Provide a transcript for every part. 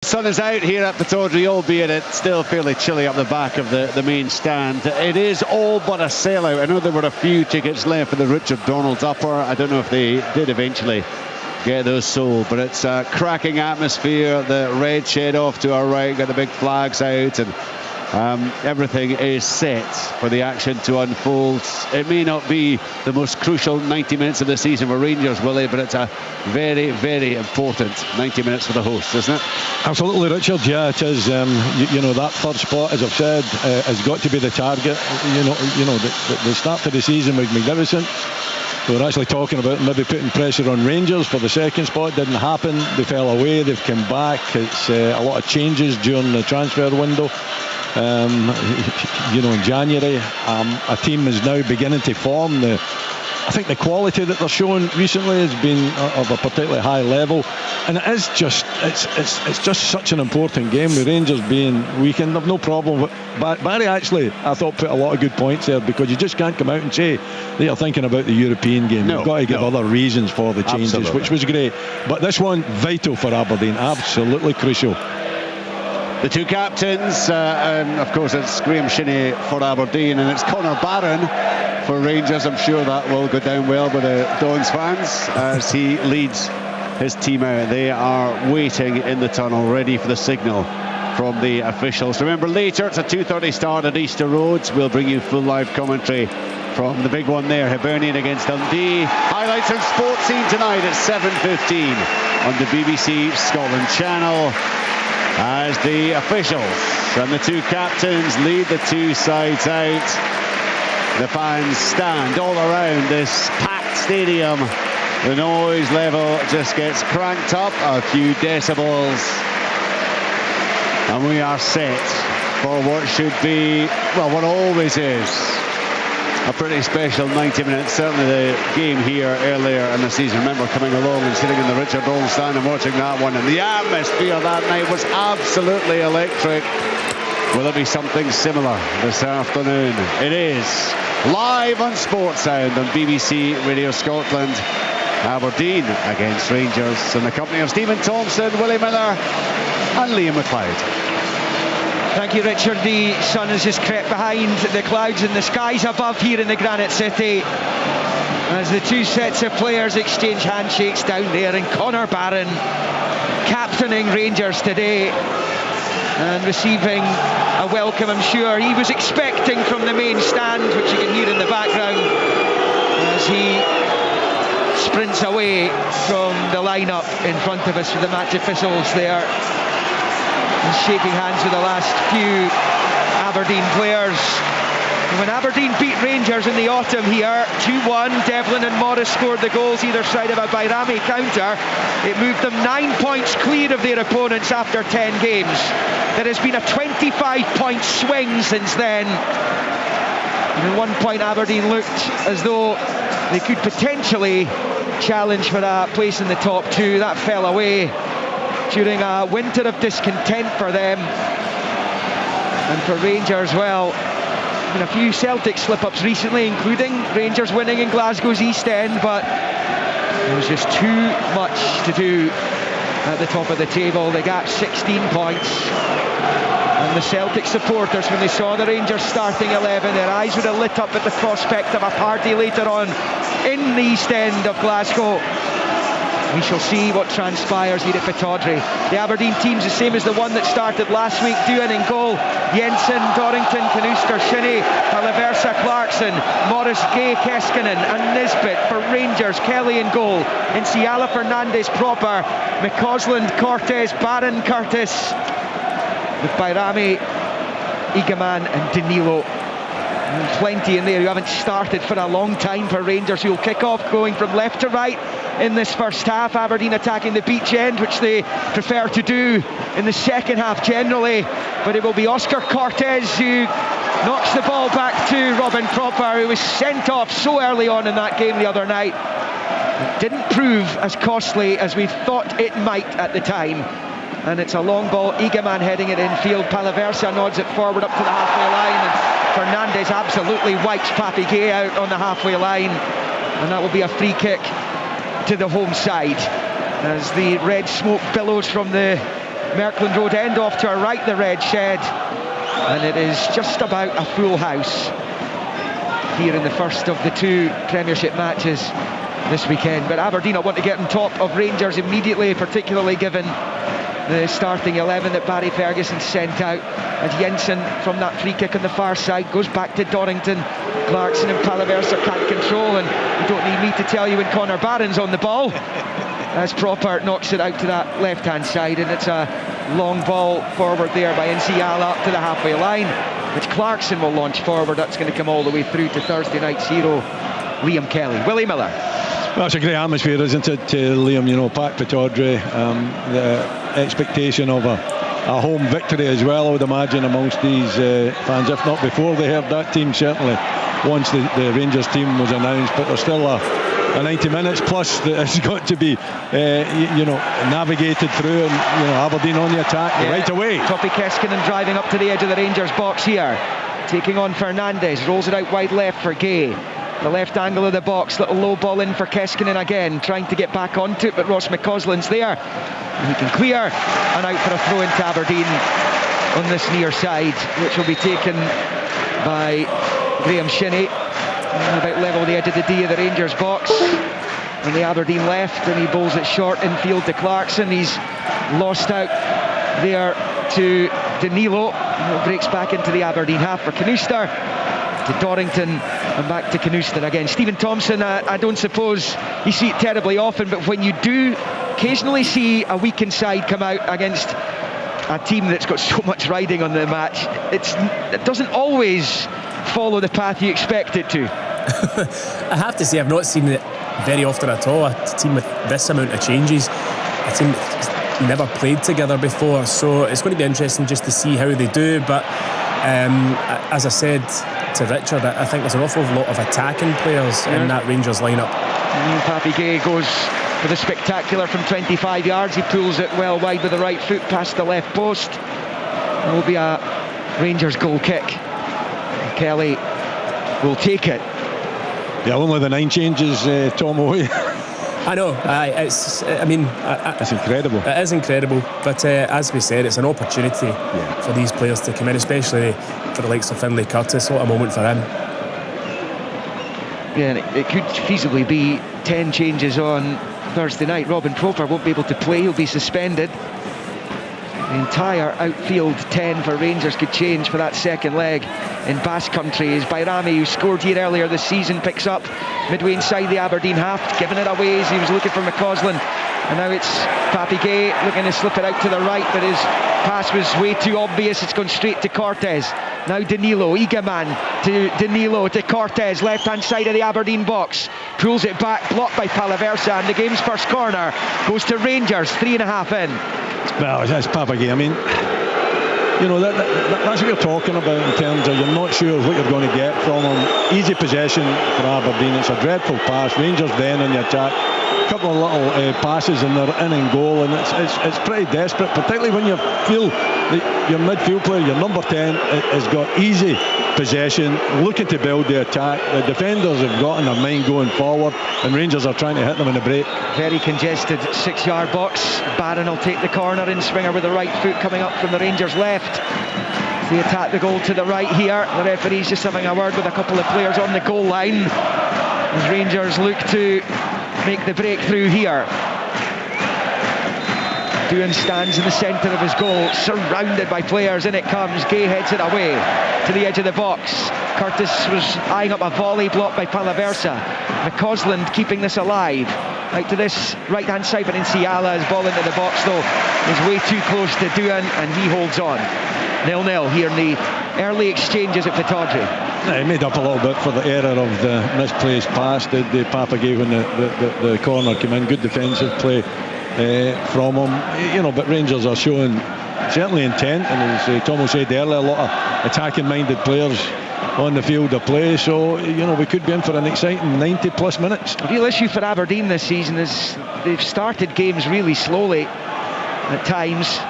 Sun is out here at Pittodrie, albeit it's still fairly chilly up the back of the main stand. It is all but a sellout. I know there were a few tickets left for the Richard Donald's Upper. I don't know if they did eventually get those sold, but it's a cracking atmosphere. The red shed off to our right, got the big flags out, and everything is set for the action to unfold. It may not be the most crucial 90 minutes of the season for Rangers, Willie, but it's a very, very important 90 minutes for the hosts, isn't it? Absolutely, Richard. Yeah, it is. You know, that third spot, as I've said, has got to be the target. The start to the season was magnificent. We were actually talking about maybe putting pressure on Rangers for the second spot. Didn't happen. They fell away. They've come back. It's a lot of changes during the transfer window. In January, a team is now beginning to form. I think the quality that they're showing recently has been of a particularly high level, and it is just it's just such an important game with Rangers being weakened. They've no problem. But Barry actually, I thought, put a lot of good points there, because you just can't come out and say that you're thinking about the European game. You've got to give other reasons for the changes. Absolutely. Which was great. But this one, vital for Aberdeen, absolutely crucial. The two captains, and of course it's Graham Shinney for Aberdeen, and it's Conor Barron for Rangers. I'm sure that will go down well with the Dons fans as he leads his team out. They are waiting in the tunnel, ready for the signal from the officials. Remember, later it's a 2:30 start at Easter Road. We'll bring you full live commentary from the big one there, Hibernian against Dundee. Highlights on Sports Scene tonight at 7:15 on the BBC Scotland channel, as the officials and the two captains lead the two sides out. The fans stand all around this packed stadium. The noise level just gets cranked up a few decibels, and we are set for what should be, well, what always is a pretty special 90 minutes. Certainly the game here earlier in the season, remember coming along and sitting in the Richard Donald stand and watching that one, and the atmosphere that night was absolutely electric. Will there be something similar this afternoon? It is live on Sports Sound on BBC Radio Scotland. Aberdeen against Rangers in the company of Stephen Thompson, Willie Miller and Liam McLeod. Thank you, Richard. The sun has just crept behind the clouds in the skies above here in the Granite City, as the two sets of players exchange handshakes down there, and Conor Barron captaining Rangers today and receiving a welcome I'm sure he was expecting from the main stand, which you can hear in the background as he sprints away from the lineup in front of us with the match officials there, and shaking hands with the last few Aberdeen players. And when Aberdeen beat Rangers in the autumn here 2-1, Devlin and Morris scored the goals either side of a Bayrami counter. It moved them 9 points clear of their opponents after 10 games. There has been a 25-point swing since then, and at one point Aberdeen looked as though they could potentially challenge for a place in the top two. That fell away during a winter of discontent for them. And for Rangers, well, a few Celtic slip-ups recently, including Rangers winning in Glasgow's East End, but there was just too much to do at the top of the table. They got 16 points. And the Celtic supporters, when they saw the Rangers starting 11, their eyes would have lit up at the prospect of a party later on in the East End of Glasgow. We shall see what transpires here at Pittodrie. The Aberdeen team's the same as the one that started last week. Doohan in goal, Jensen, Dorrington, Canuster, Shinney, Palaversa, Clarkson, Morris, Gay, Keskinen and Nisbet. For Rangers, Kelly in goal, Inciala, Fernandez, Proper, McCausland, Cortez, Barron, Curtis, with Bayrami, Igaman and Danilo. And plenty in there who haven't started for a long time for Rangers, who will kick off going from left to right in this first half. Aberdeen attacking the beach end, which they prefer to do in the second half generally, but it will be Oscar Cortez who knocks the ball back to Robin Proper, who was sent off so early on in that game the other night. It didn't prove as costly as we thought it might at the time, and it's a long ball. Igaman heading it infield, Palaversa nods it forward up to the halfway line, and Fernandez absolutely wipes Papi Gay out on the halfway line, and that will be a free kick to the home side as the red smoke billows from the Merkland Road end. Off to our right, the red shed, and it is just about a full house here in the first of the 2 Premiership matches this weekend. But Aberdeen, I want to get on top of Rangers immediately, particularly given the starting 11 that Barry Ferguson sent out, as Jensen from that free kick on the far side goes back to Dorrington. Clarkson and Palaversa can't control, and you don't need me to tell you when Connor Barron's on the ball as Proper knocks it out to that left hand side, and it's a long ball forward there by Nsiala up to the halfway line, which Clarkson will launch forward. That's going to come all the way through to Thursday night's hero Liam Kelly. Willie Miller. Well, it's a great atmosphere, isn't it, to Liam? You know, packed Pittodrie, the expectation of a home victory as well, I would imagine, amongst these fans, if not before they heard that team, certainly once the Rangers team was announced. But there's still a 90 minutes plus that has got to be navigated through, and Aberdeen on the attack right away. Topi Keskinen driving up to the edge of the Rangers box here, taking on Fernandez, rolls it out wide left for Gay. The left angle of the box, little low ball in for Keskinen again, trying to get back onto it, but Ross McCausland's there. He can clear, and out for a throw into Aberdeen on this near side, which will be taken by Graham Shinnie. About level the edge of the D of the Rangers box. And the Aberdeen left, and he bowls it short infield to Clarkson. He's lost out there to Danilo, who breaks back into the Aberdeen half for Knooster. To Dorrington and back to Knooster again. Stephen Thompson, I don't suppose you see it terribly often, but when you do occasionally see a weakened side come out against a team that's got so much riding on the match, it doesn't always follow the path you expect it to. I have to say, I've not seen it very often at all. A team with this amount of changes, a team that's never played together before, so it's going to be interesting just to see how they do. But as I said to Richard, I think there's an awful lot of attacking players in that Rangers lineup. Papi Gay goes for the spectacular from 25 yards. He pulls it well wide with the right foot past the left post. It will be a Rangers goal kick. Kelly will take it. Yeah, only the 9 changes, Tom away. I know, it's incredible. It is incredible, but as we said, it's an opportunity for these players to come in, especially for the likes of Finlay Curtis. What a moment for him. Yeah, and it could feasibly be 10 changes on Thursday night. Robin Proper won't be able to play, he'll be suspended. The entire outfield 10 for Rangers could change for that second leg in Basque Country, as Bayrami, who scored here earlier this season, picks up midway inside the Aberdeen half, giving it away as he was looking for McCausland. And now it's Papi Gay looking to slip it out to the right, but his pass was way too obvious. It's gone straight to Cortez. Now Danilo, Egaman to Danilo to Cortez, left hand side of the Aberdeen box, pulls it back, blocked by Palaversa, and the game's first corner goes to Rangers, 3.5 in. Well, that's Papi Gay. I mean, that's what you're talking about in terms of you're not sure what you're going to get from him. Easy possession for Aberdeen. It's a dreadful pass. Rangers then on the attack. A couple of little passes and they're in and goal, and it's pretty desperate, particularly when you feel that your midfield player, your number 10, has got easy possession, looking to build the attack. The defenders have got in their mind going forward, and Rangers are trying to hit them in the break. Very congested 6-yard box. Barron will take the corner in swinger with the right foot coming up from the Rangers left. They attack the goal to the right here. The referee's just having a word with a couple of players on the goal line as Rangers look to make the breakthrough here. Doohan stands in the centre of his goal, surrounded by players. In it comes. Gay heads it away to the edge of the box. Curtis was eyeing up a volley blocked by Palaversa. McCausland keeping this alive. Out to this right-hand side, but Nsiala's ball into the box, though, is way too close to Doohan, and he holds on. 0-0 here in the early exchanges at Pittodrie. He made up a little bit for the error of the misplaced pass that the Papa gave when the corner came in. Good defensive play from him, but Rangers are showing certainly intent, and as Tomo said earlier, a lot of attacking minded players on the field of play, so we could be in for an exciting 90 plus minutes. The real issue for Aberdeen this season is they've started games really slowly at times.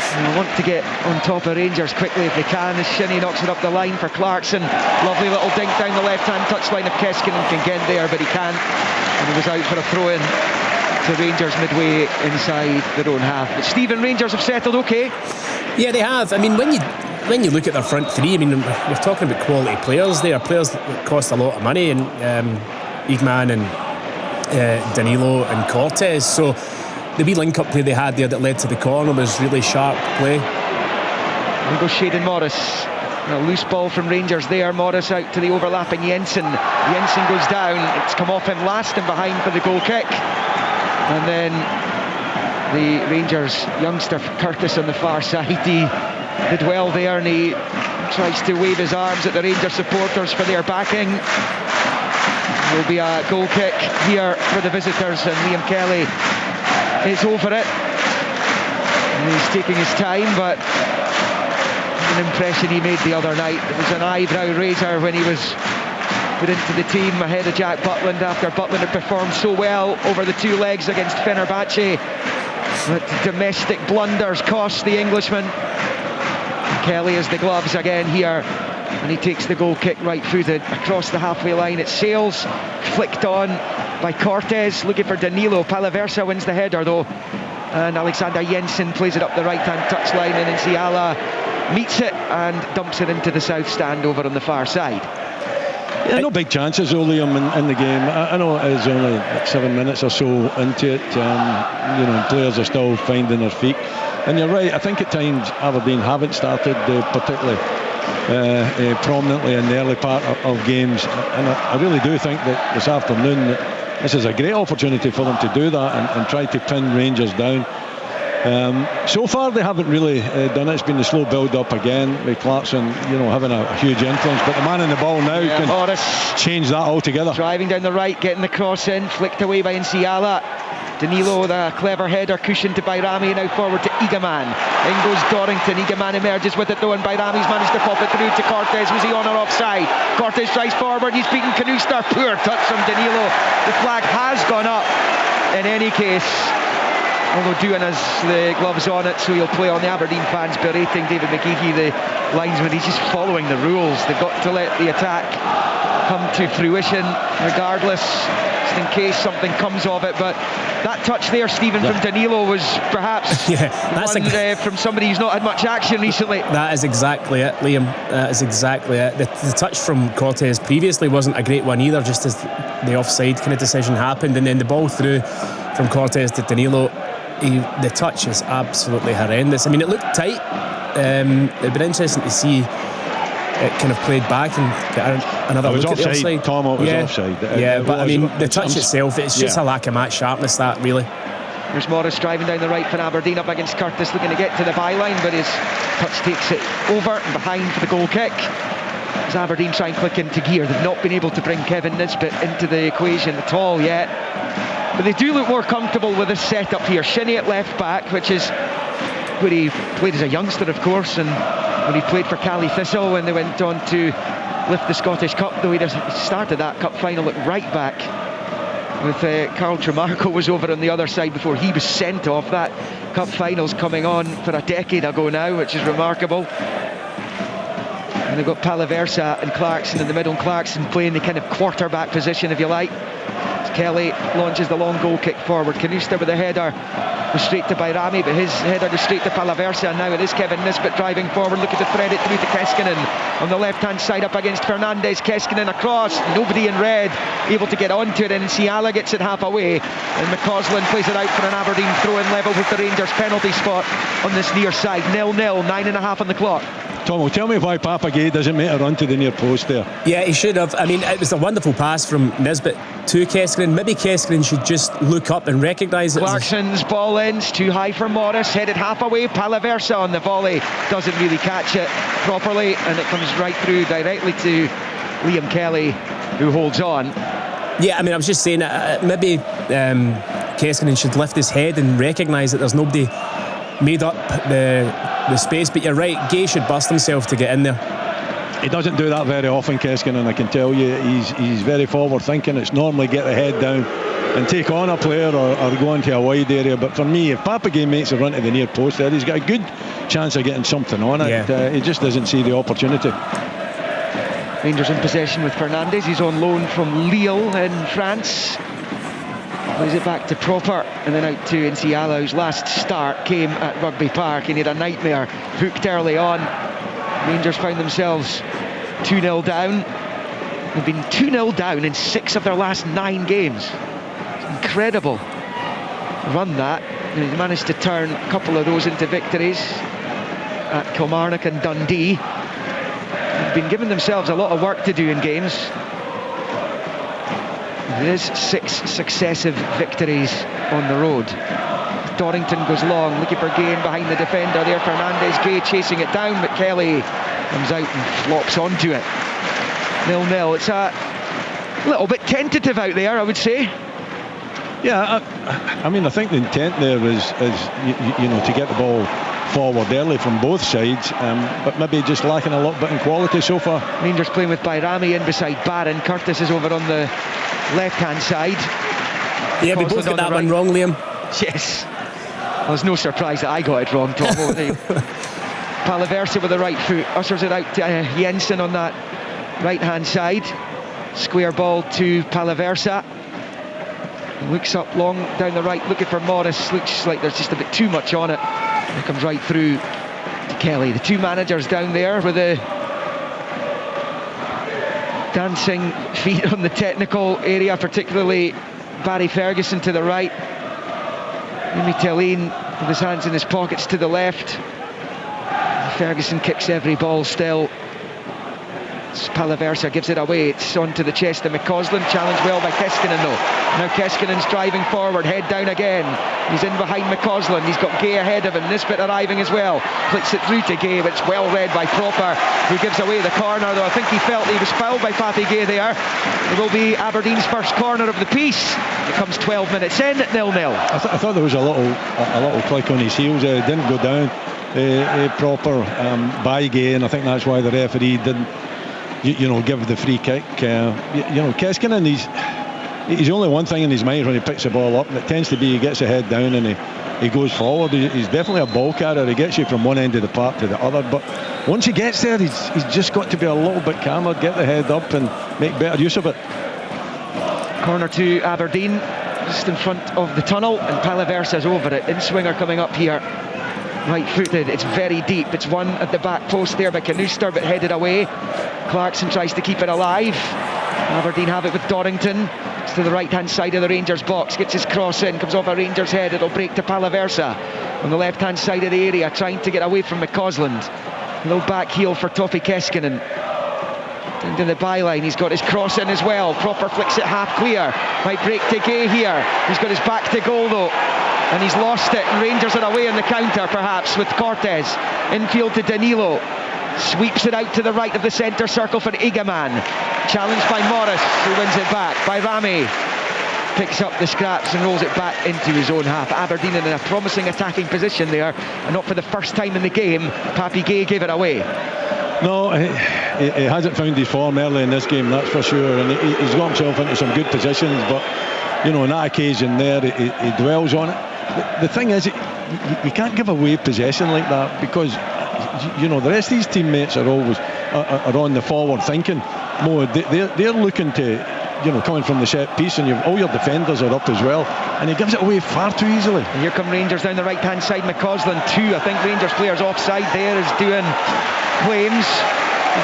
I want to get on top of Rangers quickly if they can, as Shinnie knocks it up the line for Clarkson. Lovely little dink down the left hand touchline of Keskinen can get there, but he can't, and he was out for a throw in to Rangers midway inside their own half. But Stephen, Rangers have settled okay. Yeah, they have. I mean, when you look at their front three, I mean, we're talking about quality players there, players that cost a lot of money, and Igman and Danilo and Cortez. So the wee link-up play they had there that led to the corner was really sharp play. We go Shayden Morris. A loose ball from Rangers there. Morris out to the overlapping Jensen. Jensen goes down. It's come off him last and behind for the goal kick. And then the Rangers youngster Curtis on the far side. He did well there, and he tries to wave his arms at the Rangers supporters for their backing. Will be a goal kick here for the visitors, and Liam Kelly is over it. And he's taking his time, but an impression he made the other night. It was an eyebrow raiser when he was put into the team ahead of Jack Butland after Butland had performed so well over the two legs against Fenerbahce. But domestic blunders cost the Englishman. Kelly has the gloves again here, and he takes the goal kick right footed across the halfway line. It sails, flicked on by Cortez, looking for Danilo. Palaversa wins the header though, and Alexander Jensen plays it up the right hand touchline, and Nsiala meets it and dumps it into the south stand over on the far side. Yeah, no big chances, Liam, in the game. I know it is only like 7 minutes or so into it. Players are still finding their feet. And you're right, I think at times Aberdeen haven't started particularly prominently in the early part of games. And I really do think that this afternoon, this is a great opportunity for them to do that and try to pin Rangers down. So far they haven't really done it. It's been the slow build up again with Clarkson having a huge influence, but the man in the ball now can Morris change that altogether. Driving down the right, getting the cross in, flicked away by Nsiala. Danilo with a clever header, cushion to Bayrami, now forward to Igaman. In goes Dorrington. Igaman emerges with it though, and Bayrami's managed to pop it through to Cortez. Was he on or offside? Cortez tries forward, he's beaten Canuster. Poor touch from Danilo. The flag has gone up in any case, although Doohan has the gloves on it, so he'll play on. The Aberdeen fans berating David McGeehee, the linesman. He's just following the rules. They've got to let the attack come to fruition regardless, just in case something comes of it. But that touch there, Stephen, from Danilo was perhaps one from somebody who's not had much action recently. That is exactly it, Liam. That is exactly it. The touch from Cortez previously wasn't a great one either, just as the offside kind of decision happened, and then the ball through from Cortez to Danilo. The touch is absolutely horrendous. I mean, it looked tight. It'd been interesting to see it kind of played back and get another look at the offside. Tom, it was offside. But I mean, the touch itself, it's just a lack of match sharpness, that really. There's Morris driving down the right for Aberdeen up against Curtis, looking to get to the byline, but his touch takes it over and behind for the goal kick. As Aberdeen try and click into gear, they've not been able to bring Kevin Nisbet into the equation at all yet. But they do look more comfortable with this setup here. Shinnie at left back, which is where he played as a youngster, of course, and when he played for Cali Thistle when they went on to lift the Scottish Cup, though he started that cup final at right back with Carl Tremarco was over on the other side before he was sent off. That cup final's coming on for a decade ago now, which is remarkable. And they've got Palaversa and Clarkson in the middle, and Clarkson playing the kind of quarterback position, if you like. Kelly launches the long goal kick forward. Canuster with a header goes straight to Bayrami, but his header goes straight to Palaversa, and now it is Kevin Nisbet driving forward, looking to thread it through to Keskinen on the left hand side up against Fernandez. Keskinen across, nobody in red able to get onto it, and Nsiala gets it half away, and McCausland plays it out for an Aberdeen throw-in level with the Rangers penalty spot on this near side. 0-0, 9.5 on the clock. Tom, tell me why Papa Gay doesn't make a run to the near post there. Yeah, he should have. I mean, it was a wonderful pass from Nisbet to Keskinen. Maybe Keskinen should just look up and recognise it. Clarkson's ball in, it's too high for Morris, headed half away. Palaversa on the volley doesn't really catch it properly, and it comes right through directly to Liam Kelly, who holds on. Yeah, I mean, I was just saying maybe Keskinen should lift his head and recognise that there's nobody made up the space, but you're right, Gay should bust himself to get in there. He doesn't do that very often, Keskinen, I can tell you. He's very forward thinking. It's normally get the head down and take on a player or go into a wide area, but for me, if Papa Gay makes a run to the near post there, he's got a good chance of getting something on it. Yeah. He just doesn't see the opportunity. Rangers in possession with Fernandez. He's on loan from Lille in France. Plays it back to Proper and then out to Nsiala, whose last start came at Rugby Park. He had a nightmare, hooked early on. Rangers found themselves 2-0 down. They've been 2-0 down in 6 of their last 9 games. It's incredible run that. And he's managed to turn a couple of those into victories at Kilmarnock and Dundee. They've been giving themselves a lot of work to do in games. It is 6 successive victories on the road. Dorrington goes long, looking for Gay behind the defender there. Fernandez, Gay chasing it down, but Kelly comes out and flops onto it. 0-0. It's a little bit tentative out there, I would say. Yeah, I mean, I think the intent there is to get the ball forward early from both sides, but maybe just lacking a little bit in quality so far. Rangers playing with Bayrami in beside Barron. Curtis is over on the left-hand side. Yeah, we both got that one wrong, Liam. Yes. Well, there's no surprise that I got it wrong, Tom. Palaversa with the right foot ushers it out to Jensen on that right-hand side. Square ball to Palaversa. Looks up long down the right, looking for Morris. Looks like there's just a bit too much on it. It comes right through to Kelly. The two managers down there with the dancing feet on the technical area, particularly Barry Ferguson to the right. Amy Telleen with his hands in his pockets to the left. Ferguson kicks every ball still. Palaversa gives it away. It's onto the chest of McCausland. Challenged well by Keskinen though. Now Keskinen's driving forward, head down again. He's in behind McCausland. He's got Gay ahead of him. Nisbet arriving as well. Flicks it through to Gay, but it's well read by Proper, who gives away the corner, though I think he felt he was fouled by Fatty Gay there. It will be Aberdeen's first corner of the piece. It comes 12 minutes in at 0-0. I thought there was a little click on his heels. Didn't go down Proper by Gay, and I think that's why the referee didn't give the free kick. Keskinen, he's only one thing in his mind when he picks the ball up, and it tends to be he gets the head down and he goes forward. He's definitely a ball carrier. He gets you from one end of the park to the other, but once he gets there, he's just got to be a little bit calmer, get the head up and make better use of it. Corner to Aberdeen, just in front of the tunnel, and Palaversa's over it. In-swinger coming up here, right-footed. It's very deep. It's one at the back post there by Canuster, but headed away. Clarkson tries to keep it alive. Aberdeen have it with Dorrington. It's to the right-hand side of the Rangers box. Gets his cross in, comes off a Rangers head. It'll break to Palaversa on the left-hand side of the area, trying to get away from McCausland. A little back heel for Toffee Keskinen. Down to the byline, he's got his cross in as well. Proper flicks it half clear. Might break to Gay here. He's got his back to goal though, and he's lost it. And Rangers are away on the counter perhaps with Cortez. Infield to Danilo. Sweeps it out to the right of the centre circle for Igaman. Challenged by Morris, who wins it back. By Rami. Picks up the scraps and rolls it back into his own half. Aberdeen in a promising attacking position there, and not for the first time in the game. Papi Gay gave it away. No, he hasn't found his form early in this game, that's for sure, and he's got himself into some good positions, but on that occasion there he dwells on it. The thing is, you can't give away possession like that, because the rest of these teammates are always are on the forward thinking mode. They're looking to coming from the set piece, and all your defenders are up as well, and he gives it away far too easily. And here come Rangers down the right hand side. McCausland too. I think Rangers players offside there is doing claims.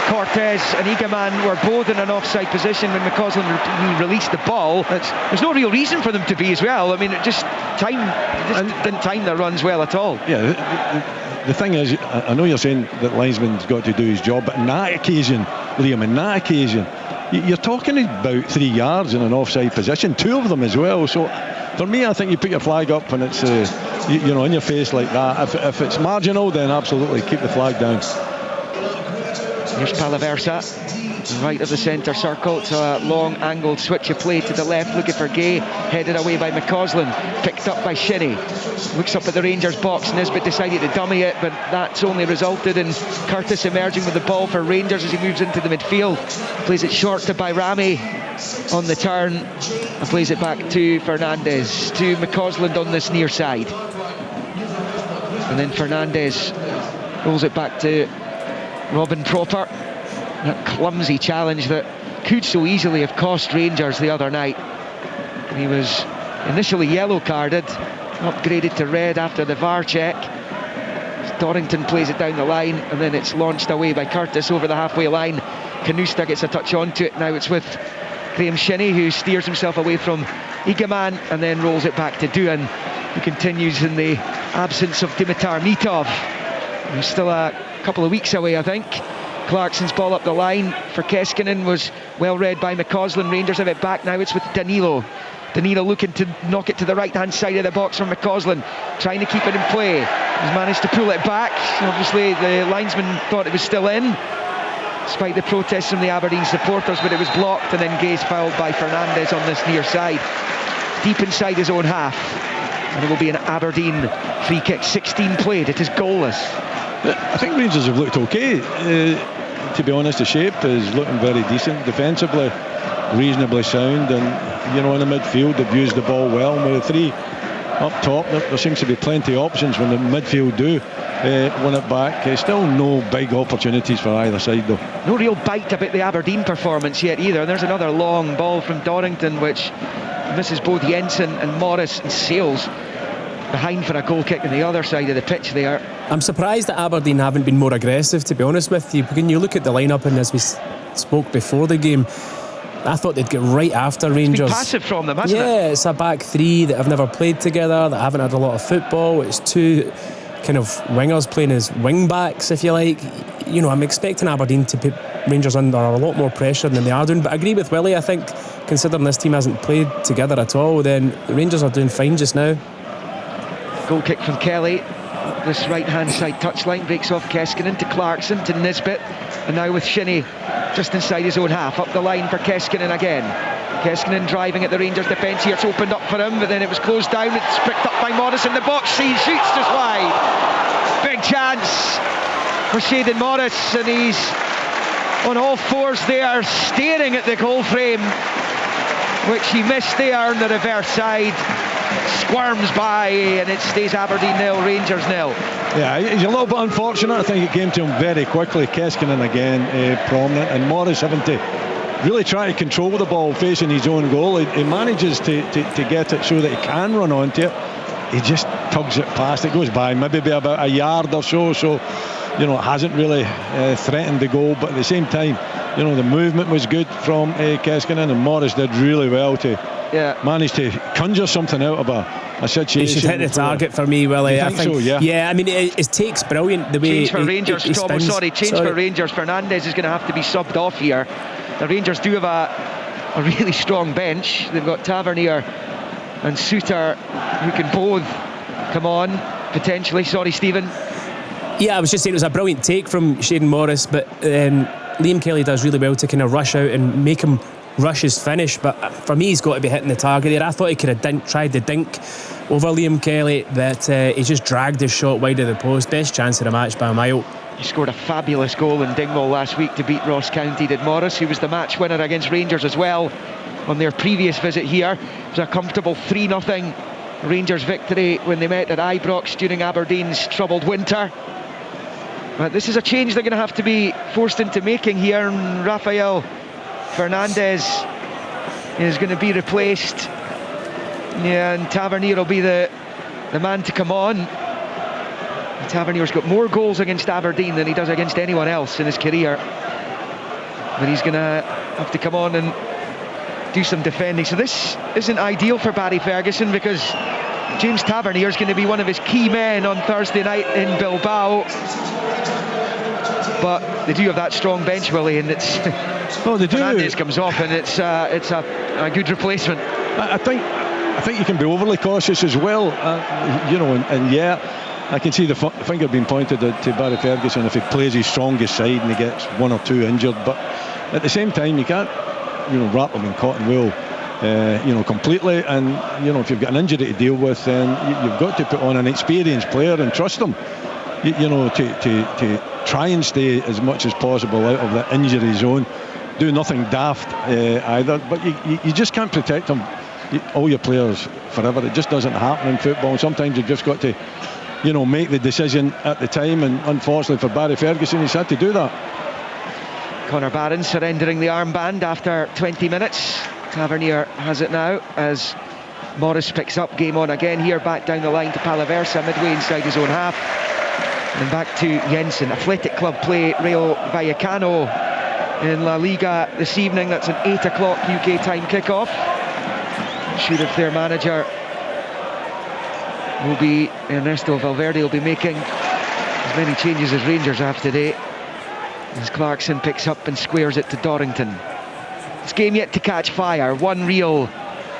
Cortez and Igaman were both in an offside position when McCausland released the ball. There's no real reason for them to be as well. I mean, it just didn't time their runs well at all. Yeah, the thing is, I know you're saying that linesman's got to do his job, but in that occasion, Liam, you're talking about 3 yards in an offside position, 2 of them as well. So for me, I think you put your flag up when it's in your face like that. If it's marginal, then absolutely keep the flag down. Here's Palaversa, right of the centre circle. It's a long angled switch of play to the left, looking for Gay, headed away by McCausland, picked up by Shinnie. Looks up at the Rangers box. Nisbet decided to dummy it, but that's only resulted in Curtis emerging with the ball for Rangers as he moves into the midfield. Plays it short to Bayrami on the turn, and plays it back to Fernandez, to McCausland on this near side. And then Fernandez rolls it back to Robin Proper. That clumsy challenge that could so easily have cost Rangers the other night. He was initially yellow carded, upgraded to red after the VAR check. Dorrington plays it down the line, and then it's launched away by Curtis over the halfway line. Canusta gets a touch onto it. Now it's with Graham Shinnie, who steers himself away from Igaman and then rolls it back to Duan, who continues in the absence of Dimitar Mitov, who's still a couple of weeks away, I think. Clarkson's ball up the line for Keskinen was well read by McCausland. Rangers have it back now. It's with Danilo. Danilo looking to knock it to the right hand side of the box from McCausland, trying to keep it in play. He's managed to pull it back. Obviously the linesman thought it was still in, despite the protests from the Aberdeen supporters, but it was blocked, and then Gay's fouled by Fernandez on this near side, deep inside his own half, and it will be an Aberdeen free kick. 16 played, it is goalless. I think Rangers have looked okay. To be honest, the shape is looking very decent. Defensively, reasonably sound, and in the midfield they've used the ball well. And with the three up top, there seems to be plenty of options when the midfield do win it back. Still no big opportunities for either side though. No real bite about the Aberdeen performance yet either. And there's another long ball from Dorrington which misses both Jensen and Morris, and Sales behind for a goal kick on the other side of the pitch there. I'm surprised that Aberdeen haven't been more aggressive, to be honest with you. When you look at the lineup, and as we spoke before the game, I thought they'd get right after Rangers. It's been passive from them, hasn't it? Yeah, it's a back three that have never played together, that haven't had a lot of football. It's two kind of wingers playing as wing backs, if you like. I'm expecting Aberdeen to put Rangers under a lot more pressure than they are doing. But I agree with Willie. I think considering this team hasn't played together at all, then the Rangers are doing fine just now. Goal kick from Kelly. This right hand side touchline breaks off Keskinen to Clarkson to Nisbet, and now with Shinnie just inside his own half. Up the line for Keskinen again. Keskinen driving at the Rangers defence here. It's opened up for him, but then it was closed down. It's picked up by Morris in the box. He shoots just wide. Big chance for Shayden Morris, and he's on all fours there, staring at the goal frame, which he missed there on the reverse side. Squirms by, and it stays Aberdeen 0, Rangers 0. Yeah, he's a little bit unfortunate. I think it came to him very quickly. Keskinen again prominent, and Morris having to really try to control the ball facing his own goal. He manages to get it so that he can run onto it. He just tugs it past. It goes by maybe about a yard or so it hasn't really threatened the goal, but at the same time, the movement was good from Keskinen, and Morris did really well to manage to conjure something out of a situation. He should hit the target for me, Willie. I think so, yeah. Yeah, I mean, his take's brilliant. The way change for Rangers, for Rangers. Fernandez is going to have to be subbed off here. The Rangers do have a really strong bench. They've got Tavernier and Suter, who can both come on potentially. Sorry, Stephen. Yeah, I was just saying it was a brilliant take from Shayden Morris, but Liam Kelly does really well to kind of rush out and make him rush his finish. But for me, he's got to be hitting the target there. I thought he could have tried the dink over Liam Kelly, but he just dragged his shot wide of the post. Best chance of the match by a mile. He scored a fabulous goal in Dingwall last week to beat Ross County, did Morris, who was the match winner against Rangers as well on their previous visit here. It was a comfortable 3-0 Rangers victory when they met at Ibrox during Aberdeen's troubled winter. But this is a change they're going to have to be forced into making here, and Rafael Fernandez is going to be replaced. Yeah, and Tavernier will be the man to come on. Tavernier's got more goals against Aberdeen than he does against anyone else in his career, but he's going to have to come on and do some defending. So this isn't ideal for Barry Ferguson, because James Tavernier is going to be one of his key men on Thursday night in Bilbao. But they do have that strong bench, Willie, and it's they do. Fernandez comes off, and it's a good replacement. I think you can be overly cautious as well, and yeah, I can see the finger being pointed to Barry Ferguson if he plays his strongest side and he gets one or two injured. But at the same time, you can't wrap them in cotton wool completely, and if you've got an injury to deal with, then you've got to put on an experienced player and trust them to try and stay as much as possible out of the injury zone. Do nothing daft either, but you just can't protect them, all your players, forever. It just doesn't happen in football. Sometimes you've just got to make the decision at the time, and unfortunately for Barry Ferguson, he's had to do that. Conor Barron surrendering the armband after 20 minutes. Tavernier has it now as Morris picks up, game on again here, back down the line to Palaversa, midway inside his own half. And back to Jensen. Athletic Club play Rayo Vallecano in La Liga this evening. That's an 8 o'clock UK time kickoff. Not sure if their manager will be, Ernesto Valverde will be making as many changes as Rangers have today, as Clarkson picks up and squares it to Dorrington. This game yet to catch fire. One real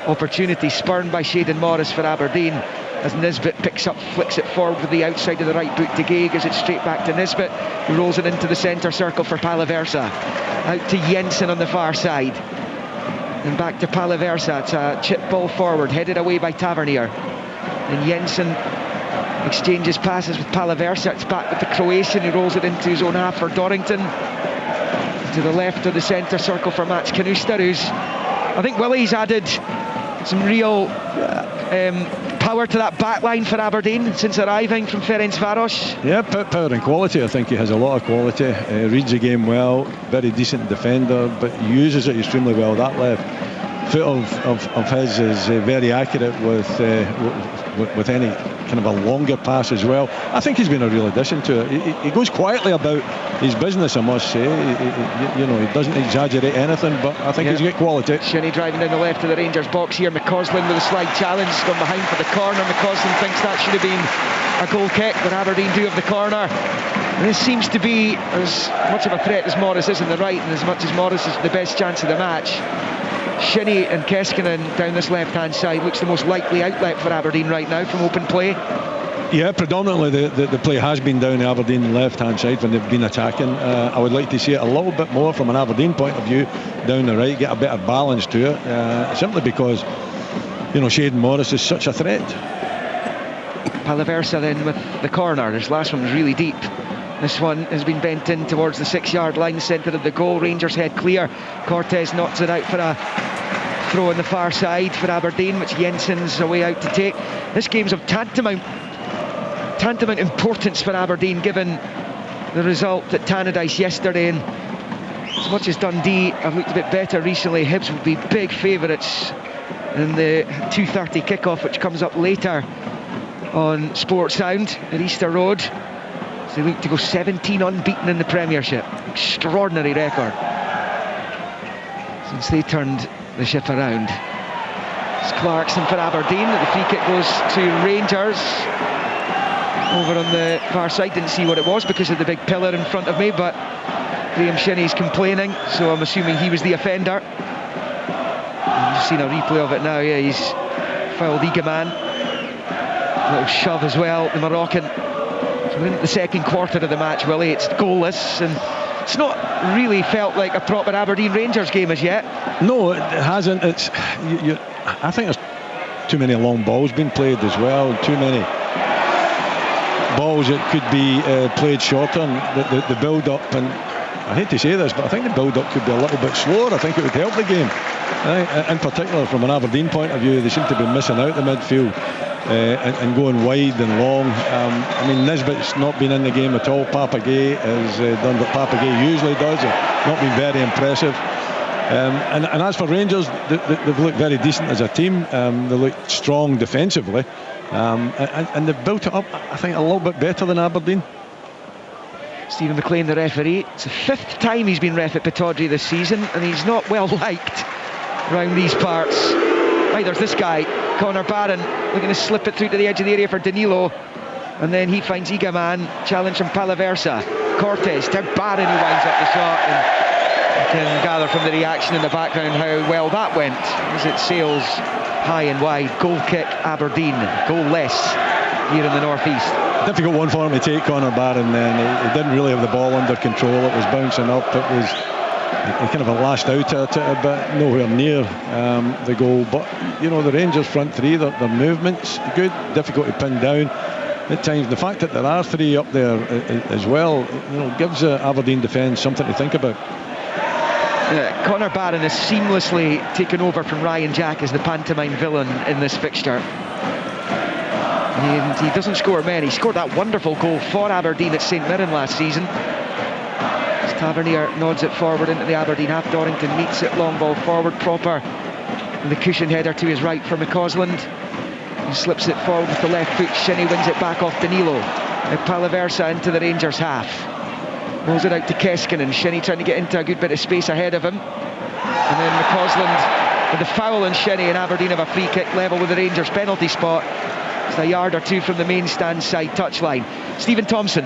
opportunity spurned by Shayden Morris for Aberdeen, as Nisbet picks up, flicks it forward with the outside of the right boot to Gay, gives it straight back to Nisbet, who rolls it into the centre circle for Palaversa. Out to Jensen on the far side. And back to Palaversa. It's a chip ball forward, headed away by Tavernier. And Jensen exchanges passes with Palaversa. It's back with the Croatian, who rolls it into his own half for Dorrington. To the left of the centre circle for Mats Kanusta, who's, I think Willie's added some real power to that back line for Aberdeen since arriving from Ferencváros. Yeah, power and quality. I think he has a lot of quality. Reads the game well, very decent defender, but uses it extremely well. That left foot of his is very accurate with any kind of a longer pass as well. I think he's been a real addition to it. He goes quietly about his business, I must say. He doesn't exaggerate anything, but I think he's got quality. Shinnie driving down the left of the Rangers box here. McCausland with a slide challenge, gone behind for the corner. McCausland thinks that should have been a goal kick, but Aberdeen do have the corner. And this seems to be as much of a threat as Morris is in the right, and as much as Morris is the best chance of the match. Shinnie and Keskinen down this left-hand side looks the most likely outlet for Aberdeen right now from open play. Yeah, predominantly the play has been down the Aberdeen left-hand side when they've been attacking. I would like to see it a little bit more from an Aberdeen point of view down the right, get a bit of balance to it, simply because Shayden Morris is such a threat. Palaversa then with the corner. This last one was really deep. This one has been bent in towards the 6-yard line, centre of the goal. Rangers head clear. Cortez knocks it out for a throw on the far side for Aberdeen, which Jensen's away out to take. This game's of tantamount importance for Aberdeen, given the result at Tannadice yesterday. And as much as Dundee have looked a bit better recently, Hibs would be big favourites in the 2:30 kickoff, which comes up later on Sports Sound at Easter Road. They look to go 17 unbeaten in the Premiership. Extraordinary record since they turned the ship around. It's Clarkson for Aberdeen. The free kick goes to Rangers. Over on the far side, didn't see what it was because of the big pillar in front of me, but Graham Shinnie's complaining, so I'm assuming he was the offender. You've seen a replay of it now. Yeah, he's fouled Egaman. A little shove as well, the Moroccan. We're in the second quarter of the match, Willie. It's goalless, and it's not really felt like a proper Aberdeen Rangers game as yet. No, it hasn't. It's I think there's too many long balls being played as well. Too many balls that could be played shorter. And the build-up, and I hate to say this, but I think the build-up could be a little bit slower. I think it would help the game. In particular, from an Aberdeen point of view, they seem to be missing out the midfield. And going wide and long. Nisbet's not been in the game at all. Papagay has done what Papagay usually does, not been very impressive. And as for Rangers, they've looked very decent as a team. They look strong defensively, and they've built it up, I think, a little bit better than Aberdeen. Stephen McLean, the referee. It's the 5th time he's been ref at Pittodrie this season, and he's not well liked around these parts. Right, there's this guy, Connor Barron, looking to slip it through to the edge of the area for Danilo, and then he finds Egaman. Challenge from Palaversa. Cortez to Barron, who winds up the shot, and you can gather from the reaction in the background how well that went as it sails high and wide. Goal kick, Aberdeen. Goal-less here in the northeast. Difficult one for him to take, Connor Barron. Then he didn't really have the ball under control. It was bouncing up. It was kind of a last out at it, but nowhere near the goal. But the Rangers front three, their movement's good, difficult to pin down at times. The fact that there are three up there as well, gives the Aberdeen defence something to think about. Connor Barron has seamlessly taken over from Ryan Jack as the pantomime villain in this fixture. And he doesn't score many. He scored that wonderful goal for Aberdeen at St Mirren last season. Tavernier nods it forward into the Aberdeen half. Dorrington meets it, long ball forward, proper And the cushion header to his right for McCausland. He slips it forward with the left foot. Shinnie wins it back off Danilo. And Palaversa into the Rangers half. Rolls it out to Keskinen. Shinnie trying to get into a good bit of space ahead of him. And then McCausland with the foul on Shinnie, and Aberdeen have a free kick level with the Rangers penalty spot. It's a yard or two from the main stand side touchline. Stephen Thompson.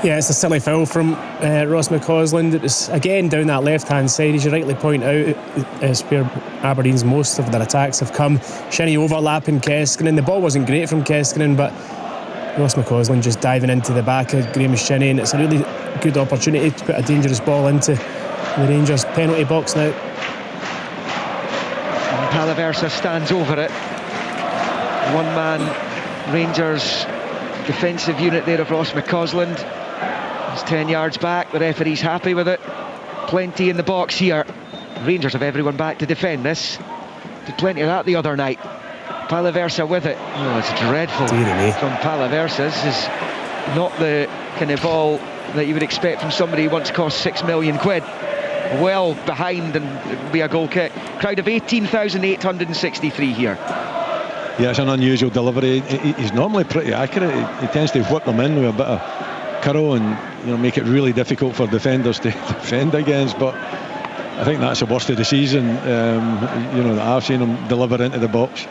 Yeah, it's a silly foul from Ross McCausland. It was again down that left-hand side, as you rightly point out. It's where Aberdeen's most of their attacks have come. Shinnie overlapping Keskinen. The ball wasn't great from Keskinen, but Ross McCausland just diving into the back of Graham Shinnie, and it's a really good opportunity to put a dangerous ball into the Rangers penalty box now. And Palaversa stands over it. One man Rangers defensive unit there of Ross McCausland. He's 10 yards back. The referee's happy with it. Plenty in the box here. Rangers have everyone back to defend this. Did plenty of that the other night. Palaversa with it. Oh, it's dreadful from Palaversa. This is not the kind of ball that you would expect from somebody who once cost £6 million. Well behind, and it would be a goal kick. Crowd of 18,863 here. Yeah, it's an unusual delivery. He's normally pretty accurate. He tends to whip them in with a bit of curl and make it really difficult for defenders to defend against. But I think that's the worst of the season. That I've seen him deliver into the box.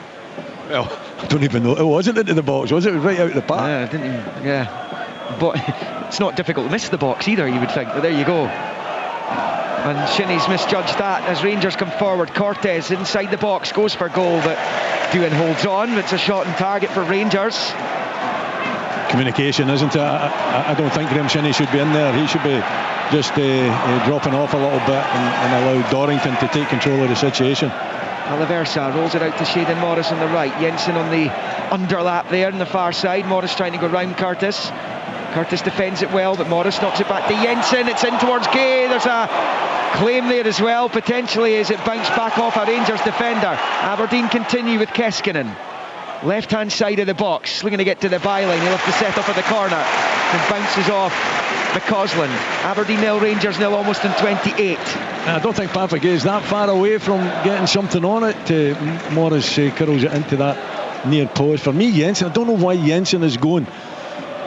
Well, I don't even know. It wasn't into the box, was it? It was right out of the park. Yeah, didn't even, yeah. But it's not difficult to miss the box either, you would think. But there you go. And Shinnie's misjudged that as Rangers come forward. Cortez inside the box, goes for goal, but Doohan holds on. It's a shot on target for Rangers. Communication, isn't it? I don't think Graham Shinnie should be in there. He should be just dropping off a little bit and allow Dorrington to take control of the situation. Palaversa rolls it out to Shayden Morris on the right. Jensen on the underlap there on the far side. Morris trying to go round Curtis. Curtis defends it well, but Morris knocks it back to Jensen. It's in towards Gay. There's a claim there as well, potentially, as it bounced back off a Rangers defender. Aberdeen continue with Keskinen. Left-hand side of the box. Looking to get to the byline. He'll have to set up at the corner. And bounces off McCausland. Aberdeen 0, Rangers 0, almost in 28. I don't think Patrick is that far away from getting something on it. Morris curls it into that near post. For me, Jensen, I don't know why Jensen is going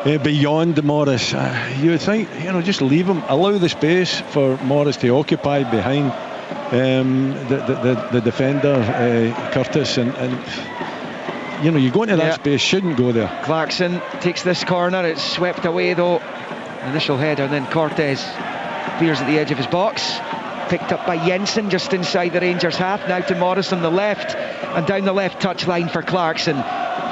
beyond Morris. You would think, just leave him, allow the space for Morris to occupy behind the defender, Curtis, and you go into that space, shouldn't go there. Clarkson takes this corner. It's swept away though. Initial header, and then Cortez appears at the edge of his box. Picked up by Jensen just inside the Rangers half. Now to Morris on the left, and down the left touchline for Clarkson.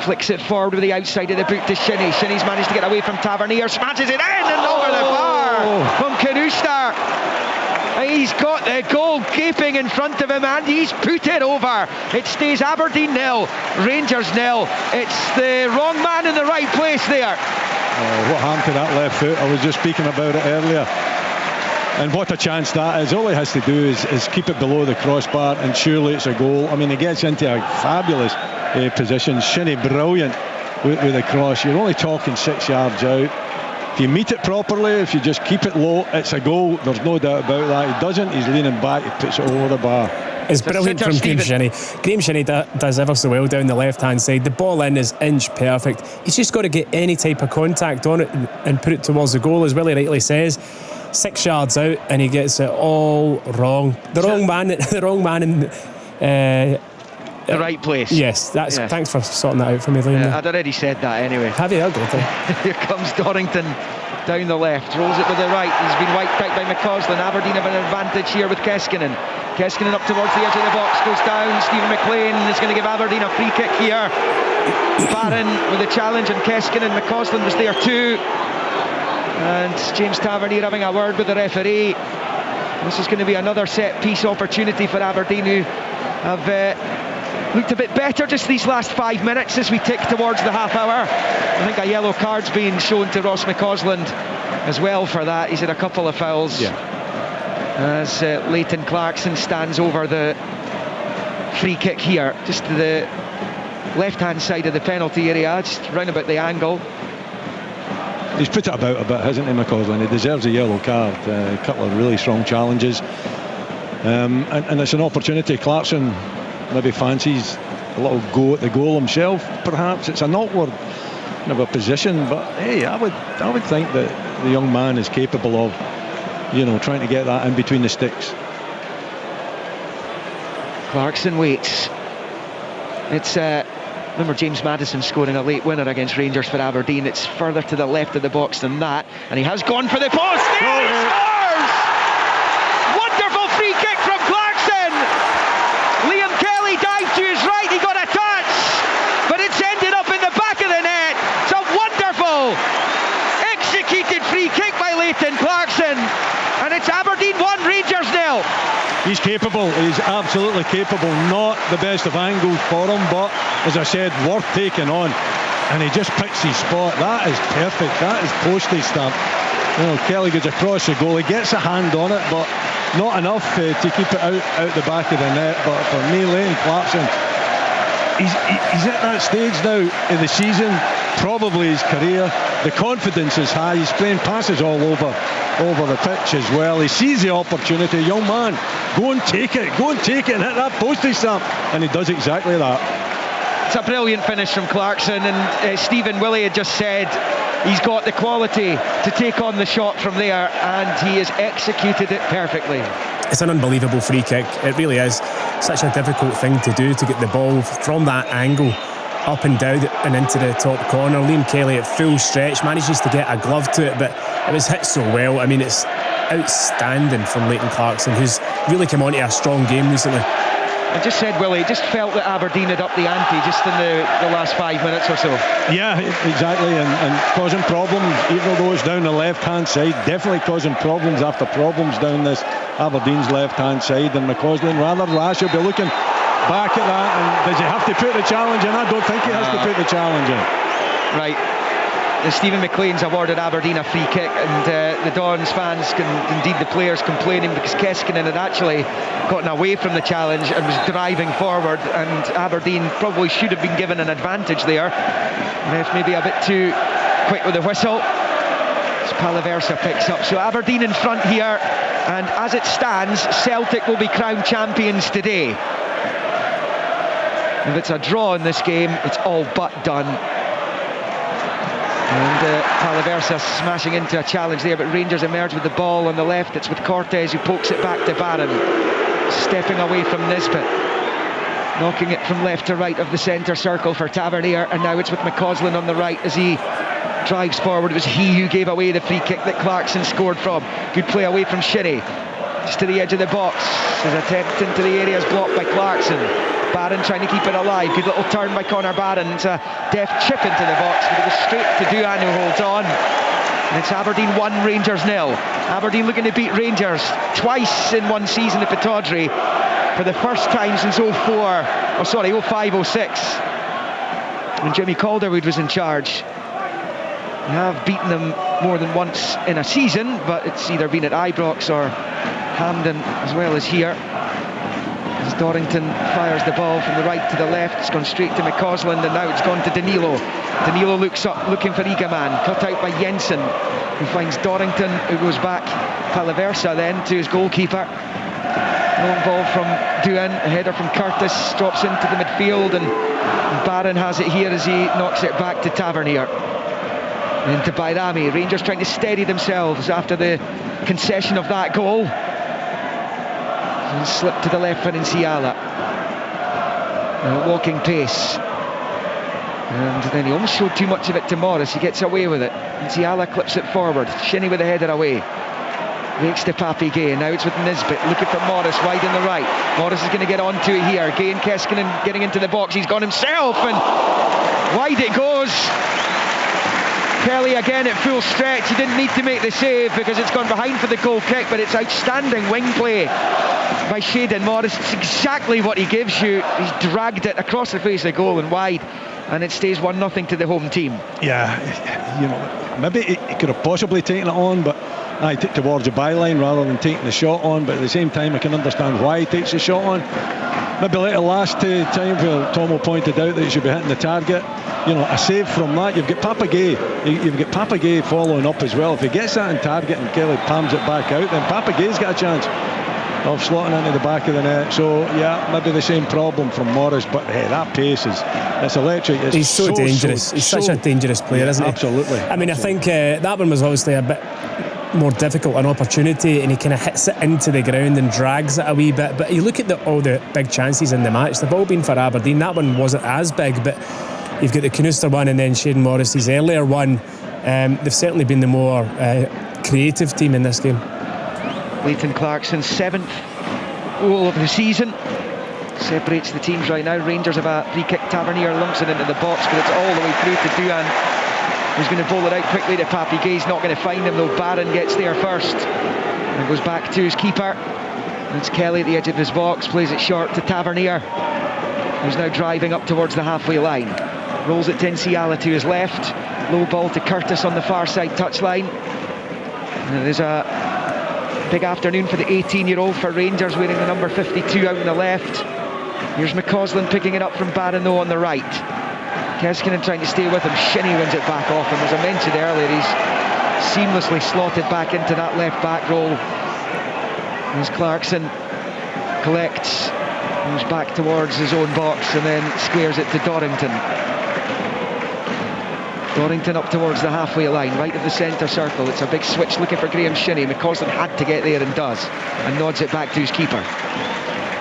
Flicks it forward with the outside of the boot to Shinnie. Shinnie's managed to get away from Tavernier, smashes it in and over the bar from Karuster. He's got the goal gaping in front of him, and he's put it over. It stays Aberdeen 0, Rangers 0. It's the wrong man in the right place there. What happened to that left foot? I was just speaking about it earlier. And what a chance that is. All he has to do is keep it below the crossbar, and surely it's a goal. I mean, he gets into a fabulous position. Shinnie brilliant with the cross. You're only talking 6 yards out. If you meet it properly, if you just keep it low, it's a goal. There's no doubt about that. He doesn't. He's leaning back. He puts it over the bar. It's brilliant from Graham Shinnie. Graham Shinnie does ever so well down the left-hand side. The ball in is inch perfect. He's just got to get any type of contact on it and put it towards the goal, as Willie rightly says. 6 yards out, and he gets it all wrong. The wrong man in the right place. Yes, thanks for sorting that out for me, Liam. I'd already said that anyway. Have you? Okay. Here comes Dorrington down the left, rolls it with the right. He's been wiped out by McCausland. Aberdeen have an advantage here with Keskinen. Keskinen up towards the edge of the box, goes down. Stephen McLean is going to give Aberdeen a free kick here. Barron with a challenge, and Keskinen. McCausland was there too. And James Tavernier having a word with the referee. This is going to be another set piece opportunity for Aberdeen, who have looked a bit better just these last 5 minutes as we tick towards the half hour. I think a yellow card's being shown to Ross McCausland as well for that. He's had a couple of fouls. As Leighton Clarkson stands over the free kick here, just to the left-hand side of the penalty area, just round about the angle. He's put it about a bit, hasn't he, McCausland? He deserves a yellow card. A couple of really strong challenges. And it's an opportunity. Clarkson maybe fancies a little go at the goal himself. Perhaps it's an awkward kind of a position, but hey, I would think that the young man is capable of, trying to get that in between the sticks. Clarkson waits. It's remember James Maddison scoring a late winner against Rangers for Aberdeen. It's further to the left of the box than that, and he has gone for the post. There he scores! Wonderful free kick from Clarkson. Liam Kelly dived to his right, he got a touch, but it's ended up in the back of the net. It's a wonderful executed free kick by Leighton Clarkson, and it's Aberdeen 1, Rangers 0. He's capable, he's absolutely capable. Not the best of angles for him, but as I said, worth taking on. And he just picks his spot. That is perfect, that is postage stamp. Kelly goes across the goal, he gets a hand on it, but not enough to keep it out the back of the net. But for me, Leighton Clarkson, he's at that stage now in the season, probably his career. The confidence is high, he's playing passes all over the pitch as well. He sees the opportunity. Young man, go and take it and hit that postage stamp, and he does exactly that. It's a brilliant finish from Clarkson, and Stephen Willie had just said he's got the quality to take on the shot from there, and he has executed it perfectly. It's an unbelievable free kick, it really is. Such a difficult thing to do, to get the ball from that angle up and down and into the top corner. Liam Kelly at full stretch manages to get a glove to it, but it was hit so well. I mean, it's outstanding from Leighton Clarkson, who's really come onto a strong game recently. I just said, Willie, it just felt that Aberdeen had upped the ante just in the last 5 minutes or so. Yeah, exactly, and causing problems, even though it's down the left-hand side, definitely causing problems after problems down this Aberdeen's left-hand side, and McCausland rather rash. He'll be looking back at that, and does he have to put the challenge in? I don't think he has to put the challenge in. Right. Stephen McLean's awarded Aberdeen a free kick, and the Dons fans, indeed the players, complaining because Keskinen had actually gotten away from the challenge and was driving forward, and Aberdeen probably should have been given an advantage there. Ref maybe a bit too quick with the whistle. As Palaversa picks up. So Aberdeen in front here, and as it stands, Celtic will be crowned champions today. If it's a draw in this game, it's all but done. And Palaversa smashing into a challenge there, but Rangers emerge with the ball on the left. It's with Cortez who pokes it back to Barron, stepping away from Nisbet, knocking it from left to right of the centre circle for Tavernier, and now it's with McCausland on the right as he drives forward. It was he who gave away the free kick that Clarkson scored from. Good play away from Shinnie, just to the edge of the box. His attempt into the area is blocked by Clarkson. Barron trying to keep it alive. Good little turn by Connor Barron. It's a deft chip into the box, but it was straight to Duhan, who holds on. And it's Aberdeen 1, Rangers 0. Aberdeen looking to beat Rangers twice in one season at Pittodrie for the first time since 05-06, when Jimmy Calderwood was in charge. They have beaten them more than once in a season, but it's either been at Ibrox or Hampden as well as here. As Dorrington fires the ball from the right to the left, it's gone straight to McCausland, and now it's gone to Danilo. Danilo looks up, looking for Egaman, cut out by Jensen, who finds Dorrington, who goes back. Palaversa then to his goalkeeper. Long ball from Duhan, a header from Curtis, drops into the midfield, and Barron has it here as he knocks it back to Tavernier. Into Bairami. Rangers trying to steady themselves after the concession of that goal. And slip to the left for Nsiala. Walking pace. And then he almost showed too much of it to Morris. He gets away with it. Nsiala clips it forward. Shinnie with the header away. Wakes to Papi Gay. Now it's with Nisbet looking for Morris wide on the right. Morris is going to get onto it here. Gay and Keskinen getting into the box. He's gone himself, and wide it goes. Kelly again at full stretch. He didn't need to make the save because it's gone behind for the goal kick, but it's outstanding wing play by Shayden Morris. It's exactly what he gives you. He's dragged it across the face of the goal and wide, and it stays 1-0 to the home team. Yeah, maybe he could have possibly taken it on, but I took towards the byline rather than taking the shot on. But at the same time, I can understand why he takes the shot on. Maybe like the last time where Tomo pointed out that he should be hitting the target. A save from that. You've got Papagay. You've got Papagay following up as well. If he gets that in target and Kelly palms it back out, then Papagay's got a chance. of slotting into the back of the net. So yeah, maybe the same problem from Morris, but hey, that pace it's electric. He's so dangerous. He's such a dangerous player, isn't he? Absolutely. I mean, I think that one was obviously a bit more difficult, an opportunity, and he kind of hits it into the ground and drags it a wee bit. But you look at all the big chances in the match, they've all been for Aberdeen. That one wasn't as big, but you've got the Canister one and then Shane Morris's earlier one. They've certainly been the more creative team in this game. Leighton Clarkson's 7th goal of the season separates the teams right now. Rangers have a free kick. Tavernier lumps it into the box, but it's all the way through to Duan, who's going to bowl it out quickly to Papi Gay's not going to find him, though. Barron gets there first and goes back to his keeper. It's Kelly at the edge of his box, plays it short to Tavernier, who's now driving up towards the halfway line. Rolls it to Nsiala to his left. Low ball to Curtis on the far side touchline. And there's a big afternoon for the 18-year-old for Rangers, wearing the number 52 out on the left. Here's McCausland picking it up from Barron on the right. Keskinen trying to stay with him. Shinnie wins it back off him. As I mentioned earlier, he's seamlessly slotted back into that left back role. As Clarkson collects, moves back towards his own box and then squares it to Dorrington. Dorrington up towards the halfway line, right of the centre circle. It's a big switch looking for Graham Shinnie. McCausland had to get there and does, and nods it back to his keeper.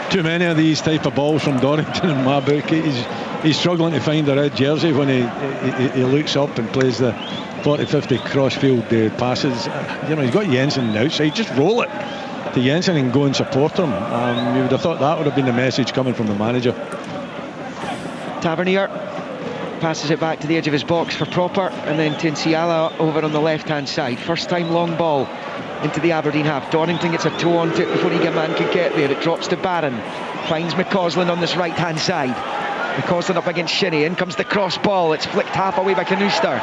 Too many of these type of balls from Dorrington in my book. He's struggling to find the red jersey when he looks up and plays the 40-50 crossfield passes. He's got Jensen on the outside. Just roll it to Jensen and go and support him. You would have thought that would have been the message coming from the manager. Tavernier passes it back to the edge of his box for Proper, and then to Nsiala over on the left hand side. First time long ball into the Aberdeen half. Dorrington gets a toe onto it before Eagleman can get there. It drops to Barron, finds McCausland on this right hand side. McCausland up against Shinnie. In comes the cross ball. It's flicked half away by Canister,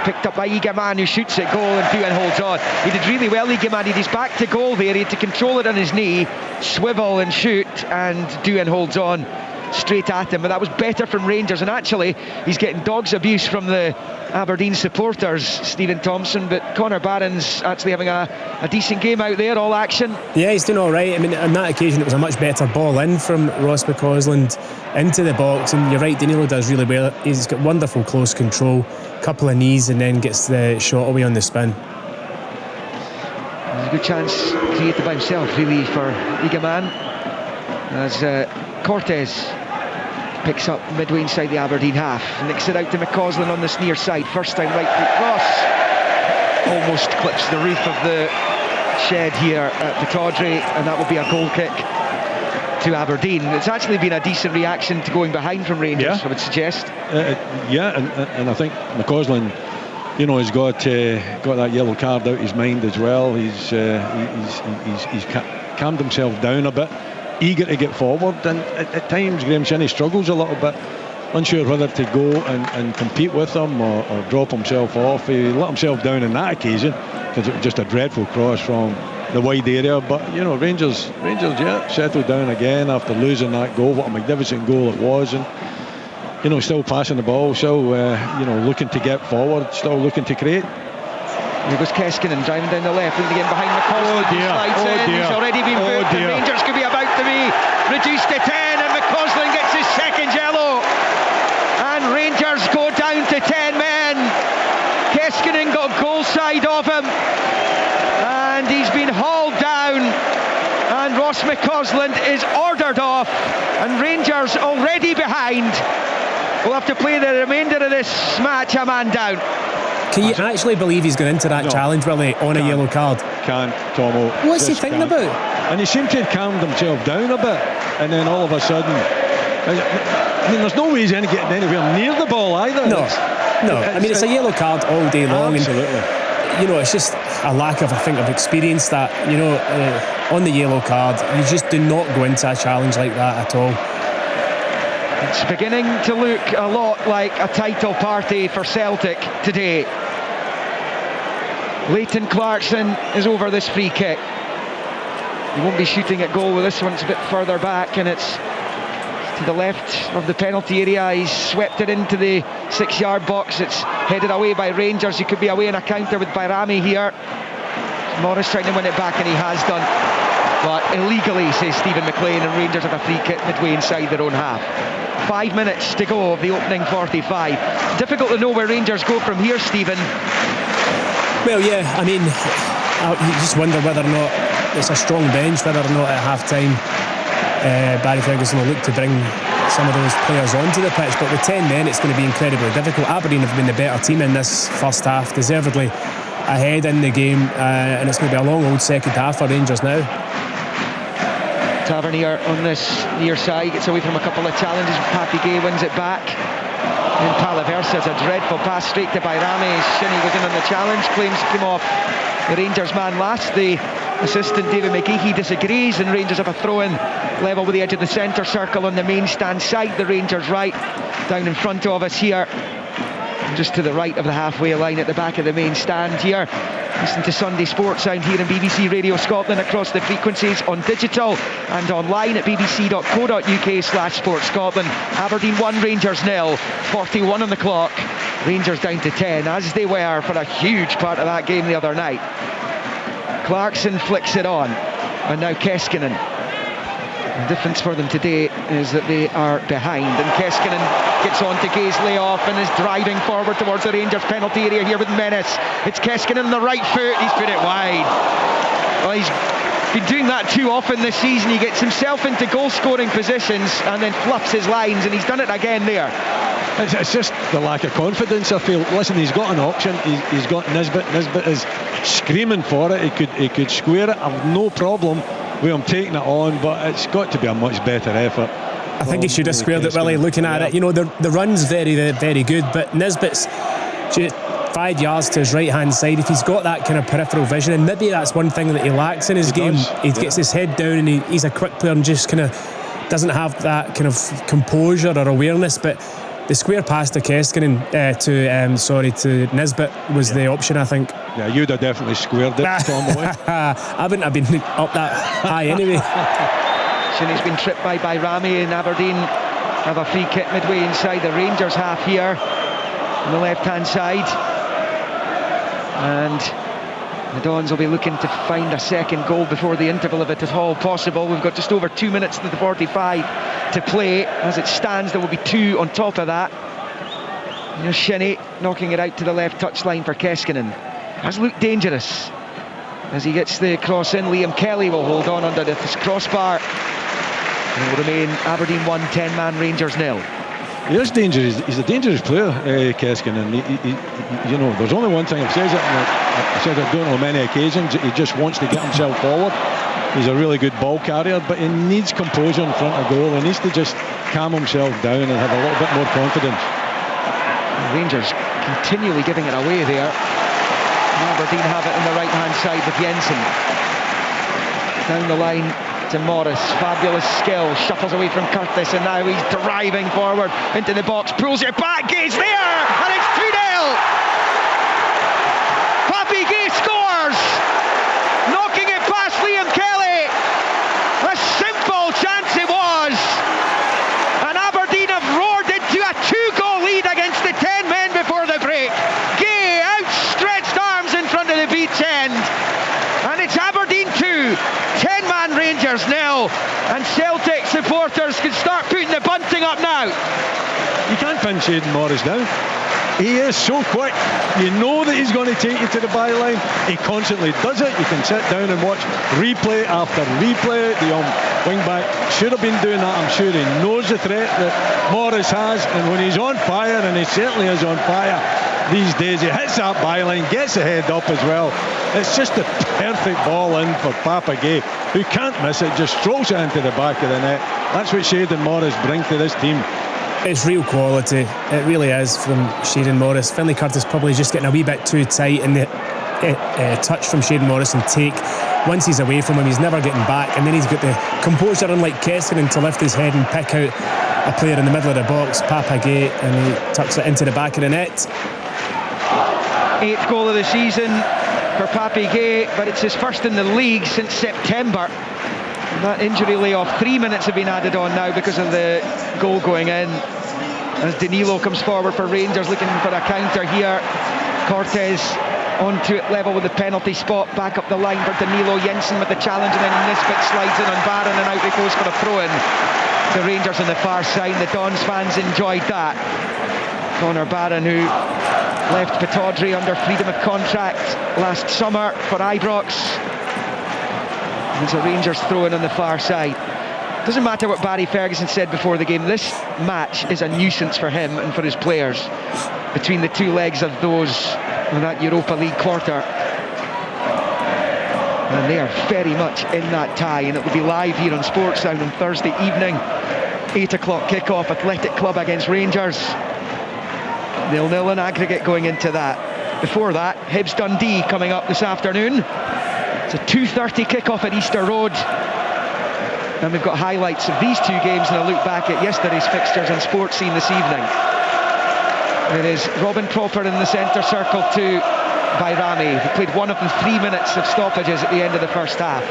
picked up by Eagleman, who shoots it goal, and Duan holds on. He did really well, Eagleman. He's back to goal there. He had to control it on his knee, swivel and shoot, and Duan holds on straight at him. But that was better from Rangers, and actually he's getting dog's abuse from the Aberdeen supporters, Stephen Thompson, but Connor Barron's actually having a decent game out there, all action. Yeah, he's doing all right. I mean, on that occasion it was a much better ball in from Ross McCausland into the box, and you're right, Danilo does really well. He's got wonderful close control, couple of knees, and then gets the shot away on the spin. There's a good chance created by himself really for Eagleman, as Cortez picks up midway inside the Aberdeen half, nicks it out to McCausland on this near side. First time right foot cross, almost clips the roof of the shed here at the Tawdry, and that will be a goal kick to Aberdeen. It's actually been a decent reaction to going behind from Rangers, I would suggest. And I think McCausland, has got that yellow card out his mind as well. He's calmed himself down a bit, eager to get forward, and at times Graham Shinnie struggles a little bit, unsure whether to go and compete with him or drop himself off. He let himself down on that occasion because it was just a dreadful cross from the wide area. But Rangers settled down again after losing that goal. What a magnificent goal it was, and still passing the ball, still looking to get forward, still looking to create. Here goes Keskinen driving down the left, looking again behind McCausland. He's already been booked, and Rangers could be about to be reduced to 10, and McCausland gets his second yellow, and Rangers go down to 10 men. Keskinen got goal side of him, and he's been hauled down, and Ross McCausland is ordered off, and Rangers already behind. We'll have to play the remainder of this match a man down. Can you actually believe he's going into that challenge, Willie, on a yellow card? Can't, Tomo. What's he thinking about? And he seemed to have calmed himself down a bit, and then all of a sudden, I mean, there's no way he's getting anywhere near the ball either. No. I mean, it's a yellow card all day long. Absolutely. And, it's just a lack of, of experience that, on the yellow card, you just do not go into a challenge like that at all. It's beginning to look a lot like a title party for Celtic today. Leighton Clarkson is over this free kick. He won't be shooting at goal with this one. It's a bit further back, and it's to the left of the penalty area. He's swept it into the 6-yard box. It's headed away by Rangers. He could be away in a counter with Bairami here. Morris trying to win it back, and he has done. but illegally, says Stephen McLean, and Rangers have a free kick midway inside their own half. 5 minutes to go of the opening 45. Difficult to know where Rangers go from here, Stephen. Well, yeah, I mean, you just wonder whether or not it's a strong bench, whether or not at half-time Barry Ferguson will look to bring some of those players onto the pitch, but with 10 men it's going to be incredibly difficult. Aberdeen have been the better team in this first half, deservedly ahead in the game, and it's going to be a long old second half for Rangers now. Tavernier on this near side gets away from a couple of challenges. Papi Gay wins it back, and Palaversa's a dreadful pass straight to Bayrami. Shinnie was in on the challenge, claims it came off the Rangers man last. The assistant David McGeehee disagrees, and Rangers have a throw-in level with the edge of the centre circle on the main stand side. The Rangers right down in front of us here, just to the right of the halfway line at the back of the main stand here. Listen to Sunday Sports Sound here in BBC Radio Scotland across the frequencies on digital and online at bbc.co.uk/Sports Scotland. Aberdeen 1, Rangers 0, 41 on the clock. Rangers down to 10, as they were for a huge part of that game the other night. Clarkson flicks it on, and now Keskinen. The difference for them today is that they are behind, and Keskinen gets on to Gay's layoff and is driving forward towards the Rangers penalty area here with menace. It's Keskinen on the right foot, he's put it wide. Well, he's been doing that too often this season. He gets himself into goal scoring positions and then fluffs his lines, and he's done it again there. It's just the lack of confidence, I feel. Listen, he's got an option. He's got Nisbet. Nisbet is screaming for it. He could square it. I've no problem with him taking it on, but it's got to be a much better effort. I think he should have squared it, Willie, looking at it. You know, the run's very, very good, but Nisbet's 5 yards to his right hand side. If he's got that kind of peripheral vision, and maybe that's one thing that he lacks in his game. He gets his head down, and he's a quick player and just kind of doesn't have that kind of composure or awareness. But the square pass to Keskinen, to Nisbet was the option, I think. Yeah, you'd have definitely squared it, Tom. I wouldn't have been up that high anyway. Shinnie's been tripped by Bayrami, and Aberdeen have a free kick midway inside the Rangers half here on the left-hand side. And the Dons will be looking to find a second goal before the interval, if it is all possible. We've got just over 2 minutes to the 45 to play. As it stands, there will be 2 on top of that. Here's Shinnie knocking it out to the left touchline for Keskinen. Has looked dangerous as he gets the cross in. Liam Kelly will hold on under this crossbar. It will remain Aberdeen 1, 10-man Rangers 0. He is dangerous. He's a dangerous player, Keskinen. You know, there's only one thing I've said it, and I've said it on many occasions. He just wants to get himself forward. He's a really good ball carrier, but he needs composure in front of goal. He needs to just calm himself down and have a little bit more confidence. Rangers continually giving it away there. Aberdeen have it on the right-hand side with Jensen. Down the line to Morris, fabulous skill, shuffles away from Curtis, and now he's driving forward into the box, pulls it back, Gay's there, and it's 2-0. Papi Gay scores, knocking it past Liam Kelly. A simple chance it was, and Aberdeen have roared into a 2-goal lead against the 10 men before the break. Gay outstretched arms in front of the beach end, and it's Aberdeen 2, 10-man Rangers 0, and Celtic supporters can start putting the bunting up now. You can't pin Shayden Morris down. He is so quick. You know that he's going to take you to the byline. He constantly does it. You can sit down and watch replay after replay. The wing back should have been doing that. I'm sure he knows the threat that Morris has, and when he's on fire, and he certainly is on fire these days, he hits that byline, gets the head up as well. It's just the perfect ball in for Papa Gay, who can't miss it, just strolls it into the back of the net. That's what Shayden Morris brings to this team. It's real quality, it really is, from Shayden Morris. Finlay Curtis probably just getting a wee bit too tight in the touch from Shayden Morris and take. Once he's away from him, he's never getting back, and then he's got the composure, unlike Keskinen, to lift his head and pick out a player in the middle of the box, Papa Gay, and he tucks it into the back of the net. 8th goal of the season for Papi Gay, but it's his first in the league since September. And that injury layoff, 3 minutes have been added on now because of the goal going in. As Danilo comes forward for Rangers, looking for a counter here. Cortez onto it level with the penalty spot, back up the line for Danilo Jensen with the challenge, and then Nisbet slides in on Barron, and out it goes for a throw-in to Rangers on the far side. The Dons fans enjoyed that. Connor Barron, who left Pittodrie under freedom of contract last summer for Ibrox. It's a Rangers throw-in on the far side. Doesn't matter what Barry Ferguson said before the game, this match is a nuisance for him and for his players between the two legs of those in that Europa League quarter. And they are very much in that tie, and it will be live here on Sportsound on Thursday evening. 8 o'clock kickoff, Athletic Club against Rangers. 0-0 in aggregate going into that. Before that, Hibs Dundee coming up this afternoon. It's a 2:30 kickoff at Easter Road. And we've got highlights of these two games and a look back at yesterday's fixtures on Sports Scene this evening. It is Robin Proper in the centre circle to Bayrami. He played one of the 3 minutes of stoppages at the end of the first half.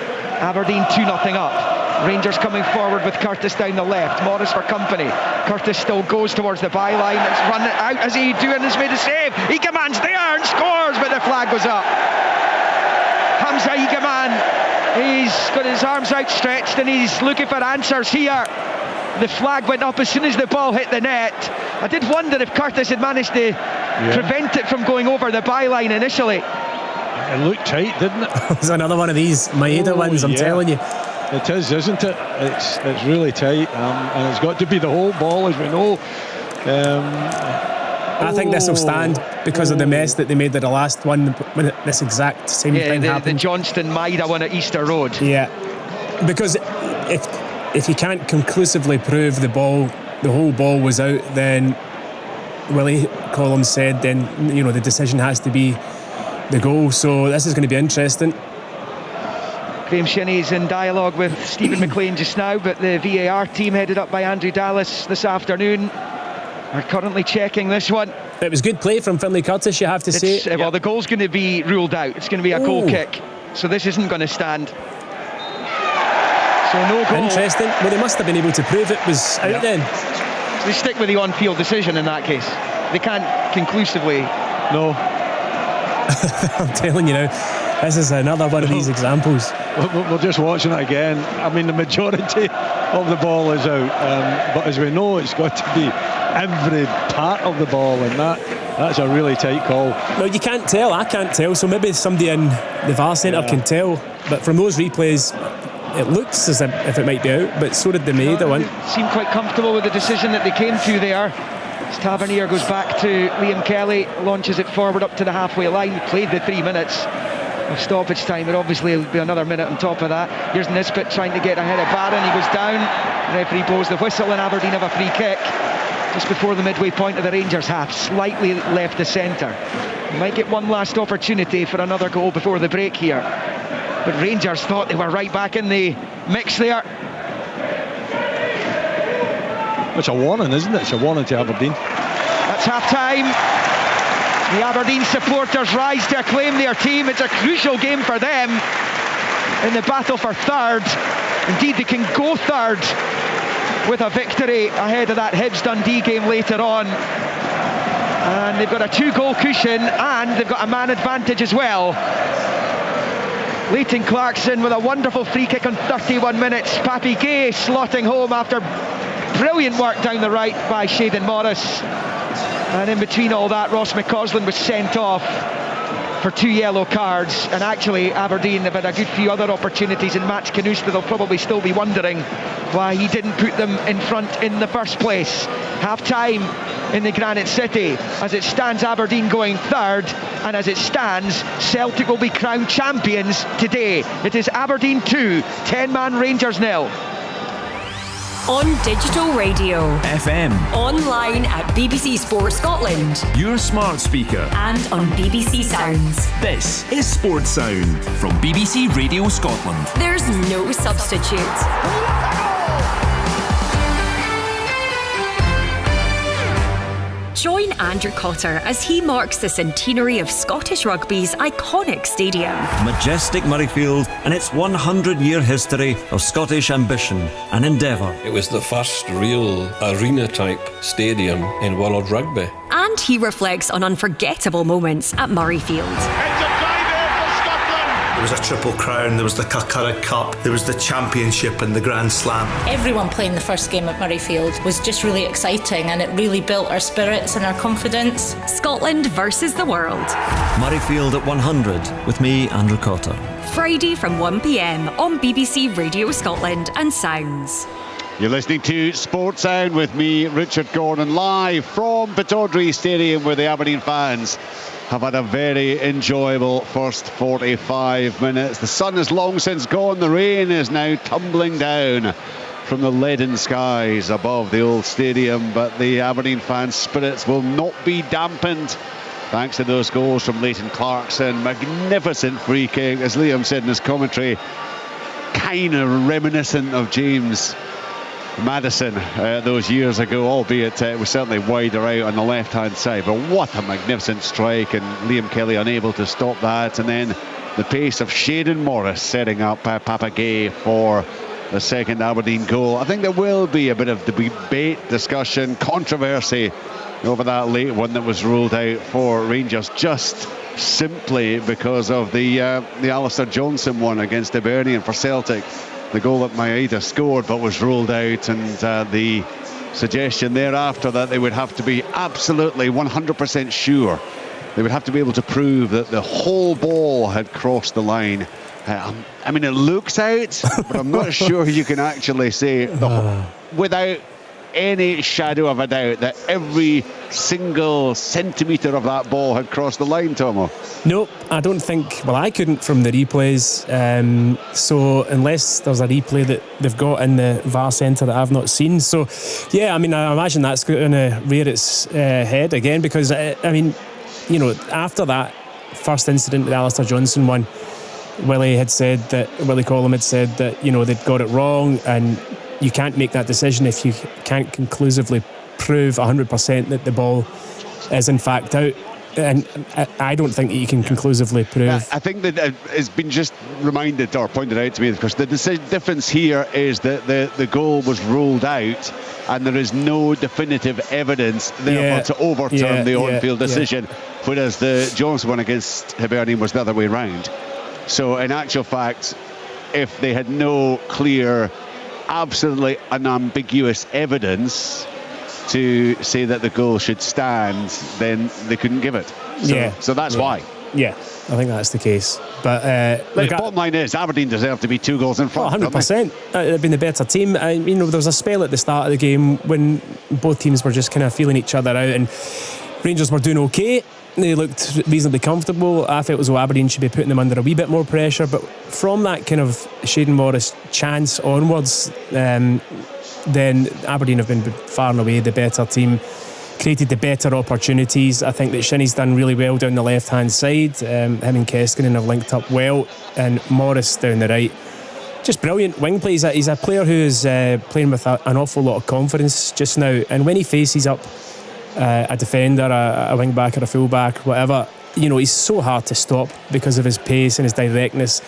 Aberdeen 2-0 up. Rangers coming forward with Curtis down the left. Morris for company. Curtis still goes towards the byline. It's run out as he doing has made a save. Egeman's there and scores, but the flag was up. Hamza Egeman. He's got his arms outstretched and he's looking for answers here. The flag went up as soon as the ball hit the net. I did wonder if Curtis had managed to prevent it from going over the byline initially. It looked tight, didn't it? It's another one of these Maeda ones, I'm telling you. It is, isn't it? It's really tight, and it's got to be the whole ball, as we know. I think this will stand because of the mess that they made of the last one when this exact same thing happened. The Johnston Maeda one at Easter Road. Yeah, because if you can't conclusively prove the whole ball was out, then Willie Collins said, then the decision has to be the goal. So this is going to be interesting. Graham Shinney's in dialogue with Stephen McLean just now, but the VAR team headed up by Andrew Dallas this afternoon are currently checking this one. It was good play from Finlay Curtis, you have to say. Well, the goal's going to be ruled out. It's going to be a goal kick, so this isn't going to stand. So no goal. Interesting. Well, they must have been able to prove it was out then. So they stick with the on-field decision in that case. They can't conclusively. No. I'm telling you now, this is another one of these examples. We're just watching it again. I mean, the majority of the ball is out, but as we know, it's got to be every part of the ball, and that's a really tight call. No, you can't tell. I can't tell. So maybe somebody in the VAR centre can tell. But from those replays, it looks as if it might be out. But so did the Maeda one. Seemed quite comfortable with the decision that they came to there. As Tavernier goes back to Liam Kelly, launches it forward up to the halfway line. He played the 3 minutes of stoppage time, but obviously it'll be another minute on top of that. Here's Nisbet trying to get ahead of Barron. He goes down. The referee blows the whistle, and Aberdeen have a free kick just before the midway point of the Rangers half, slightly left the centre. Might get one last opportunity for another goal before the break here, but Rangers thought they were right back in the mix there. It's a warning, isn't it? It's a warning to Aberdeen. That's half time. The Aberdeen supporters rise to acclaim their team. It's a crucial game for them in the battle for third. Indeed, they can go third with a victory ahead of that Hibs Dundee game later on. And they've got a 2-goal cushion, and they've got a man advantage as well. Leighton Clarkson with a wonderful free kick on 31 minutes. Pappy Gay slotting home after brilliant work down the right by Shayden Morris. And in between all that, Ross McCausland was sent off for 2 yellow cards. And actually, Aberdeen have had a good few other opportunities, and Matt Canusta, they'll probably still be wondering why he didn't put them in front in the first place. Half-time in the Granite City. As it stands, Aberdeen going third, and as it stands, Celtic will be crowned champions today. It is Aberdeen 2, 10-man Rangers 0. On digital radio, FM, online at BBC Sports Scotland, your smart speaker, and on BBC Sounds. This is Sports Sound from BBC Radio Scotland. There's no substitute. Join Andrew Cotter as he marks the centenary of Scottish rugby's iconic stadium. Majestic Murrayfield and its 100-year history of Scottish ambition and endeavour. It was the first real arena-type stadium in world rugby. And he reflects on unforgettable moments at Murrayfield. was a Triple Crown, there was the Calcutta Cup, there was the Championship and the Grand Slam. Everyone playing the first game at Murrayfield was just really exciting, and it really built our spirits and our confidence. Scotland versus the world. Murrayfield at 100 with me, Andrew Cotter. Friday from 1 p.m. on BBC Radio Scotland and Sounds. You're listening to Sports Sound with me, Richard Gordon, live from Pittodrie Stadium, where the Aberdeen fans have had a very enjoyable first 45 minutes. The sun is long since gone. The rain is now tumbling down from the leaden skies above the old stadium, but the Aberdeen fans' spirits will not be dampened thanks to those goals from Leighton Clarkson. Magnificent free kick, as Liam said in his commentary, kind of reminiscent of James Maddison those years ago, albeit it was certainly wider out on the left hand side. But what a magnificent strike, and Liam Kelly unable to stop that. And then the pace of Shayden Morris setting up Papagay for the second Aberdeen goal. I think there will be a bit of debate, discussion, controversy over that late one that was ruled out for Rangers, just simply because of the Alistair Johnson one against Aberdeen for Celtic. The goal that Maeda scored but was ruled out, and the suggestion thereafter that they would have to be absolutely 100% sure. They would have to be able to prove that the whole ball had crossed the line. I mean, it looks out, but I'm not sure you can actually say without any shadow of a doubt that every single centimetre of that ball had crossed the line, Tomo. Nope, I don't think. Well, I couldn't from the replays. So unless there's a replay that they've got in the VAR centre that I've not seen. So yeah, I mean, I imagine that's going to rear its head again, because I mean, you know, after that first incident with the Alistair Johnson one, Willie Collum had said that, you know, they'd got it wrong, and you can't make that decision if you can't conclusively prove 100% that the ball is in fact out. And I don't think that you can conclusively prove. I think that it's been just reminded or pointed out to me, because the difference here is that the goal was ruled out and there is no definitive evidence therefore to overturn the on-field decision, whereas the Jones one against Hibernian was the other way round. So in actual fact, if they had no clear, absolutely unambiguous evidence to say that the goal should stand, then they couldn't give it. So that's why. Yeah, I think that's the case. But the bottom line is Aberdeen deserve to be 2 goals in front. 100%. They've been the better team. You know, there was a spell at the start of the game when both teams were just kind of feeling each other out, and Rangers were doing okay. They looked reasonably comfortable. I felt as though Aberdeen should be putting them under a wee bit more pressure, but from that kind of Shayden Morris chance onwards, then Aberdeen have been far and away the better team, created the better opportunities. I think that Shinnie's done really well down the left hand side. Him and Keskinen have linked up well, and Morris down the right, just brilliant wing play. He's a player who is playing with an awful lot of confidence just now, and when he faces up a defender, a wing back or a full back, whatever, you know, he's so hard to stop because of his pace and his directness.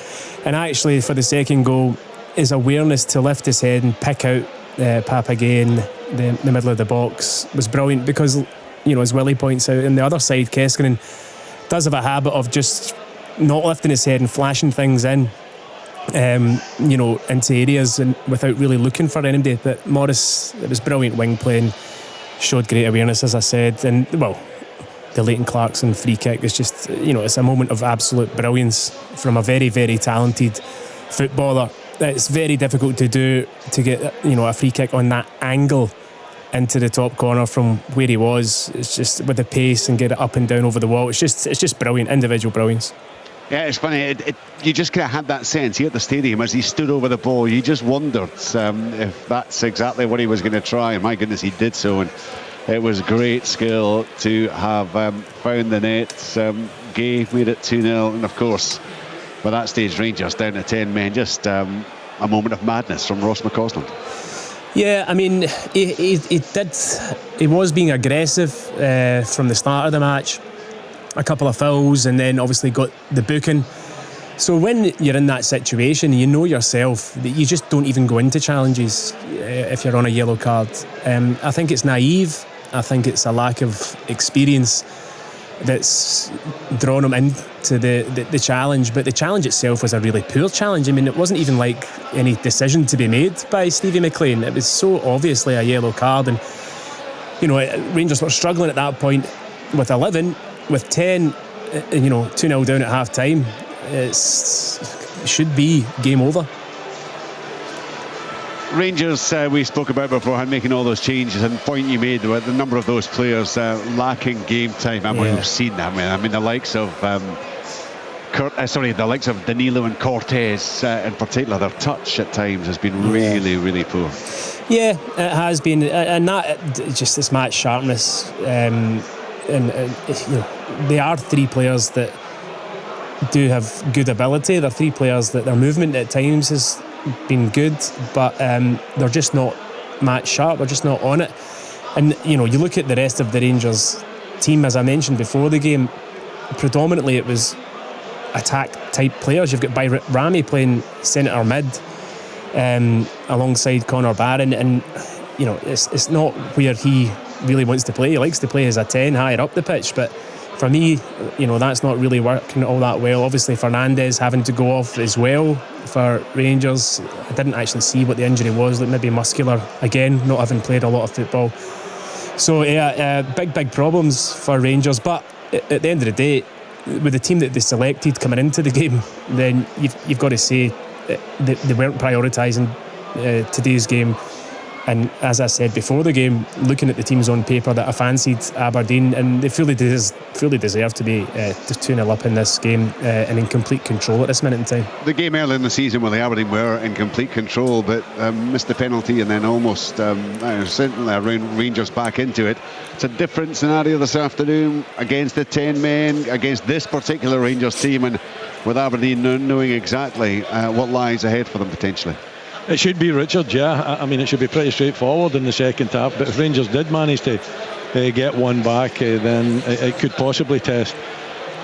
And actually for the second goal, his awareness to lift his head and pick out Papagay in the middle of the box was brilliant, because, you know, as Willie points out, on the other side, Keskinen does have a habit of just not lifting his head and flashing things in, you know, into areas and without really looking for anybody. But Morris, it was brilliant wing playing, showed great awareness, as I said. And, well, the Leighton Clarkson free kick is just, you know, it's a moment of absolute brilliance from a very, very talented footballer. It's very difficult to do, to get, you know, a free kick on that angle into the top corner from where he was. It's just with the pace and get it up and down over the wall. It's just brilliant, individual brilliance. Yeah, it's funny. You just kind of had that sense here at the stadium as he stood over the ball. You just wondered if that's exactly what he was going to try. And my goodness, he did so. And it was great skill to have found the net. Gay made it 2-0. And of course, by that stage, Rangers down to 10 men. Just a moment of madness from Ross McCausland. Yeah, I mean, he was being aggressive from the start of the match. A couple of fouls, and then obviously got the booking. So when you're in that situation, you know yourself that you just don't even go into challenges if you're on a yellow card. I think it's naive. I think it's a lack of experience. that's drawn them into the challenge. But the challenge itself was a really poor challenge. I mean, it wasn't even like any decision to be made by Stevie McLean. It was so obviously a yellow card, and Rangers were struggling at that point with 11, with 10, 2-0 down at half time. It should be game over. Rangers, we spoke about beforehand, making all those changes, and the point you made about the number of those players lacking game time. And we've seen that. I mean, the likes of the likes of Danilo and Cortez in particular, their touch at times has been really, really poor. Yeah, it has been, and that just this match sharpness. They are three players that do have good ability. They're three players that their movement at times has been good, but they're just not match sharp. They're just not on it. And you look at the rest of the Rangers team, as I mentioned before the game, predominantly it was attack type players. You've got Rami playing centre mid alongside Connor Barron, and it's not where he really wants to play. He likes to play as a 10 higher up the pitch, but for me, that's not really working all that well. Obviously, Fernandes having to go off as well for Rangers. I didn't actually see what the injury was. Like maybe muscular again, not having played a lot of football. So big problems for Rangers. But at the end of the day, with the team that they selected coming into the game, then you've got to say they weren't prioritising today's game. And as I said before the game, looking at the teams on paper that I fancied Aberdeen, and they fully deserve to be 2-0 up in this game and in complete control at this minute in time. The game early in the season where the Aberdeen were in complete control, but missed the penalty and then almost sent Rangers back into it. It's a different scenario this afternoon against the 10 men, against this particular Rangers team, and with Aberdeen knowing exactly what lies ahead for them potentially. It should be, Richard, yeah. I mean, it should be pretty straightforward in the second half, but if Rangers did manage to get one back, then it could possibly test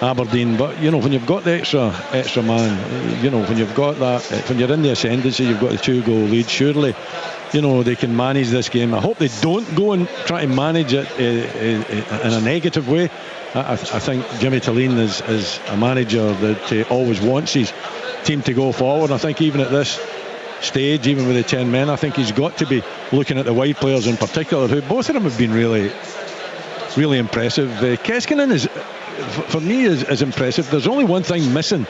Aberdeen. But, when you've got the extra man, when you've got that, when you're in the ascendancy, you've got a 2-goal lead, surely, they can manage this game. I hope they don't go and try to manage it in a negative way. I think Jimmy Tillene is a manager that always wants his team to go forward. I think even at this stage, even with the 10 men, I think he's got to be looking at the wide players in particular, who both of them have been really, really impressive. Keskinen for me is impressive. There's only one thing missing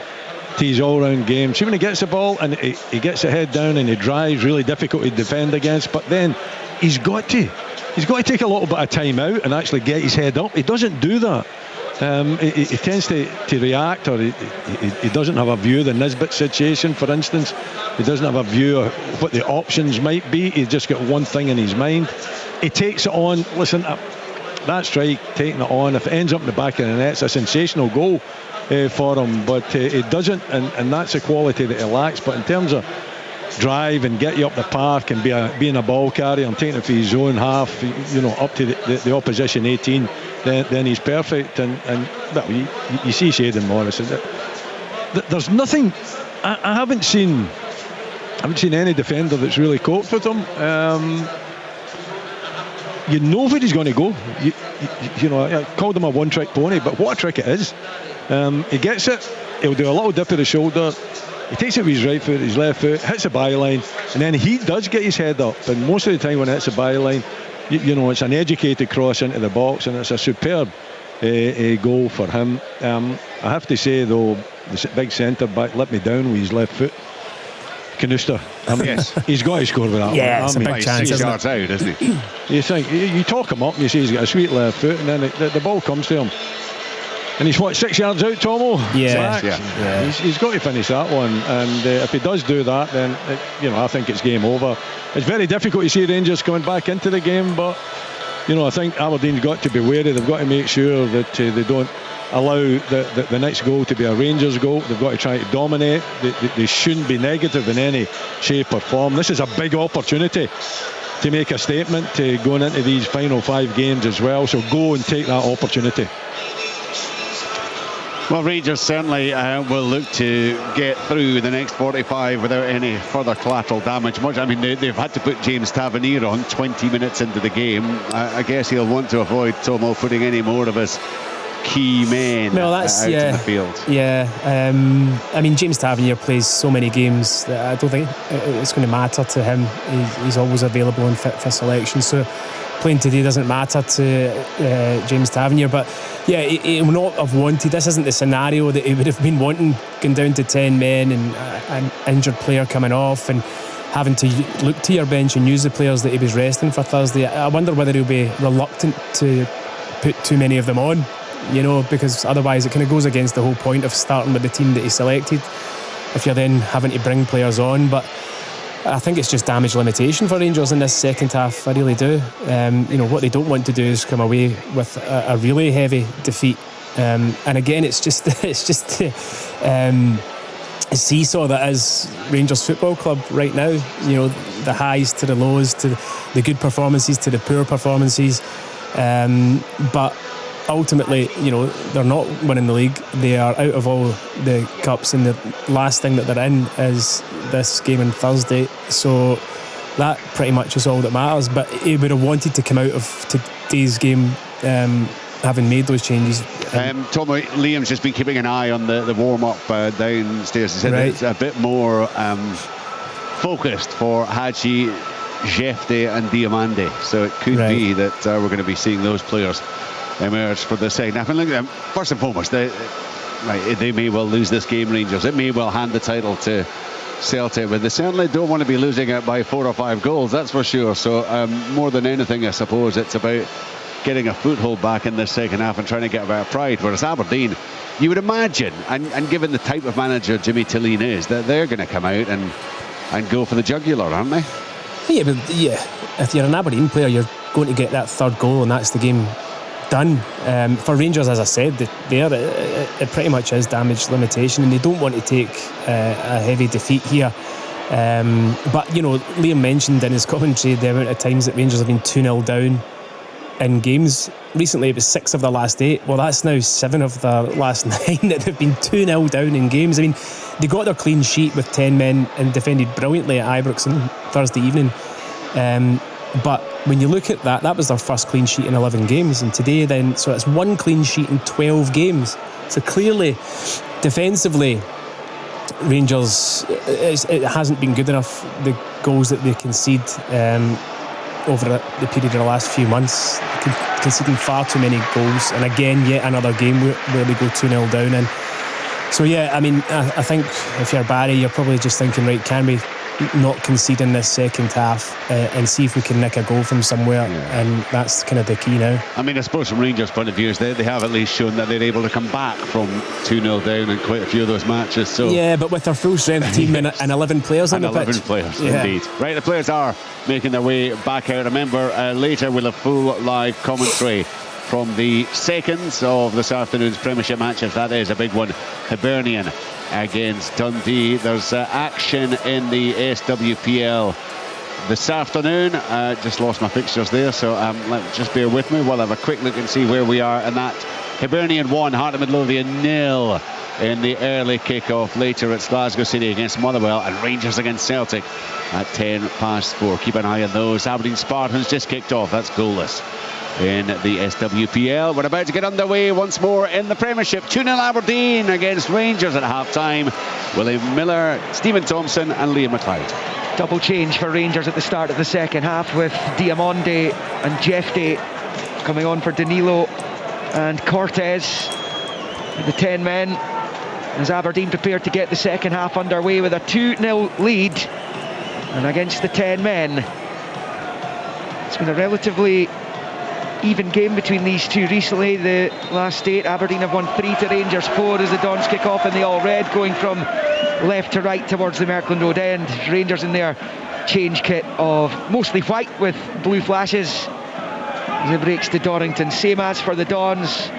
to his all-round game. See, when he gets the ball and he gets the head down and he drives, really difficult to defend against, but then he's got to take a little bit of time out and actually get his head up. He doesn't do that. He tends to react, or he doesn't have a view of the Nisbet situation, for instance. He doesn't have a view of what the options might be. He's just got one thing in his mind. He takes it on. Listen, that strike, taking it on, if it ends up in the back of the net, it's a sensational goal for him, but it doesn't, and that's a quality that he lacks. But in terms of drive and get you up the park and being a ball carrier and taking it for his own half, up to the opposition 18, then he's perfect. And well, you see Shayden Morris. There's nothing. I haven't seen any defender that's really coped with him. You know where he's going to go. I called him a one-trick pony, but what a trick it is. He gets it. He'll do a little dip of the shoulder. He takes it with his right foot, his left foot, hits the byline, and then he does get his head up. And most of the time when it hits the byline, it's an educated cross into the box, and it's a superb goal for him. I have to say, though, the big centre back let me down with his left foot. Canuster. Yes. He's got to score with that one. Yeah, it's a big chance, isn't it? Out, isn't he? You talk him up and you say he's got a sweet left foot, and then the ball comes to him. And he's 6 yards out, Tomo? Yeah. He's got to finish that one. And if he does do that, then I think it's game over. It's very difficult to see Rangers coming back into the game, but I think Aberdeen's got to be wary. They've got to make sure that they don't allow the next goal to be a Rangers goal. They've got to try to dominate. They shouldn't be negative in any shape or form. This is a big opportunity to make a statement going into these final 5 games as well. So go and take that opportunity. Well, Rangers certainly will look to get through the next 45 without any further collateral damage. They've had to put James Tavernier on 20 minutes into the game. I guess he'll want to avoid Tomo putting any more of his key men out in the field. Yeah, I mean, James Tavernier plays so many games that I don't think it's going to matter to him. He's always available and fit for selection, so playing today doesn't matter to James Tavernier. But yeah, he will not have wanted, this isn't the scenario that he would have been wanting, going down to 10 men and an injured player coming off and having to look to your bench and use the players that he was resting for Thursday. I wonder whether he'll be reluctant to put too many of them on, because otherwise it kind of goes against the whole point of starting with the team that he selected if you're then having to bring players on. But I think it's just damage limitation for Rangers in this second half. I really do. What they don't want to do is come away with a really heavy defeat. And again, it's just a seesaw that is Rangers Football Club right now. The highs to the lows, to the good performances, to the poor performances. But ultimately, they're not winning the league. They are out of all the cups, and the last thing that they're in is this game on Thursday. So that pretty much is all that matters. But he would have wanted to come out of today's game having made those changes. Tomo, Liam's just been keeping an eye on the warm-up downstairs. He said it's a bit more focused for Hagi, Jefte and Diamande, so it could be that we're going to be seeing those players emerge for the second half. And first and foremost, they may well lose this game, Rangers. It may well hand the title to Celtic, but they certainly don't want to be losing it by 4 or 5 goals, that's for sure. So more than anything, I suppose it's about getting a foothold back in this second half and trying to get a bit of pride. Whereas Aberdeen, you would imagine, and given the type of manager Jimmy Tilleen is, that they're going to come out and go for the jugular, aren't they? Yeah, if you're an Aberdeen player, you're going to get that third goal and that's the game done. For Rangers, as I said, it pretty much is damage limitation, and they don't want to take a heavy defeat here. But Liam mentioned in his commentary the amount of times that Rangers have been 2-0 down in games. Recently it was 6 of their last 8. Well, that's now 7 of their last 9 that they've been 2-0 down in games. I mean, they got their clean sheet with 10 men and defended brilliantly at Ibrox on Thursday evening. But when you look at that was their first clean sheet in 11 games, and today then, so it's 1 clean sheet in 12 games. So clearly, defensively, Rangers, it hasn't been good enough, the goals that they concede over the period of the last few months, conceding far too many goals, and again yet another game where they go 2-0 down. And so I mean, I think if you're Barry, you're probably just thinking, right, can we not concede in this second half and see if we can nick a goal from somewhere, and that's kind of the key now. I mean, I suppose from Rangers' point of view, they have at least shown that they're able to come back from 2-0 down in quite a few of those matches. So yeah, but with their full strength team and 11 players on the pitch. 11 players, indeed. Right, the players are making their way back out. Remember, later we'll have full live commentary from the seconds of this afternoon's Premiership matches. That is a big one. Hibernian against Dundee. There's action in the SWPL this afternoon. Just lost my fixtures there, so just bear with me. We'll have a quick look and see where we are in that. Hibernian 1, Heart of Midlothian 0 in the early kick-off. Later it's Glasgow City against Motherwell and Rangers against Celtic at 4:10. Keep an eye on those. Aberdeen Spartans just kicked off. That's goalless in the SWPL. We're about to get underway once more in the Premiership. 2-0 Aberdeen against Rangers at half-time. William Miller, Stephen Thompson and Liam McLeod. Double change for Rangers at the start of the second half, with Diamande and Jefte coming on for Danilo and Cortez. The 10 men, as Aberdeen prepared to get the second half underway with a 2-0 lead. And against the 10 men, it's been a relatively even game between these two recently. The last 8, Aberdeen have won 3 to Rangers 4 as the Dons kick off in the all-red, going from left to right towards the Merkland Road end. Rangers in their change kit of mostly white with blue flashes as it breaks to Dorrington. Same as for the Dons,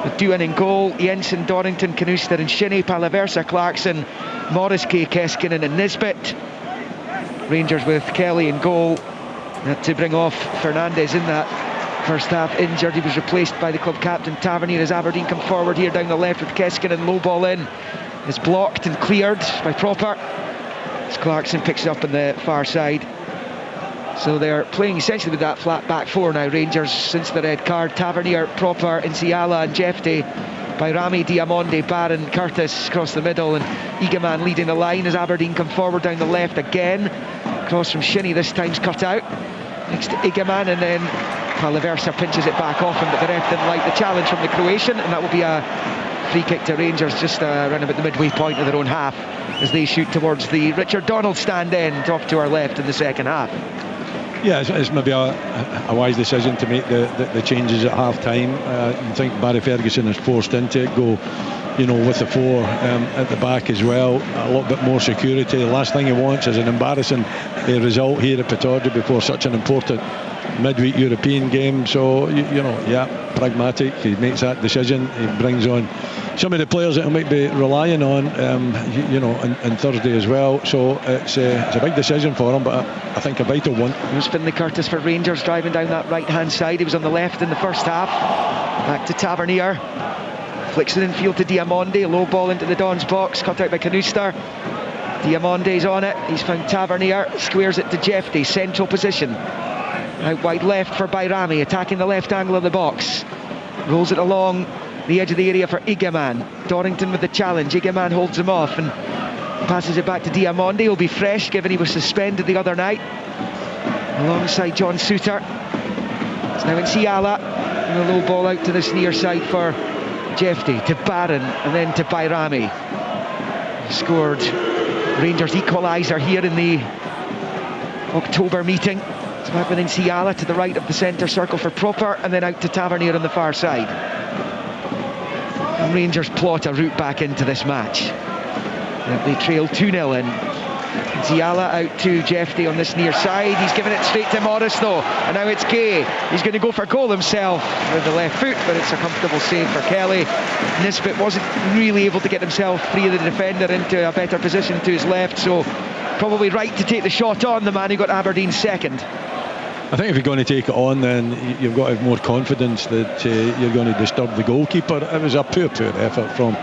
with Doohan in goal, Jensen, Dorrington, Canuster and Shinnie, Palaversa, Clarkson, Morris, Kay, Keskinen and Nisbet. Rangers with Kelly in goal, to bring off Fernandez in that first half, injured. He was replaced by the club captain Tavernier as Aberdeen come forward here down the left with Keskinen. Low ball in is blocked and cleared by Proper as Clarkson picks it up on the far side. So they're playing essentially with that flat back four now, Rangers, since the red card. Tavernier, Proper, Nsiala and Jefte. Bayrami, Diamonde, Barron, Curtis across the middle, and Egeman leading the line as Aberdeen come forward down the left again. Cross from Shinnie, this time's cut out. Next to Egeman, and then Palaversa pinches it back off him, but the ref didn't like the challenge from the Croatian, and that will be a free kick to Rangers just around about the midway point of their own half as they shoot towards the Richard Donald stand end off to our left in the second half. Yeah, it's maybe a wise decision to make the changes at half time. I think Barry Ferguson is forced into it, go with the four at the back as well, a little bit more security. The last thing he wants is an embarrassing result here at Pittodrie before such an important midweek European game. So pragmatic, he makes that decision. He brings on some of the players that he might be relying on on Thursday as well. So it's a big decision for him, but I think a vital one. Here's Finlay Curtis for Rangers driving down that right hand side. He was on the left in the first half. Back to Tavernier, flicks it in field to Diamonde, low ball into the Don's box, cut out by Canuster. Diamonde's on it, he's found Tavernier, squares it to Jefte, central position. Out wide left for Bayrami, attacking the left angle of the box. Rolls it along the edge of the area for Egeman. Dorrington with the challenge. Egeman holds him off and passes it back to Diamonde. He'll be fresh given he was suspended the other night alongside John Souttar. It's now Nsiala, and a low ball out to this near side for Jefte, to Barron and then to Bayrami. Scored Rangers equaliser here in the October meeting. It's back with Nsiala to the right of the centre circle for Proper, and then out to Tavernier on the far side. And Rangers plot a route back into this match. They trail 2-0 in. Nsiala out to Jefte on this near side. He's given it straight to Morris though, and now it's Gay. He's going to go for goal himself with the left foot, but it's a comfortable save for Kelly. Nisbet wasn't really able to get himself free of the defender into a better position to his left, so probably right to take the shot on the man who got Aberdeen second. I think if you're going to take it on, then you've got to have more confidence that you're going to disturb the goalkeeper. It was a poor effort from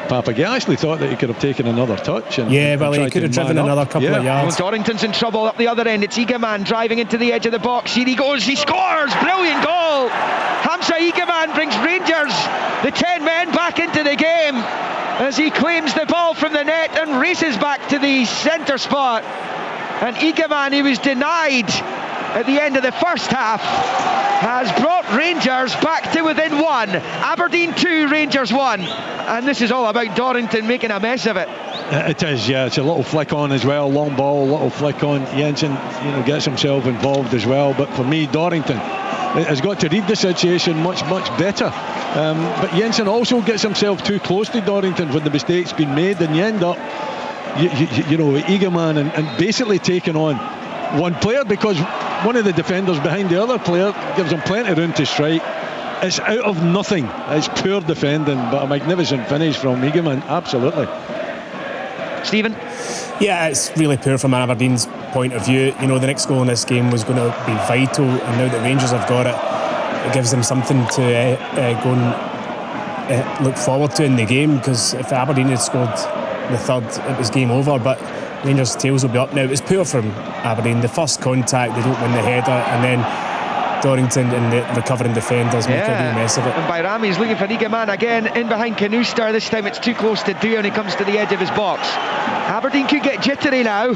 Papagay. I actually thought that he could have taken another touch. He could have driven another couple of yards. Well, Dorrington's in trouble up the other end. It's Egeman driving into the edge of the box. Here he goes, he scores! Brilliant goal! Hamza Egeman brings Rangers, the 10 men, back into the game as he claims the ball from the net and races back to the centre spot. And Egeman, he was denied at the end of the first half, has brought Rangers back to within one. Aberdeen 2, Rangers 1. And this is all about Dorrington making a mess of it. It is, yeah. It's a little flick on as well, long ball, little flick on. Jensen, gets himself involved as well. But for me, Dorrington has got to read the situation much better. But Jensen also gets himself too close to Dorrington when the mistake's been made, and you end up, Egeman and basically taking on one player, because one of the defenders behind the other player gives him plenty of room to strike. It's out of nothing. It's poor defending, but a magnificent finish from Egeman, absolutely. Stephen? Yeah, it's really poor from Aberdeen's point of view. The next goal in this game was going to be vital, and now that Rangers have got it gives them something to go and look forward to in the game, because if Aberdeen had scored the third, it was game over. But Rangers' tails will be up now. It was poor from Aberdeen. The first contact, they don't win the header, and then Dorrington and the recovering defenders make a real mess of it. And Bayrami's looking for Egeman again, in behind Canuster. This time it's too close to do, and he comes to the edge of his box. Aberdeen could get jittery now.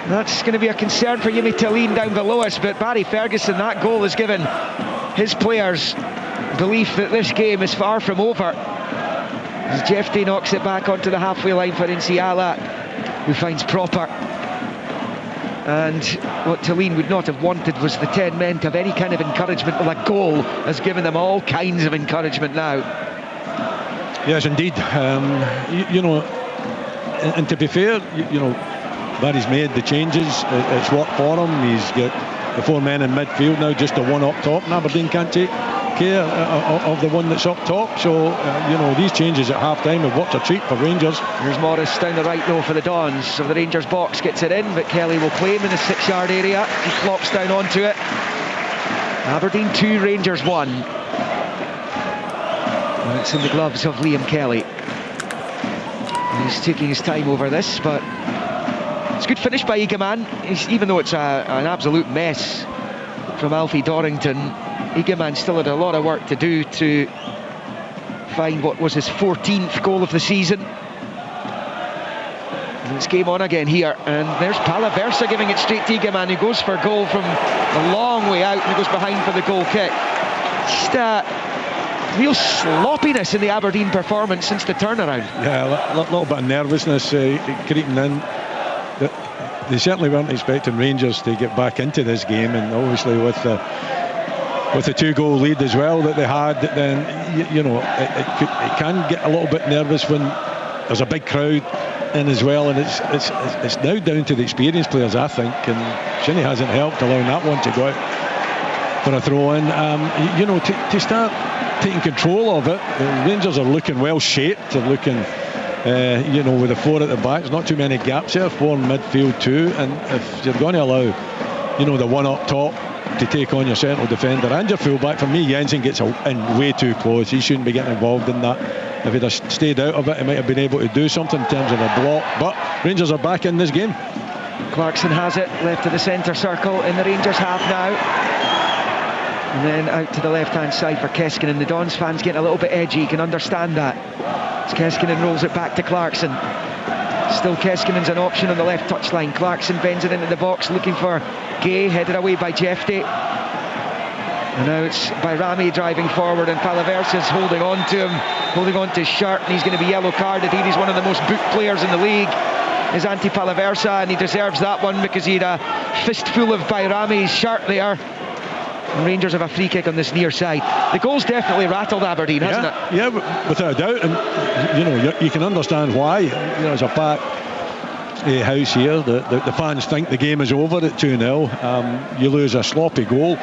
That's going to be a concern for Jimmy Tillene down below us, but Barry Ferguson, that goal has given his players belief that this game is far from over. As Jefte knocks it back onto the halfway line for Nsiala, who finds Proper. And what Tillene would not have wanted was the 10 men to have any kind of encouragement. Well, a goal has given them all kinds of encouragement now. Yes, indeed. And to be fair, Barry's made the changes. It's worked for him. He's got the 4 men in midfield now, just the one up top, and Aberdeen can't take care of the one that's up top. So these changes at half time have worked a treat for Rangers. Here's Morris down the right though for the Dons. So the Rangers box gets it in, but Kelly will claim in the 6-yard area. He flops down onto it. Aberdeen 2, Rangers 1. And it's in the gloves of Liam Kelly. He's taking his time over this, but It's a good finish by Eagleman. Even though it's an absolute mess from Alfie Dorrington, Eagleman still had a lot of work to do to find what was his 14th goal of the season. And it's game on again here, and there's Palaversa giving it straight to Eagleman, who goes for a goal from a long way out and goes behind for the goal kick. Just real sloppiness in the Aberdeen performance since the turnaround. Yeah, a little bit of nervousness creeping in. They certainly weren't expecting Rangers to get back into this game, and obviously with the 2-goal lead as well that they had, then you know it can get a little bit nervous when there's a big crowd in as well, and it's now down to the experienced players, I think, and Shinnie hasn't helped allowing that one to go out for a throw in. You know, to start taking control of it, the Rangers are looking well shaped. They're looking you know, with the 4 at the back, there's not too many gaps there, 4 in midfield too, and if you're going to allow, you know, the one up top to take on your central defender and your fullback, for me Jensen gets in way too close. He shouldn't be getting involved in that. If he'd have stayed out of it, he might have been able to do something in terms of a block, but Rangers are back in this game. Clarkson has it, left to the centre circle in the Rangers half now, and then out to the left hand side for Keskinen. The Dons fans getting a little bit edgy, you can understand that, as Keskinen rolls it back to Clarkson. Still Keskinen's an option on the left touchline. Clarkson bends it into the box looking for Gay, headed away by Jefty. And now it's Bayrami driving forward, and Palaversa's holding on to him, holding on to his shirt, and he's going to be yellow carded here. He's one of the most booked players in the league, is Antti Palaversa, and he deserves that one because he had a fistful of Bayrami's shirt there. And Rangers have a free kick on this near side. The goal's definitely rattled Aberdeen, hasn't it? Yeah, without a doubt, and you know, you can understand why. You know, it's a packed house here. The fans think the game is over at 2-0. You lose a sloppy goal.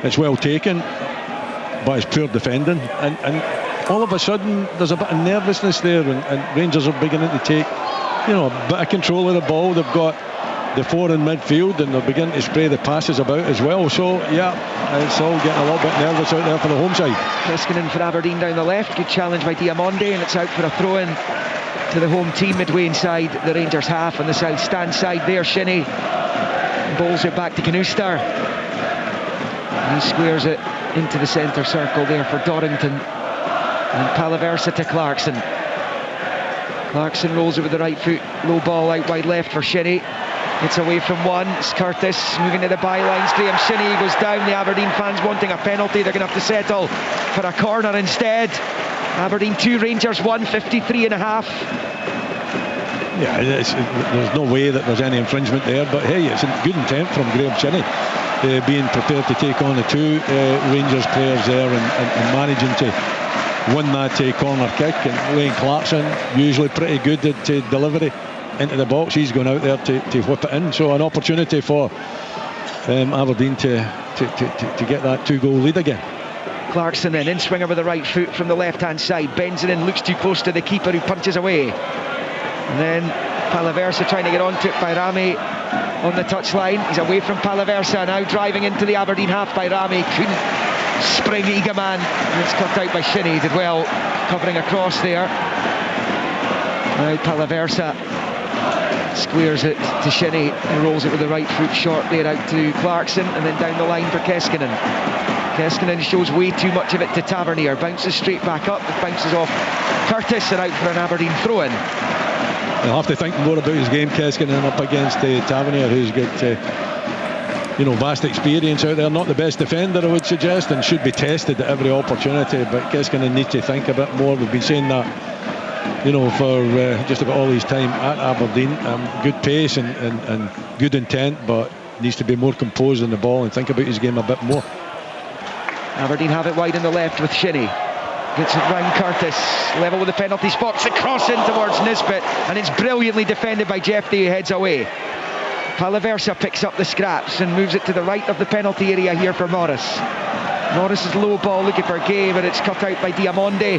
It's well taken, but it's poor defending, and all of a sudden there's a bit of nervousness there, and Rangers are beginning to take, you know, a bit of control of the ball. They've got the 4 in midfield, and they're beginning to spray the passes about as well. So yeah, it's all getting a little bit nervous out there for the home side. Keskinen for Aberdeen down the left, good challenge by Diamonde, and it's out for a throw-in to the home team midway inside the Rangers half on the south stand side there. Shinnie bowls it back to Canuster. He squares it into the centre circle there for Dorrington, and Palaversa to Clarkson. Clarkson rolls it with the right foot, low ball out wide left for Shinnie. It's away from one. It's Curtis moving to the bylines. Graham Shinnie goes down. The Aberdeen fans wanting a penalty. They're going to have to settle for a corner instead. Aberdeen 2, Rangers 1, 53 and a half. Yeah, there's no way that there's any infringement there, but hey, it's a good intent from Graham Shinnie, being prepared to take on the 2 Rangers players there, and managing to win that corner kick. And Lane Clarkson, usually pretty good at delivery into the box, he's going out there to whip it in. So an opportunity for Aberdeen to get that 2-goal lead again. Clarkson then in swinger with the right foot from the left hand side, bends it in, looks too close to the keeper, who punches away. And then Palaversa trying to get onto it by Rami on the touchline. He's away from Palaversa, now driving into the Aberdeen half by Rami. Couldn't spring Eagleman, and it's cut out by Shinnie. Did well covering across there. Now Palaversa squares it to Shinnie and rolls it with the right foot short there out to Clarkson, and then down the line for Keskinen. Keskinen shows way too much of it to Tavernier, bounces straight back up, it bounces off Curtis, and out for an Aberdeen throw-in. He'll have to think more about his game, Keskinen, up against Tavernier, who's got you know, vast experience out there. Not the best defender, I would suggest, and should be tested at every opportunity, but Keskinen needs to think a bit more. We've been saying that, you know, for just about all his time at Aberdeen. Good pace and good intent, but needs to be more composed on the ball and think about his game a bit more. Aberdeen have it wide on the left with Shinnie. Gets it round Curtis, level with the penalty spot, the cross in towards Nisbet, and it's brilliantly defended by Jefty, who heads away. Palaversa picks up the scraps and moves it to the right of the penalty area here for Morris. Morris's low ball looking for Gay, but it's cut out by Diamonde,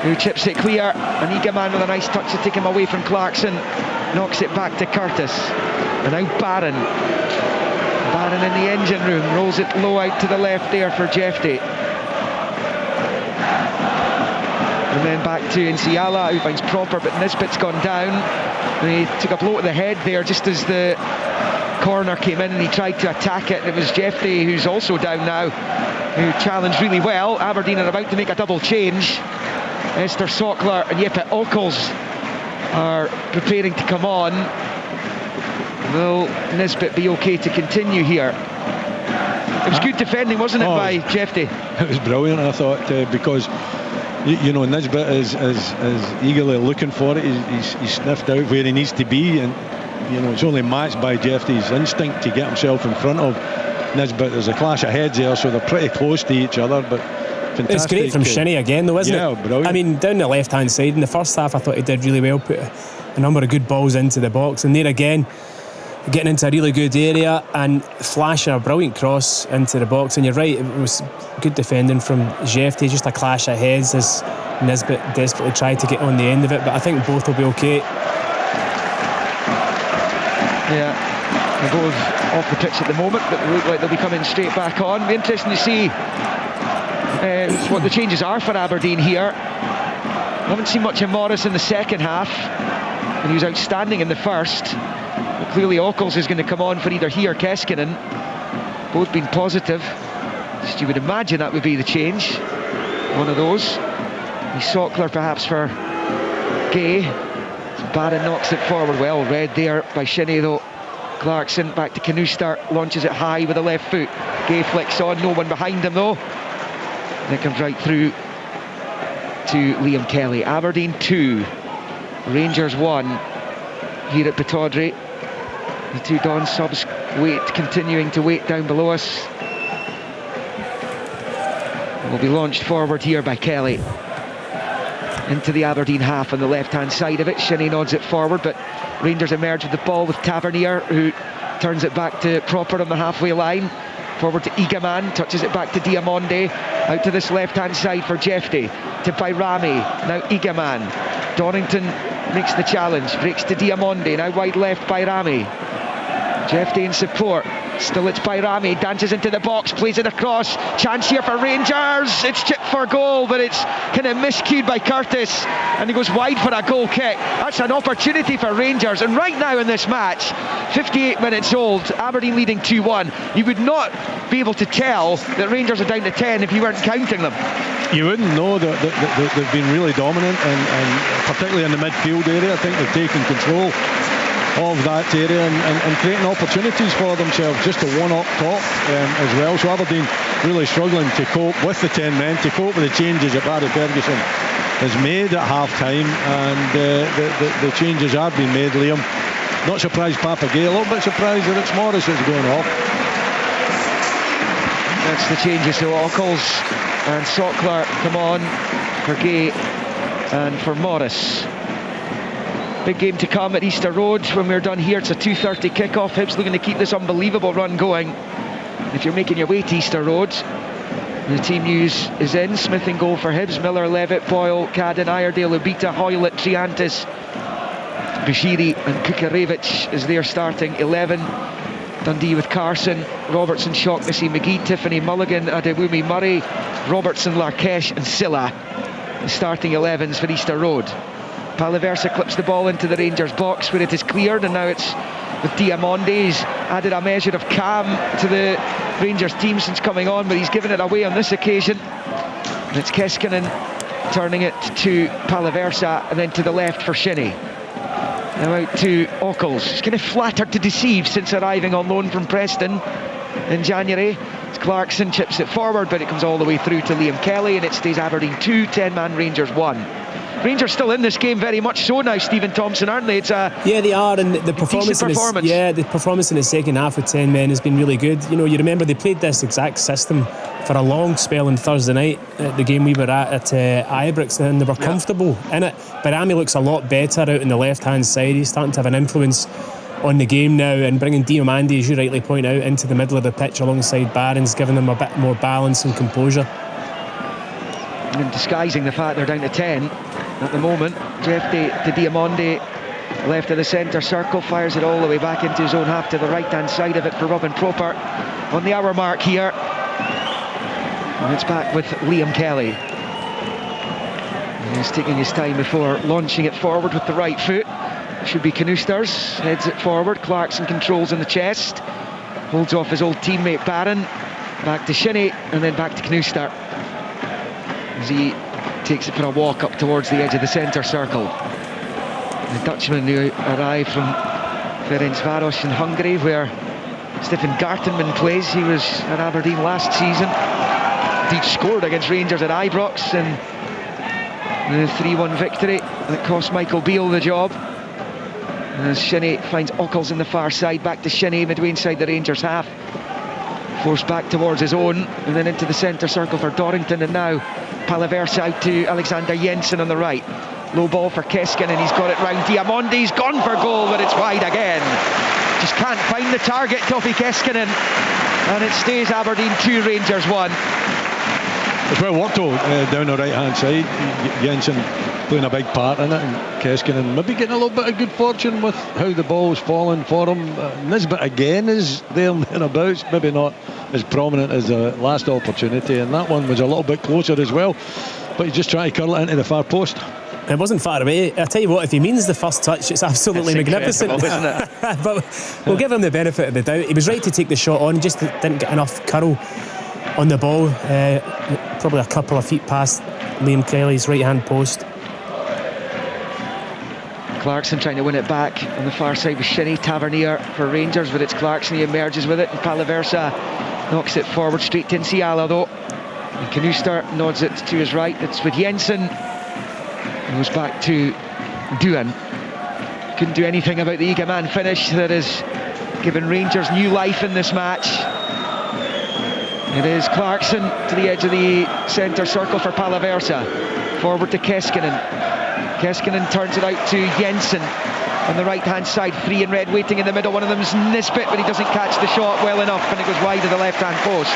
who chips it clear, and Eagleman with a nice touch to take him away from Clarkson, knocks it back to Curtis. And now Barron in the engine room, rolls it low out to the left there for Jefty. And then back to Nsiala, who finds Proper, but Nisbet's gone down. And he took a blow to the head there just as the corner came in, and he tried to attack it. It was Jeffrey, who's also down now, who challenged really well. Aberdeen are about to make a double change. Esther Sockler and Jeppe Ockels are preparing to come on. Will Nisbet be okay to continue here? It was good defending, wasn't it, by Jeffrey? It was brilliant, I thought, because you know, Nisbet is eagerly looking for it. He's sniffed out where he needs to be, and you know, it's only matched by Jeffrey's instinct to get himself in front of Nisbet. There's a clash of heads there, so they're pretty close to each other, but fantastic. It's great from Shinnie again, though, isn't it? Yeah, brilliant. I mean, down the left-hand side, in the first half, I thought he did really well, put a number of good balls into the box, and there again, getting into a really good area and flashing a brilliant cross into the box. And you're right, it was good defending from Jefte, just a clash of heads as Nisbet desperately tried to get on the end of it, but I think both will be okay. Yeah, they're both off the pitch at the moment, but they look like they'll be coming straight back on. It'll be interesting to see what the changes are for Aberdeen here. I haven't seen much of Morris in the second half, and he was outstanding in the first. But clearly Ockels is going to come on for either he or Keskinen. Both been positive. Just you would imagine that would be the change. One of those. Sockler perhaps for Gay. Barron knocks it forward. Well read there by Shinnie though. Clarkson back to Canuster, launches it high with the left foot. Gay flicks on, no one behind him though. And it comes right through to Liam Kelly. Aberdeen 2, Rangers 1 here at Pittodrie. The two Don subs continuing to wait down below us. Will be launched forward here by Kelly into the Aberdeen half on the left-hand side of it. Shinnie nods it forward, but Rangers emerge with the ball with Tavernier, who turns it back to Proper on the halfway line. Forward to Igaman, touches it back to Diamonde. Out to this left-hand side for Jefte, to Bayrami, now Igaman. Donington makes the challenge, breaks to Diamonde, now wide left Bayrami. Jefte in support, still it's Bayrami, dances into the box, plays it across, chance here for Rangers, it's chipped for goal, but it's kind of miscued by Curtis, and he goes wide for a goal kick. That's an opportunity for Rangers, and right now in this match, 58 minutes old, Aberdeen leading 2-1, you would not be able to tell that Rangers are down to 10 if you weren't counting them. You wouldn't know that they've been really dominant, and particularly in the midfield area. I think they've taken control of that area and creating opportunities for themselves, just to one up top as well. So Aberdeen really struggling to cope with the 10 men, to cope with the changes that Barry Ferguson has made at half time, and the changes are being made. Liam, not surprised Papa Gay, a little bit surprised that it's Morris that's going off. That's the changes, so Ockels and Sockler come on for Gay and for Morris. Big game to come at Easter Road when we're done here. It's a 2:30 kickoff. Hibs looking to keep this unbelievable run going. If you're making your way to Easter Road, the team news is in. Smith in goal for Hibs, Miller, Levitt, Boyle, Cadden, Iredale, Ubita, Hoylett, Triantis, Bashiri and Kukarevich is their starting 11. Dundee with Carson, Robertson, Shaughnessy, McGee, Tiffany, Mulligan, Adewumi, Murray, Robertson, Larkesh and Silla. The starting 11s for Easter Road. Palaversa clips the ball into the Rangers box where it is cleared, and now it's with Diamonde. He's added a measure of calm to the Rangers team since coming on, but he's given it away on this occasion. And it's Keskinen turning it to Palaversa, and then to the left for Shinnie. Now out to Ockels. He's kind of flattered to deceive since arriving on loan from Preston in January. It's Clarkson, chips it forward, but it comes all the way through to Liam Kelly, and it stays Aberdeen 2, 10-man Rangers 1. Rangers still in this game very much so now, Stephen Thompson, aren't they? It's a they are, and the performance. The performance in the second half with 10 men has been really good. You know, you remember they played this exact system for a long spell on Thursday night at the game we were at Ibrox, and they were comfortable in it. Bayrami looks a lot better out on the left-hand side. He's starting to have an influence on the game now, and bringing Diomande, as you rightly point out, into the middle of the pitch alongside Barron's, giving them a bit more balance and composure. And disguising the fact they're down to 10 at the moment. Jefte to Diamonde, left of the centre circle, fires it all the way back into his own half to the right-hand side of it for Robin Proper on the hour mark here. And it's back with Liam Kelly. And he's taking his time before launching it forward with the right foot. should be Knusters, heads it forward. Clarkson controls in the chest, holds off his old teammate Barron. Back to Shinnie, and then back to Knuster as he takes it for a walk up towards the edge of the centre circle. The Dutchman who arrived from Ferencváros in Hungary, where Stefan Gartenman plays. He was at Aberdeen last season. He scored against Rangers at Ibrox in the 3-1 victory that cost Michael Beale the job. As Shinnie finds Ockles in the far side, back to Shinnie midway inside the Rangers half. Forced back towards his own, and then into the centre circle for Dorrington, and now Palaversa out to Alexander Jensen on the right. Low ball for Keskinen, he's got it round Diamondi's gone for goal, but it's wide again. Just can't find the target, Tofi Keskinen, and it stays Aberdeen 2, Rangers 1. It's well worked though, down the right hand side. Jensen playing a big part in it, and Keskinen maybe getting a little bit of good fortune with how the ball's falling for him. Nisbet again is there and thereabouts, maybe not as prominent as the last opportunity, and that one was a little bit closer as well, but he's just trying to curl it into the far post. It wasn't far away. I tell you what, if he means the first touch, it's absolutely magnificent, isn't it? But we'll give him the benefit of the doubt. He was right to take the shot on, just didn't get enough curl on the ball. Probably a couple of feet past Liam Kelly's right hand post. Clarkson trying to win it back on the far side with Shinnie. Tavernier for Rangers, but it's Clarkson, he emerges with it, and Palaversa knocks it forward straight to Nsiala though, and Knuster nods it to his right. It's with Jensen, goes back to Duan. Couldn't do anything about the Egaman finish that has given Rangers new life in this match. It is Clarkson to the edge of the centre circle for Palaversa, forward to Keskinen. Keskinen turns it out to Jensen on the right hand side. 3 in red waiting in the middle. One of them's Nisbet, but he doesn't catch the shot well enough, and it goes wide of the left hand post,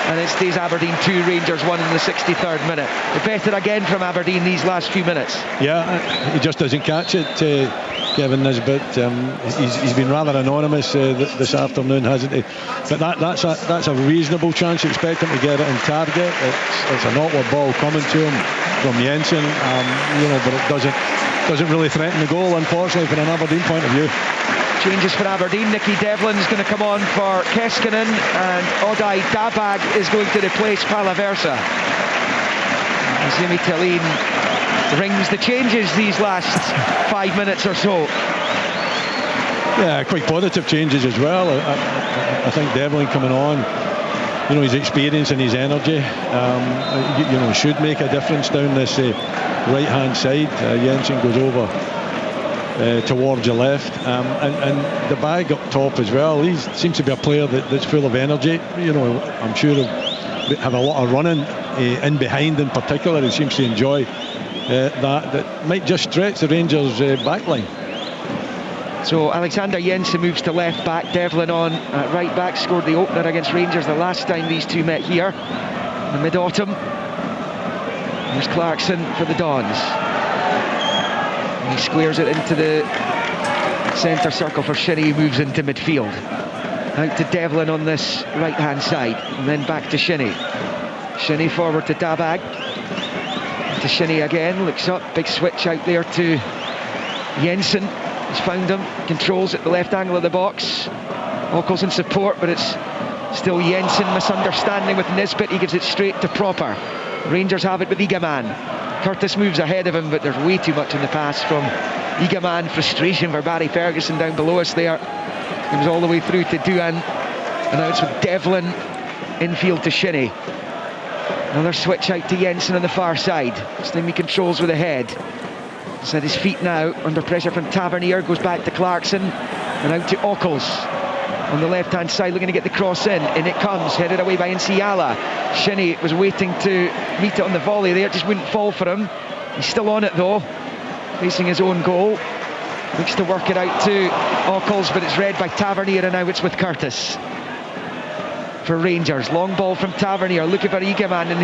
and it stays Aberdeen 2, Rangers 1 in the 63rd minute. Better again from Aberdeen these last few minutes. Yeah, he just doesn't catch it, Kevin Nisbet. He's been rather anonymous this afternoon, hasn't he? But that's a reasonable chance. You expect him to get it in target. It's an awkward ball coming to him from Jensen, but it doesn't really threaten the goal, unfortunately, from an Aberdeen point of view. Changes for Aberdeen. Nicky Devlin's going to come on for Keskinen, and Odai Dabag is going to replace Palaversa. And Jimmy Tillene rings the changes these last 5 minutes or so. Yeah, quite positive changes as well. I think Devlin coming on, his experience and his energy, should make a difference down this right hand side. Jensen goes over towards the left, and the bag up top as well. He seems to be a player that's full of energy. I'm sure he'll have a lot of running in behind in particular. He seems to enjoy that might just stretch the Rangers back line. So Alexander Jensen moves to left back, Devlin on at right back. Scored the opener against Rangers the last time these two met here in the mid-autumn. There's Clarkson for the Dons. He squares it into the centre circle for Shinnie, who moves into midfield. Out to Devlin on this right hand side, and then back to Shinnie. Shinnie forward to Dabag. To Shinnie again, looks up, big switch out there to Jensen. He's found him, controls at the left angle of the box. Ockles in support, but it's still Jensen. Misunderstanding with Nisbet, he gives it straight to Proper. Rangers have it with Egaman. Curtis moves ahead of him, but there's way too much in the pass from Egaman. Frustration for Barry Ferguson down below us there. Comes all the way through to Duan, and now it's with Devlin infield to Shinnie. Another switch out to Jensen on the far side. This time he controls with the head. He's at his feet now, under pressure from Tavernier. Goes back to Clarkson, and out to Ockles on the left hand side, looking to get the cross in, and it comes, headed away by Nsiala. Shinnie was waiting to meet it on the volley there, just wouldn't fall for him. He's still on it though, facing his own goal. Looks to work it out to Ockles, but it's read by Tavernier, and now it's with Curtis for Rangers. Long ball from Tavernier, looking for Egaman, and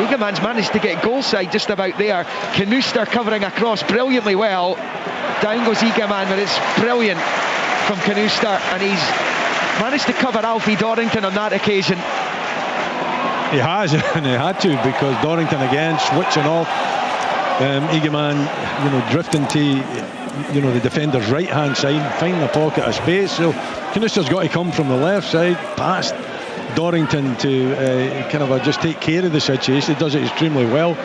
Egaman's managed to get goal side just about there. Knuster covering across brilliantly well. Down goes Egaman, but it's brilliant from Knuster, and he's managed to cover Alfie Dorrington on that occasion. He has, and he had to, because Dorrington again switching off. Egaman, drifting to the defender's right hand side, find a pocket of space. So Knister's got to come from the left side past Dorrington to just take care of the situation. He does it extremely well,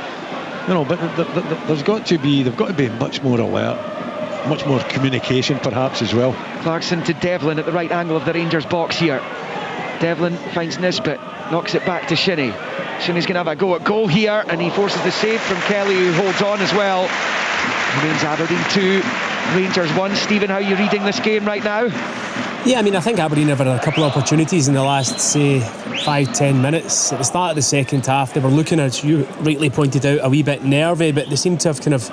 but they've got to be much more alert, much more communication perhaps as well. Clarkson to Devlin at the right angle of the Rangers box here. Devlin finds Nisbet, knocks it back to Shinnie. Shinnie's going to have a go at goal here, and he forces the save from Kelly, who holds on as well. Remains Aberdeen 2, Rangers 1. Stephen, how are you reading this game right now? Yeah, I think Aberdeen have had a couple of opportunities in the last, say, 5-10 minutes. At the start of the second half, they were looking, as you rightly pointed out, a wee bit nervy, but they seem to have kind of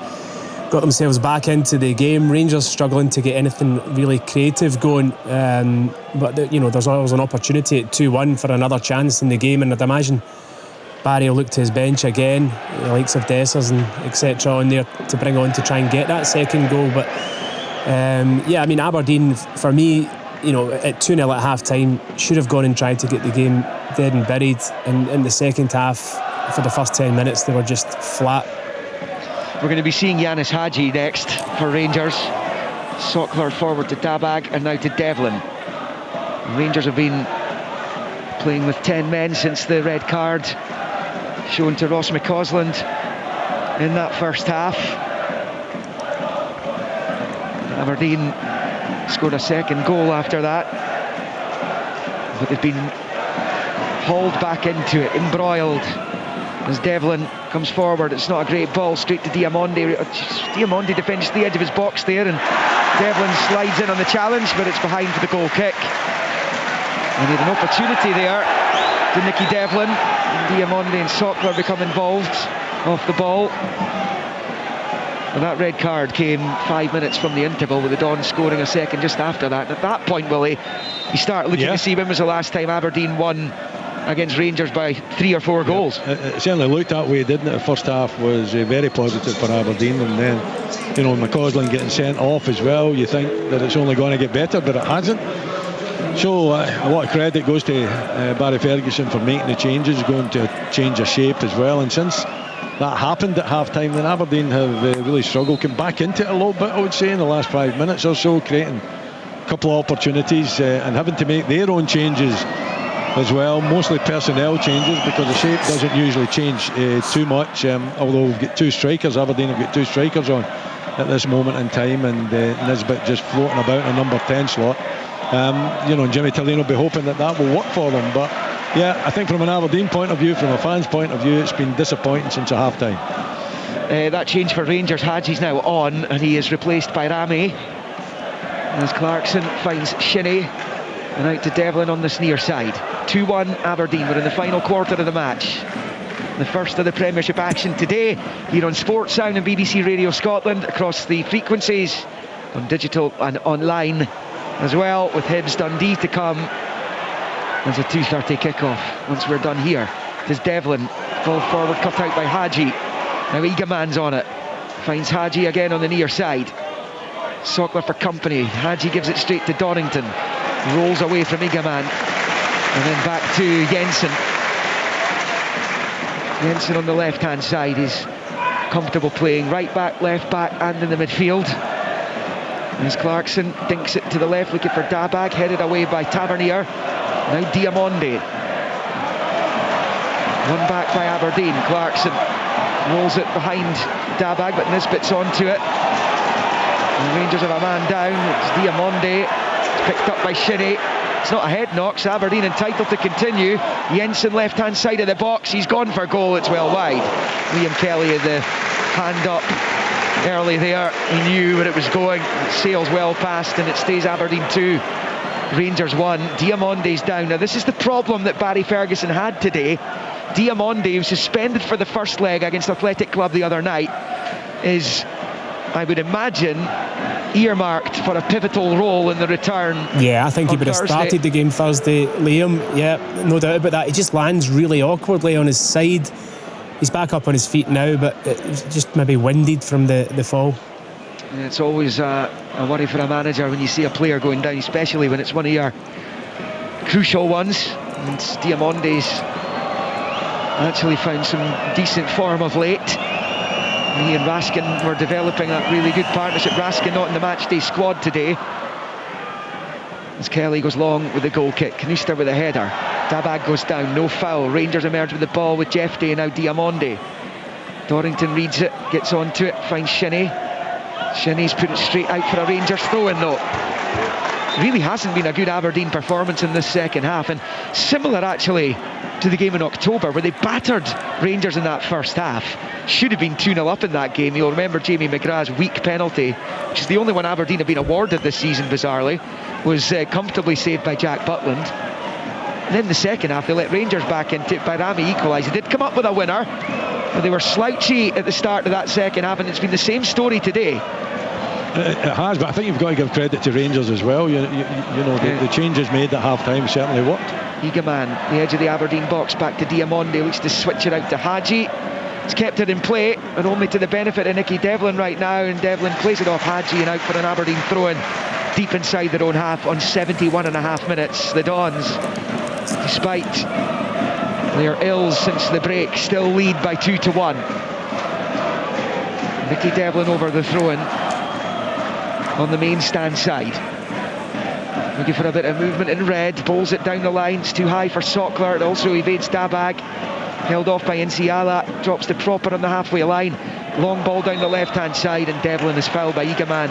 got themselves back into the game. Rangers struggling to get anything really creative going, but there's always an opportunity at 2-1 for another chance in the game, and I'd imagine Barry will look to his bench again, the likes of Dessers and etc. on there to bring on to try and get that second goal. But Aberdeen, for me, at 2-0 at half time, should have gone and tried to get the game dead and buried, and in the second half, for the first 10 minutes, they were just flat. We're going to be seeing Yanis Hadji next for Rangers. Sockler forward to Dabag and now to Devlin. Rangers have been playing with 10 men since the red card shown to Ross McCausland in that first half. Aberdeen scored a second goal after that, but they've been hauled back into it, embroiled. As Devlin comes forward, it's not a great ball, straight to Diamonde. Diamonde defends the edge of his box there, and Devlin slides in on the challenge, but it's behind for the goal kick. And he had an opportunity there to Nicky Devlin. And Diamonde and Sockler become involved off the ball. And that red card came 5 minutes from the interval, with the Dons scoring a second just after that. And at that point, Willie, you start looking to see when was the last time Aberdeen won against Rangers by 3 or 4 goals. It certainly looked that way, didn't it? The first half was very positive for Aberdeen, and then McCausland getting sent off as well. You think that it's only going to get better, but it hasn't. So a lot of credit goes to Barry Ferguson for making the changes, going to change of shape as well. And since that happened at half time, then Aberdeen have really struggled, come back into it a little bit, I would say, in the last 5 minutes or so, creating a couple of opportunities and having to make their own changes as well, mostly personnel changes, because the shape doesn't usually change too much, although we've got 2 strikers. Aberdeen have got 2 strikers on at this moment in time, and Nisbet just floating about a number 10 slot. And Jimmy Tillane will be hoping that will work for them. But yeah, I think from an Aberdeen point of view, from a fan's point of view, it's been disappointing since a half time. That change for Rangers, Hadji's now on, and he is replaced by Rami as Clarkson finds Shinnie, and out to Devlin on this near side. 2-1 Aberdeen. We're in the final quarter of the match, the first of the Premiership action today here on Sports Sound and BBC Radio Scotland, across the frequencies on digital and online as well, with Hibs Dundee to come. There's a 2:30 kickoff once we're done here. There's Devlin, ball forward cut out by Hadji. Now Egaman's on it, finds Hadji again on the near side. Sockler for company. Hadji gives it straight to Donington, rolls away from Egaman, and then back to Jensen. Jensen on the left hand side is comfortable playing right back, left back and in the midfield. As Clarkson dinks it to the left, looking for Dabag, headed away by Tavernier. Now Diamonde. One back by Aberdeen. Clarkson rolls it behind Dabag, but Nisbet's onto it. And the Rangers have a man down. It's Diamonde. It's picked up by Shinnie. It's not a head knock, so Aberdeen entitled to continue. Jensen left hand side of the box. He's gone for goal. It's well wide. Liam Kelly had the hand up early there. He knew where it was going. It sails well past, and it stays Aberdeen 2, Rangers 1. Diamonde's down. Now this is the problem that Barry Ferguson had today. Diamonde, was suspended for the first leg against Athletic Club the other night, is, I would imagine, earmarked for a pivotal role in the return. Yeah, I think he would have started the game Thursday, Liam. Yeah, no doubt about that. He just lands really awkwardly on his side. He's back up on his feet now, but it's just maybe winded from the fall. And it's always a worry for a manager when you see a player going down, especially when it's one of your crucial ones. And Diamonde's actually found some decent form of late. He and Raskin were developing that really good partnership. Raskin not in the matchday squad today, as Kelly goes long with the goal kick. Knister with a header. Dabag goes down, no foul. Rangers emerge with the ball with Jeffday and now Diamonde. Dorrington reads it, gets onto it, finds Shinnie. Shinnie's put it straight out for a Rangers throw-in though. Really hasn't been a good Aberdeen performance in this second half, and similar actually to the game in October where they battered Rangers in that first half. Should have been 2-0 up in that game. You'll remember Jamie McGrath's weak penalty, which is the only one Aberdeen have been awarded this season bizarrely, was comfortably saved by Jack Butland. And then the second half they let Rangers back into it. Bairami equalised. They did come up with a winner, but they were slouchy at the start of that second half, and it's been the same story today. It has, but I think you've got to give credit to Rangers as well. You know, the changes made at half-time certainly worked. Egaman, the edge of the Aberdeen box, back to Diamonde, looks to switch it out to Hadji. He's kept it in play, but only to the benefit of Nicky Devlin right now, and Devlin plays it off Hadji and out for an Aberdeen throw-in deep inside their own half on 71.5 minutes. The Dons, despite their ills since the break, still lead by 2-1. Nicky Devlin over the throw-in on the main stand side, looking for a bit of movement in red, bowls it down the line. It's too high for Sockler. It also evades Dabag, held off by Nsiala, drops the proper on the halfway line. Long ball down the left hand side, and Devlin is fouled by Egaman,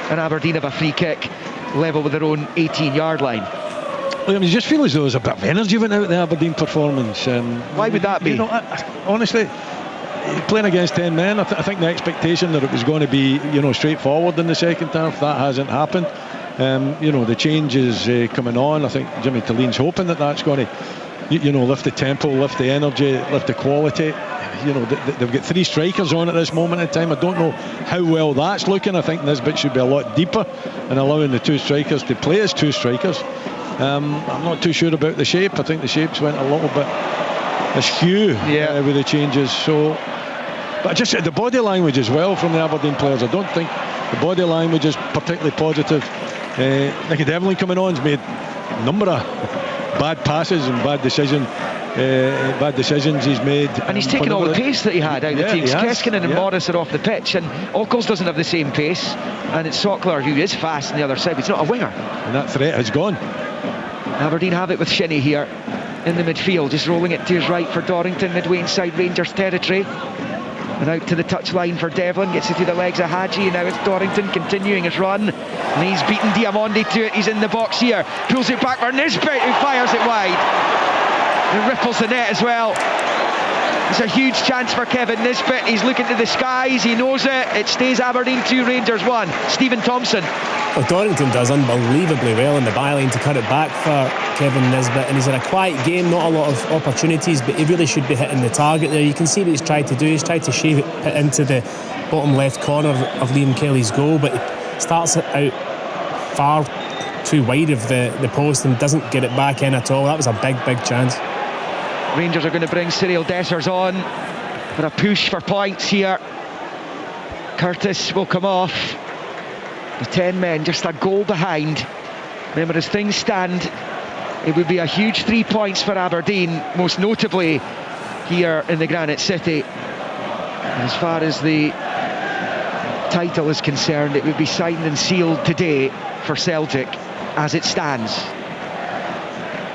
and Aberdeen have a free kick level with their own 18-yard line. I mean, you just feel as though there's a bit of energy went out of the Aberdeen performance. Why would that be? You know, honestly, playing against 10 men, I think the expectation that it was going to be, you know, straightforward in the second half, that hasn't happened. You know, the changes coming on, I think Jimmy Tilleen's hoping that that's going to, you know, lift the tempo, lift the energy, lift the quality. You know, they've got 3 strikers on at this moment in time. I don't know how well that's looking. I think Nisbet should be a lot deeper and allowing the 2 strikers to play as 2 strikers. I'm not too sure about the shape. I think the shapes went a little bit askew with the changes. So, but just the body language as well from the Aberdeen players, I don't think the body language is particularly positive. Nicky Devlin coming on has made a number of bad passes and bad decisions he's made, and he's taken all the pace that he had out of the team. Keskinen and Morris are off the pitch, and Ockles doesn't have the same pace, and it's Sockler who is fast on the other side, but he's not a winger, and that threat has gone. Aberdeen have it with Shinnie here in the midfield, just rolling it to his right for Dorrington, midway inside Rangers territory, and out to the touchline for Devlin, gets it through the legs of Hadji, and now it's Dorrington continuing his run, and he's beaten Diamonde to it. He's in the box here, pulls it back for Nisbet, who fires it wide. It ripples the net as well. It's a huge chance for Kevin Nisbet. He's looking to the skies, he knows it. It stays Aberdeen 2, Rangers 1. Stephen Thompson. Well, Dorrington does unbelievably well in the byline to cut it back for Kevin Nisbet, and he's in a quiet game, not a lot of opportunities, but he really should be hitting the target there. You can see what he's tried to do. He's tried to shave it into the bottom left corner of Liam Kelly's goal, but he starts it out far too wide of the post and doesn't get it back in at all. That was a big chance. Rangers are going to bring Cyril Dessers on for a push for points here. Curtis will come off. The 10 men just a goal behind. Remember, as things stand, it would be a huge 3 points for Aberdeen, most notably here in the Granite City. And as far as the title is concerned, it would be signed and sealed today for Celtic as it stands.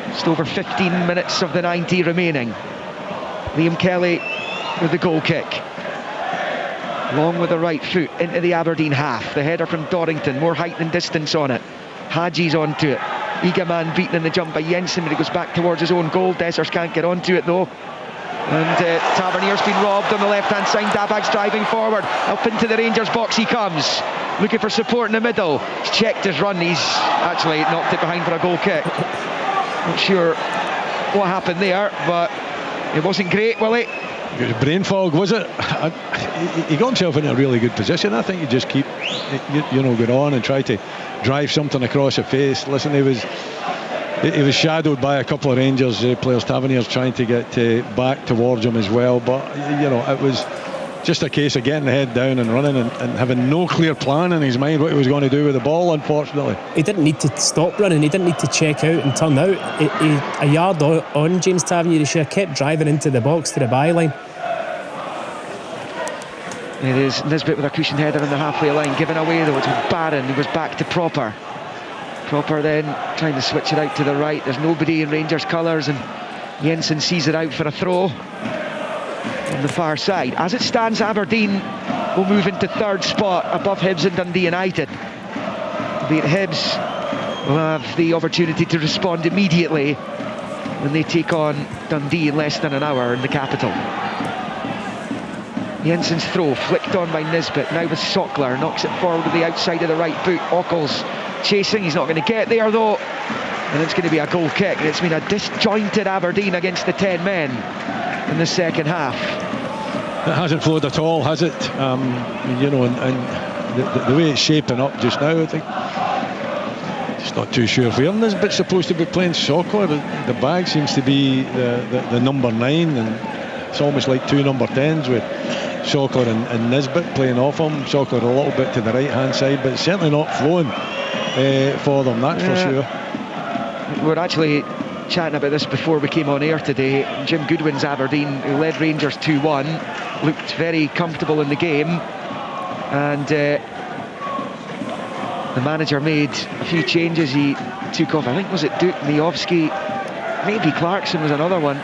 Just over 15 minutes of the 90 remaining. Liam Kelly with the goal kick. Long with the right foot into the Aberdeen half. The header from Dorrington, more height than distance on it. Hadji's onto it. Egaman beaten in the jump by Jensen, but he goes back towards his own goal. Dessers can't get onto it though. And Tavernier's been robbed on the left-hand side. Dabag's driving forward. Up into the Rangers box he comes. Looking for support in the middle. He's checked his run. He's actually knocked it behind for a goal kick. Not sure what happened there, but it wasn't great, will it? It was brain fog, was it? He got himself in a really good position. I think you just keep, you know, going on and try to drive something across the face. Listen, he was shadowed by a couple of Rangers players. Tavernier's trying to get back towards him as well, but you know, it was just a case of getting the head down and running and having no clear plan in his mind what he was going to do with the ball, unfortunately. He didn't need to stop running, he didn't need to check out and turn out. A yard on James Tavernier, he should have kept driving into the box to the byline. It is Nisbet with a cushion header on the halfway line, given away though. It's with Barron, who was back to Proper. Proper then trying to switch it out to the right. There's nobody in Rangers colours, and Jensen sees it out for a throw on the far side. As it stands, Aberdeen will move into third spot above Hibs and Dundee United. Albeit Hibs will have the opportunity to respond immediately when they take on Dundee in less than an hour in the capital. Jensen's throw flicked on by Nisbet, now with Sockler, knocks it forward to the outside of the right boot. Ockles chasing, he's not going to get there though, and it's going to be a goal kick. And it's been a disjointed Aberdeen against the 10 men in the second half. It hasn't flowed at all, has it? You know, and the way it's shaping up just now, I think just not too sure where Nisbet's supposed to be playing. Sockler, the bag seems to be the number 9, and it's almost like two number 10s with Sockler and Nisbet playing off him. Sockler a little bit to the right hand side, but it's certainly not flowing for them, that's for sure. We're actually chatting about this before we came on air today. Jim Goodwin's Aberdeen, who led Rangers 2-1, looked very comfortable in the game, and the manager made a few changes. He took off, I think, was it Duke, Miovski, maybe Clarkson was another one.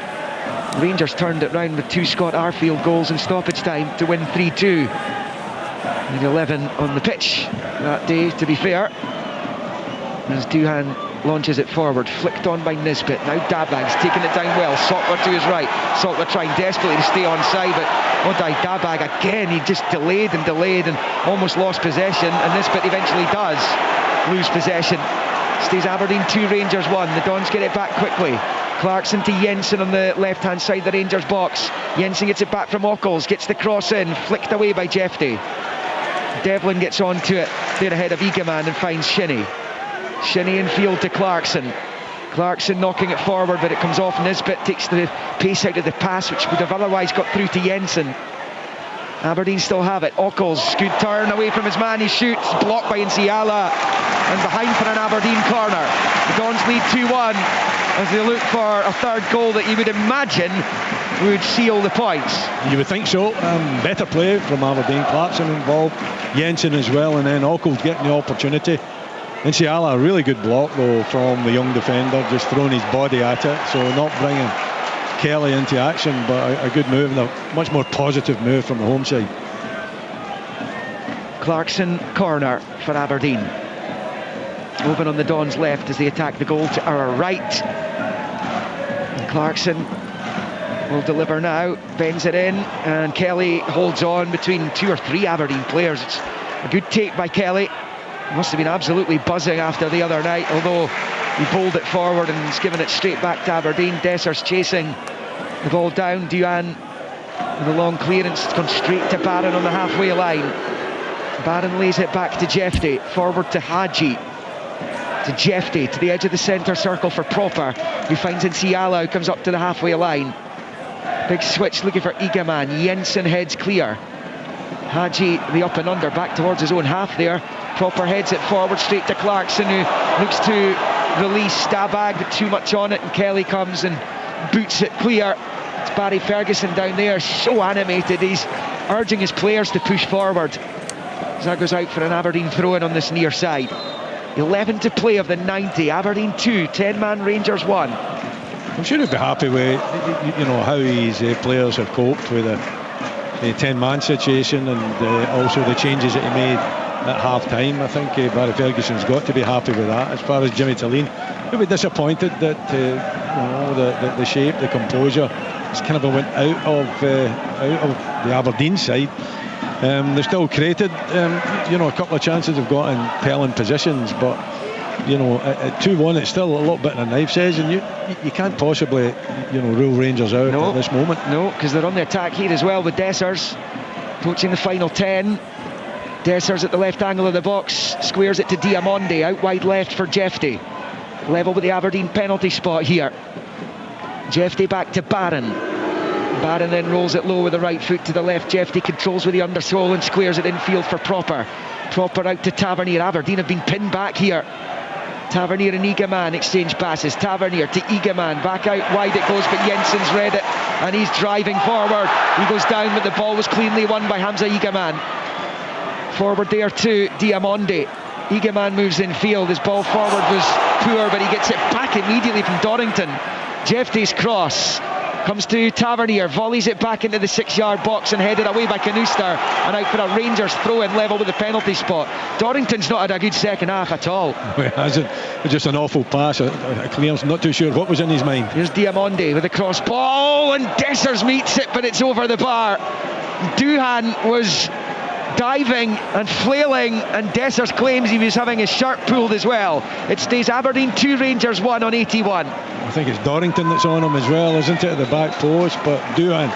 Rangers turned it round with 2 Scott Arfield goals in stoppage time to win 3-2. And 11 on the pitch that day, to be fair. As Duhan launches it forward, flicked on by Nisbet. Now Dabag's taking it down well. Sockler to his right. Sockler trying desperately to stay onside, but Odai Dabag again, he just delayed and almost lost possession, and Nisbet eventually does lose possession. Stays Aberdeen 2, Rangers 1. The Dons get it back quickly. Clarkson to Jensen on the left-hand side of the Rangers box. Jensen gets it back from Ockles, gets the cross in, flicked away by Jefty. Devlin gets onto it, there ahead of Egeman, and finds Shinnie. Shinnie in field to Clarkson. Clarkson knocking it forward, but it comes off. Nisbet takes the pace out of the pass, which would have otherwise got through to Jensen. Aberdeen still have it. Ockles, good turn away from his man, he shoots, blocked by Nsiala, and behind for an Aberdeen corner. The Dons lead 2-1 as they look for a third goal that you would imagine would seal the points. You would think so. Better play from Aberdeen. Clarkson involved, Jensen as well, and then Ockles getting the opportunity. Nsiala, a really good block though from the young defender, just throwing his body at it, so not bringing Kelly into action, but a good move and a much more positive move from the home side. Clarkson corner for Aberdeen. Open on the Dons' left as they attack the goal to our right. And Clarkson will deliver now, bends it in, and Kelly holds on between 2 or 3 Aberdeen players. It's a good take by Kelly. He must have been absolutely buzzing after the other night, although he bowled it forward and he's given it straight back to Aberdeen. Desser's chasing the ball down. Duhan with a long clearance, it's gone straight to Barron on the halfway line. Barron lays it back to Jefty, forward to Hadji, to Jefty, to the edge of the centre circle for Proper, who finds Nsiala, who comes up to the halfway line. Big switch looking for Egeman. Jensen heads clear. Hadji, the up and under, back towards his own half there. Proper heads it forward straight to Clarkson, who looks to release Dabag, but too much on it, and Kelly comes and boots it clear. It's Barry Ferguson down there, so animated, he's urging his players to push forward. As that goes out for an Aberdeen throw-in on this near side. 11 to play of the 90. Aberdeen 2, 10-man Rangers 1. I'm sure he'd be happy with how his players have coped with the 10-man situation, and also the changes that he made at half-time. I think Barry Ferguson's got to be happy with that. As far as Jimmy Tillene, he'll be disappointed that the shape, the composure, it's kind of went out of the Aberdeen side. They've still created a couple of chances they've got in telling positions, but at 2-1 it's still a little bit in a knife's edge, and you can't possibly rule Rangers out at this moment. No, because they're on the attack here as well with Dessers approaching the final 10. Dessers at the left angle of the box, squares it to Diamonde, out wide left for Jefty. Level with the Aberdeen penalty spot here. Jefty back to Barron. Barron then rolls it low with the right foot to the left. Jefty controls with the undersole and squares it infield for Proper. Proper out to Tavernier. Aberdeen have been pinned back here. Tavernier and Egeman exchange passes. Tavernier to Egeman, back out wide it goes, but Jensen's read it and he's driving forward. He goes down, but the ball was cleanly won by Hamza Egeman. Forward there to Diamonde. Egeman moves in field. His ball forward was poor, but he gets it back immediately from Dorrington. Jeffrey's cross comes to Tavernier, volleys it back into the 6-yard box and headed away by Canuster, and out for a Rangers throw-in level with the penalty spot. Dorrington's not had a good second half at all. It hasn't. It's just an awful pass. Clearance, not too sure what was in his mind. Here's Diamonde with a cross ball, and Dessers meets it, but it's over the bar. Doohan was diving and flailing, and Dessers claims he was having his shirt pulled as well. It stays Aberdeen 2, Rangers 1 on 81. I think it's Dorrington that's on him as well, isn't it, at the back post? But Doohan,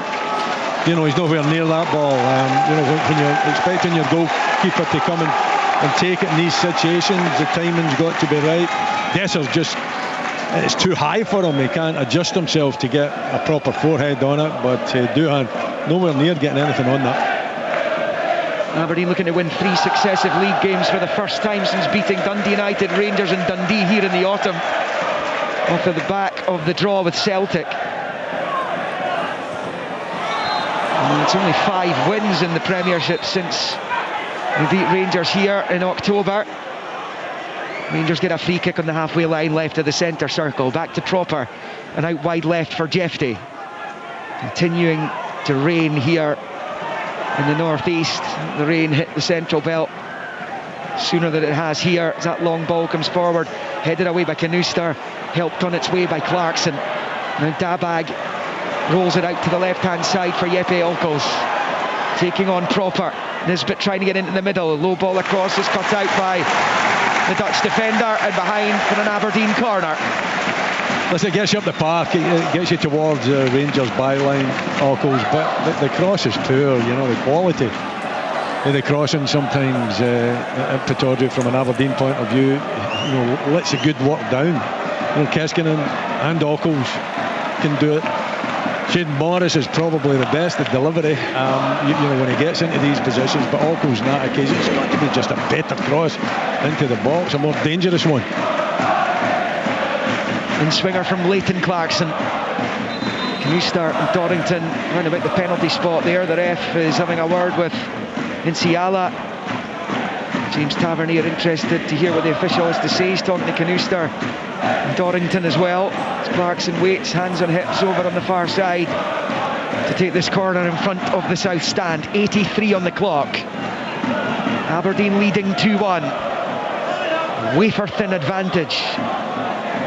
he's nowhere near that ball. When you're expecting your goalkeeper to come and take it in these situations, the timing's got to be right. Dessers it's too high for him. He can't adjust himself to get a proper forehead on it. But Doohan, nowhere near getting anything on that. Aberdeen looking to win 3 successive league games for the first time since beating Dundee United, Rangers and Dundee here in the autumn, off of the back of the draw with Celtic. And it's only 5 wins in the Premiership since we beat Rangers here in October. Rangers get a free kick on the halfway line left of the centre circle, back to Proper and out wide left for Jefty. Continuing to rain here in the northeast. The rain hit the central belt sooner than it has here. As that long ball comes forward, headed away by Canuster, helped on its way by Clarkson. Now Dabag rolls it out to the left-hand side for Jeppe Olkos, taking on Proper. Nisbet trying to get into the middle. Low ball across is cut out by the Dutch defender and behind for an Aberdeen corner. Listen, it gets you up the park, it gets you towards Rangers byline, Olkos, but the cross is poor, the quality of the crossing sometimes at Pittodrie from an Aberdeen point of view, lets the good work down. Keskinen and Olkos can do it. Shane Morris is probably the best at delivery, when he gets into these positions, but Olkos on that occasion, it's got to be just a better cross into the box, a more dangerous one. In swinger from Leighton Clarkson. Canuster and Dorrington round about the penalty spot there. The ref is having a word with Inciala. James Tavernier interested to hear what the official has to say. He's talking to Canuster and Dorrington as well. As Clarkson waits, hands on hips over on the far side to take this corner in front of the south stand. 83 on the clock. Aberdeen leading 2-1. Wafer thin advantage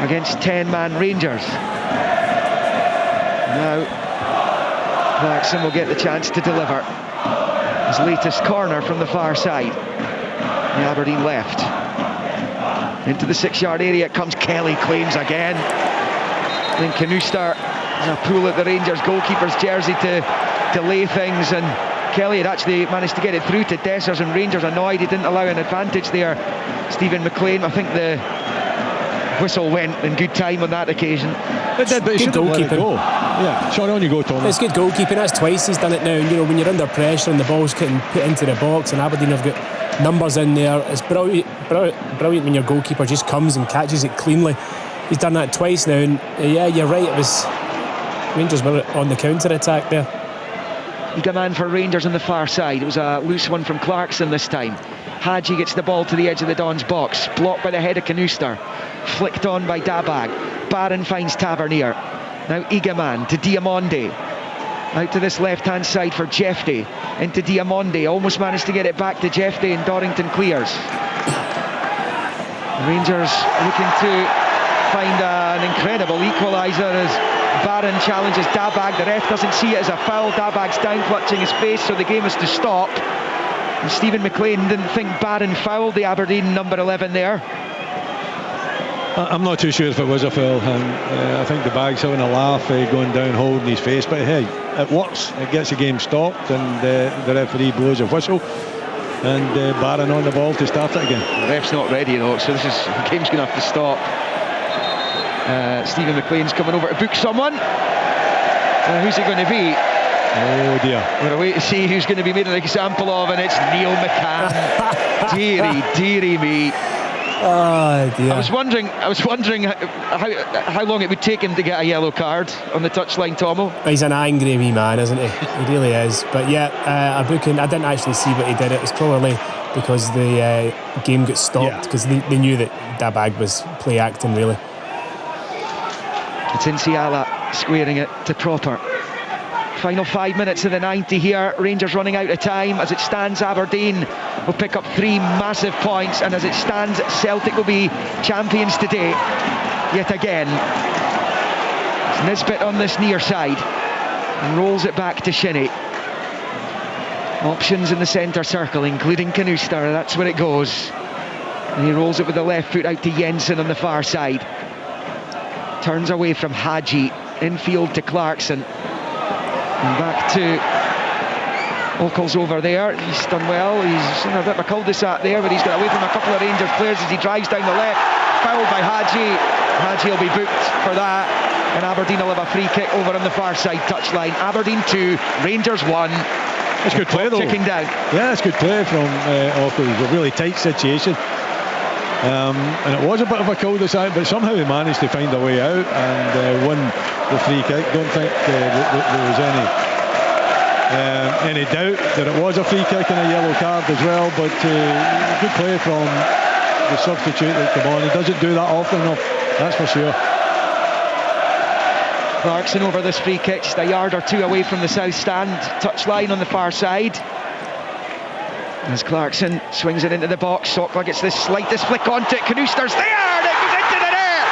against 10-man Rangers. Now Clarkson will get the chance to deliver his latest corner from the far side. The Aberdeen left. Into the 6-yard area it comes. Kelly claims again. Then Canuster has a pull at the Rangers goalkeeper's jersey to delay things, and Kelly had actually managed to get it through to Dessers, and Rangers annoyed he didn't allow an advantage there. Stephen McLean, I think the whistle went in good time on that occasion. It did, but he shouldn't let it go. Yeah, Sean, on you go, Tom. It's good goalkeeping. That's twice he's done it now. And, when you're under pressure and the ball's getting put into the box, and Aberdeen have got numbers in there, it's brilliant when your goalkeeper just comes and catches it cleanly. He's done that twice now, and yeah, you're right. It was Rangers were on the counter-attack there. Egeman for Rangers on the far side. It was a loose one from Clarkson this time. Hadji gets the ball to the edge of the Dons box, blocked by the head of Canuster, flicked on by Dabag. Barron finds Tavernier. Now Egeman to Diamonde, out to this left-hand side for Jefty, into Diamonde, almost managed to get it back to Jefty, and Dorrington clears. Rangers looking to find an incredible equaliser as Barron challenges Dabag. The ref doesn't see it as a foul. Dabag's down clutching his face, so the game is to stop. And Stephen McLean didn't think Barron fouled the Aberdeen number 11 there. I'm not too sure if it was a foul, and I think the bag's having a laugh going down holding his face, but hey, it works. It gets the game stopped, and the referee blows a whistle, and Barron on the ball to start it again. The ref's not ready though, so the game's going to have to stop. Stephen McLean's coming over to book someone. Who's it going to be? Oh dear. We're going to wait to see who's going to be made an example of, and it's Neil McCann. Deary me. Oh dear. I was wondering how long it would take him to get a yellow card on the touchline, Tomo. He's an angry wee man, isn't he? He really is. But yeah, a booking. I didn't actually see what he did. It was probably because the game got stopped because they knew that Dabag was play acting, really. It's Nsiala squaring it to Proper. Final 5 minutes of the 90 here. Rangers running out of time. As it stands, Aberdeen will pick up 3 massive points, and as it stands, Celtic will be champions today yet again. It's Nisbet on this near side and rolls it back to Shinnie. Options in the centre circle, including Canuster. That's where it goes, and he rolls it with the left foot out to Jensen on the far side. Turns away from Hadji, infield to Clarkson. And back to Ockles over there. He's done well. He's in a bit of a cul-de-sac there, but he's got away from a couple of Rangers players as he drives down the left. Fouled by Hadji. Hadji will be booked for that, and Aberdeen will have a free kick over on the far side touchline. Aberdeen 2, Rangers 1. It's good play though. Checking down. Yeah, it's good play from Ockles. A really tight situation. And it was a bit of a cul-de-sac, but somehow he managed to find a way out and won the free kick. Don't think there was any doubt that it was a free kick and a yellow card as well, but good play from the substitute that come on. He doesn't do that often enough, that's for sure. Clarkson over this free kick, just a yard or two away from the south stand touchline on the far side. As Clarkson swings it into the box, Sockler gets the slightest flick onto it. Canuster's there, and it goes into the net.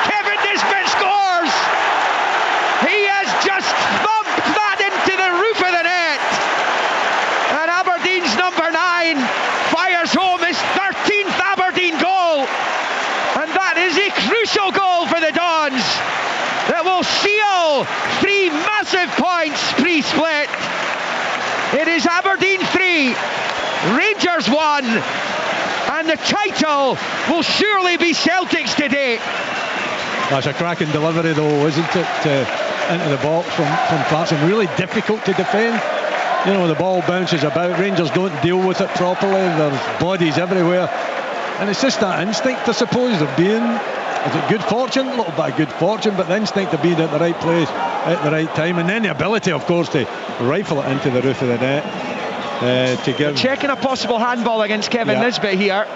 Kevin Nisbet scores. He has just thumped that into the roof of the net. And Aberdeen's number 9 fires home his 13th Aberdeen goal. And that is a crucial goal for the Dons that will seal 3 massive points pre-split. It is Aberdeen 3, Rangers 1, and the title will surely be Celtic's today. That's a cracking delivery though, isn't it? Into the box from Clarkson. Really difficult to defend. You know, the ball bounces about. Rangers don't deal with it properly. There's bodies everywhere. And it's just that instinct, I suppose, of being, is it good fortune? A little bit of good fortune, but the instinct of being at the right place at the right time. And then the ability, of course, to rifle it into the roof of the net. To give... Checking a possible handball against Kevin Nisbet here,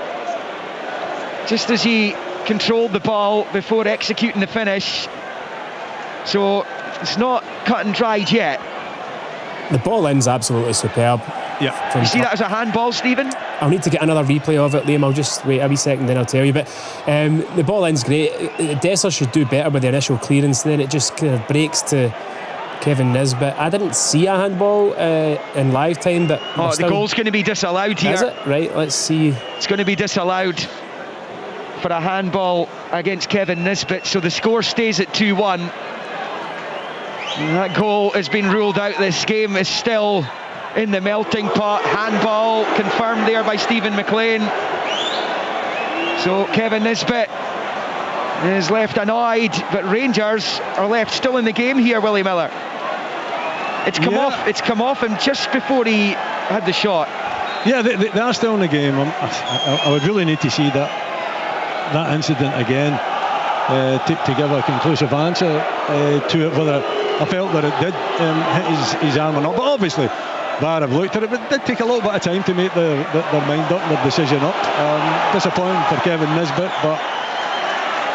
just as he controlled the ball before executing the finish, so it's not cut and dried yet. The ball in's absolutely superb. Yeah. You see that as a handball, Stephen? I'll need to get another replay of it, Liam. I'll just wait a wee second, then I'll tell you. But the ball in's great. Dessler should do better with the initial clearance, then it just kind of breaks to Kevin Nisbet. I didn't see a handball in live time, but the goal's going to be disallowed here. Is it? Right, let's see. It's going to be disallowed for a handball against Kevin Nisbet, so the score stays at 2-1. That goal has been ruled out. This game is still in the melting pot. Handball confirmed there by Stephen McLean. So Kevin Nisbet is left annoyed, but Rangers are left still in the game here, Willie Miller. It's come off him just before he had the shot. Yeah, they are still in the game. I would really need to see that incident again to give a conclusive answer to it, whether I felt that it did hit his arm or not. But obviously VAR have looked at it, but it did take a little bit of time to make their mind up, their decision up. Disappointing for Kevin Nisbet, but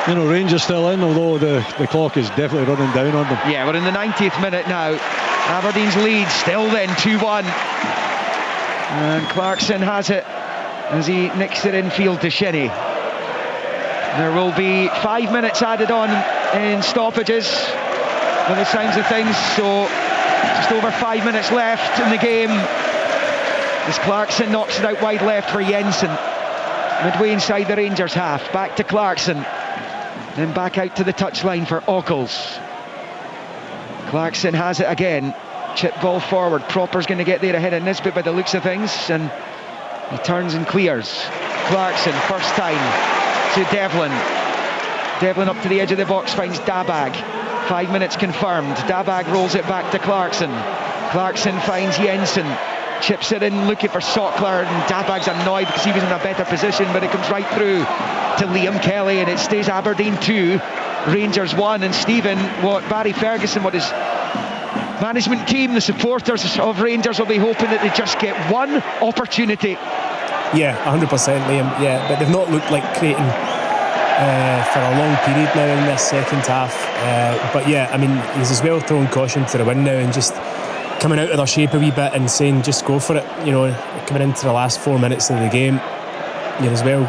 you know, Rangers still in, although the clock is definitely running down on them. Yeah, we're in the 90th minute now. Aberdeen's lead still then 2-1. And Clarkson has it as he nicks it infield to Shinnie. There will be 5 minutes added on in stoppages by the sounds of things, so just over 5 minutes left in the game as Clarkson knocks it out wide left for Jensen. Midway inside the Rangers half, back to Clarkson. Then back out to the touchline for Ockles. Clarkson has it again. Chip ball forward. Proper's going to get there ahead of Nisbet by the looks of things, and he turns and clears. Clarkson, first time to Devlin. Devlin up to the edge of the box, finds Dabag. 5 minutes confirmed. Dabag rolls it back to Clarkson. Clarkson finds Jensen. Chips it in looking for Sockler, and Dabag's annoyed because he was in a better position, but it comes right through to Liam Kelly, and it stays Aberdeen 2, Rangers 1. And Stephen, what Barry Ferguson, what his management team, the supporters of Rangers will be hoping that they just get one opportunity. Yeah, 100%, Liam. Yeah, but they've not looked like creating for a long period now in this second half. But yeah, I mean, he's as well throwing caution to the wind now and just coming out of their shape a wee bit and saying just go for it. You know, coming into the last 4 minutes of the game, you're as well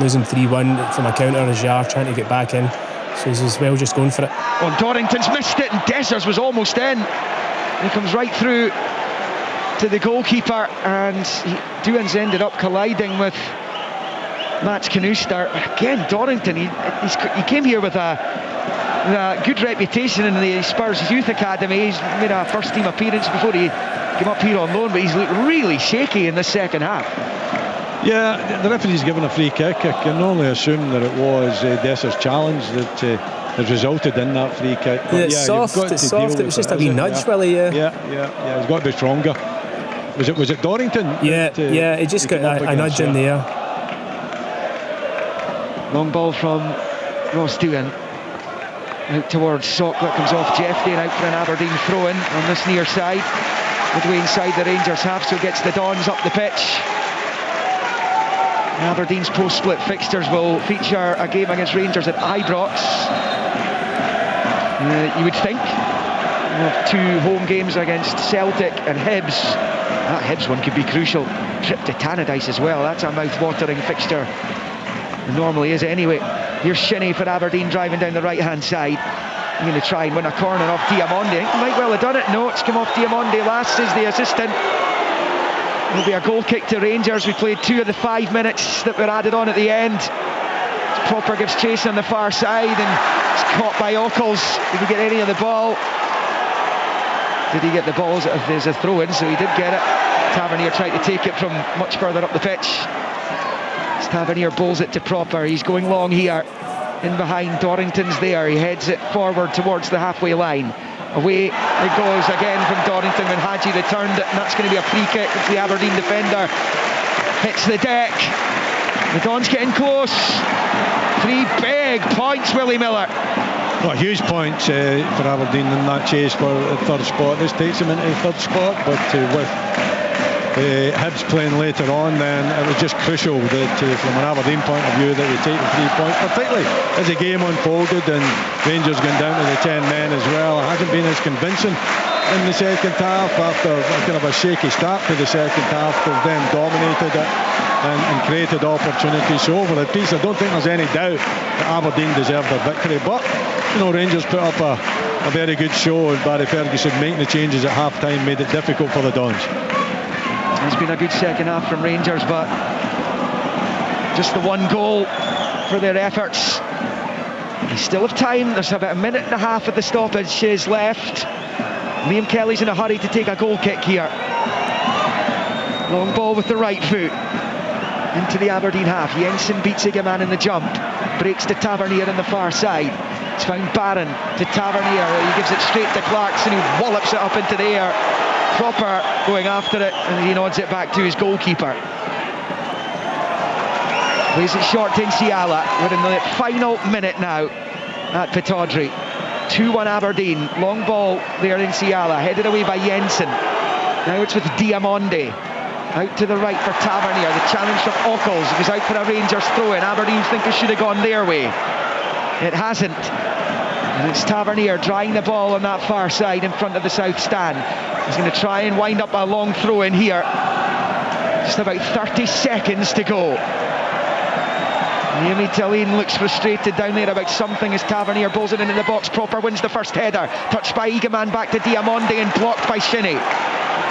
losing 3-1 from a counter as you are trying to get back in. So he's as well just going for it. Oh, Dorrington's missed it and Dessers was almost in. He comes right through to the goalkeeper, and Doohan's ended up colliding with Mats Knooster. Again, Dorrington, he came here with a good reputation in the Spurs Youth Academy. He's made a first team appearance before he came up here on loan, but he's looked really shaky in the second half. Yeah, the referee's given a free kick. I can only assume that it was Dessers' challenge that has resulted in that free kick. But it's soft, it's soft. It was just a wee nudge, really. Yeah, he's got to be stronger. Was it Dorrington? Yeah, he just got a nudge in the air. Long ball from Ross Doohan out towards Sokler, comes off Jeffrey and out for an Aberdeen throw-in on this near side, midway inside the Rangers half, so gets the Dons up the pitch. Aberdeen's post-split fixtures will feature a game against Rangers at Ibrox. You would think of 2 home games against Celtic and Hibs. That Hibs one could be crucial. Trip to Tannadice as well. That's a mouth-watering fixture. It normally is anyway. Here's Shinnie for Aberdeen driving down the right-hand side. I'm going to try and win a corner off Diamonde. He might well have done it. No, it's come off Diamonde last, is the assistant. It'll be a goal kick to Rangers. We played 2 of the 5 minutes that were added on at the end. Proper gives chase on the far side and it's caught by Ockles. Did he get any of the ball? Did he get the balls? There's a throw-in, so he did get it. Tavernier tried to take it from much further up the pitch. As Tavernier bowls it to Proper. He's going long here. In behind, Dorrington's there. He heads it forward towards the halfway line. Away it goes again from Dorrington when Hadji returned it, and that's going to be a free kick if the Aberdeen defender hits the deck. The Dons getting close. 3 big points, Willie Miller. Well, huge points for Aberdeen in that chase for the third spot. This takes them into the third spot, but with Hibs playing later on, then it was just crucial that from an Aberdeen point of view that we take the 3 points, particularly as the game unfolded and Rangers going down to the 10 men as well. It hasn't been as convincing in the second half after kind of a shaky start to the second half. They've then dominated it and created opportunities. So over the piece, I don't think there's any doubt that Aberdeen deserved a victory, but you know, Rangers put up a very good show, and Barry Ferguson making the changes at half time made it difficult for the Dons. It's been a good second half from Rangers, but just the 1 goal for their efforts. They still have time. There's about 1.5 minutes of the stoppages left. Liam Kelly's in a hurry to take a goal kick here. Long ball with the right foot into the Aberdeen half. Jensen beats Igaman in the jump, breaks to Tavernier on the far side. It's found Barron to Tavernier. He gives it straight to Clarkson, who wallops it up into the air. Proper going after it, and he nods it back to his goalkeeper. Plays it short to Nsiala. We're in the final minute now at Pittodrie. 2-1 Aberdeen. Long ball there in Nsiala, headed away by Jensen. Now it's with Diamonde. Out to the right for Tavernier. The challenge from Ockles. It was out for a Rangers throw-in. Aberdeen think it should have gone their way. It hasn't. And it's Tavernier drying the ball on that far side in front of the south stand. He's going to try and wind up a long throw in here. Just about 30 seconds to go. Naomi Talene looks frustrated down there about something as Tavernier bowls it into the box. Proper wins the first header. Touched by Igaman back to Diamonde and blocked by Shinnie.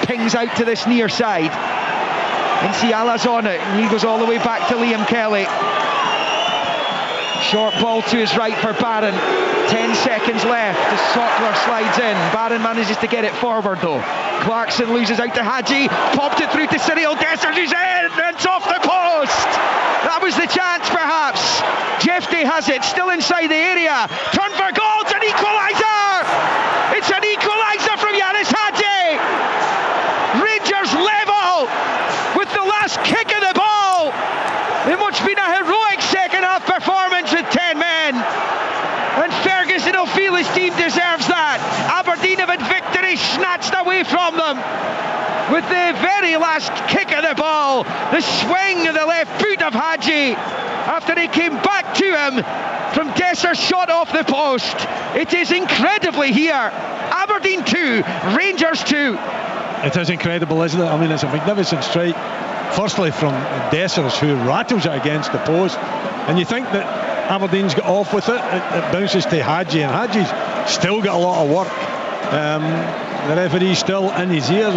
Pings out to this near side. Nsiala's on it, and he goes all the way back to Liam Kelly. Short ball to his right for Barron. 10 seconds left as Sokler slides in. Barron manages to get it forward though. Clarkson loses out to Hadji. Popped it through to Cyril Dessers, who's in, and it's off the post. That was the chance perhaps. Jeffrey has it, still inside the area. Turn for goal, it's an equaliser! It's an equaliser from Yanis Hadji! Rangers level with the last kick of the ball in what's been a heroic second half performance still feel his team deserves that. Aberdeen have had victory snatched away from them with the very last kick of the ball, the swing of the left boot of Hadji after he came back to him from Desser's shot off the post. It is incredibly here. Aberdeen 2, Rangers 2. It is incredible, isn't it? I mean, it's a magnificent strike. Firstly from Dessers, who rattles it against the post, and you think that Aberdeen's got off with it. It bounces to Hadji, and Hadji's still got a lot of work. The referee's still in his ears.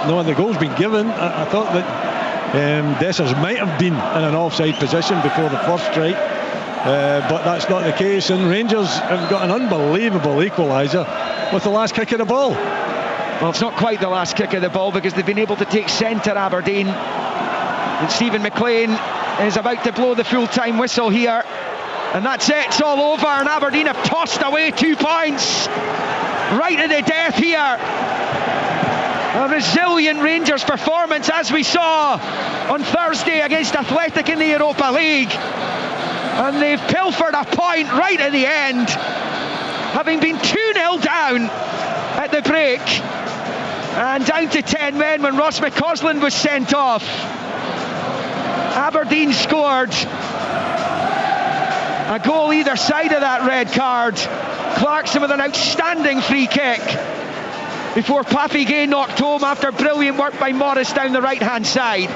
No, the goal's been given. I thought that Dessers might have been in an offside position before the first strike, but that's not the case, and Rangers have got an unbelievable equaliser with the last kick of the ball. Well, it's not quite the last kick of the ball, because they've been able to take centre, Aberdeen, and Stephen McLean is about to blow the full-time whistle here, and that's it, it's all over, and Aberdeen have tossed away 2 points right to the death here. A resilient Rangers performance, as we saw on Thursday against Athletic in the Europa League, and they've pilfered a point right at the end, having been 2-0 down at the break and down to 10 men when Ross McCausland was sent off. Aberdeen scored a goal either side of that red card. Clarkson with an outstanding free kick before Paffy Gay knocked home after brilliant work by Morris down the right hand side.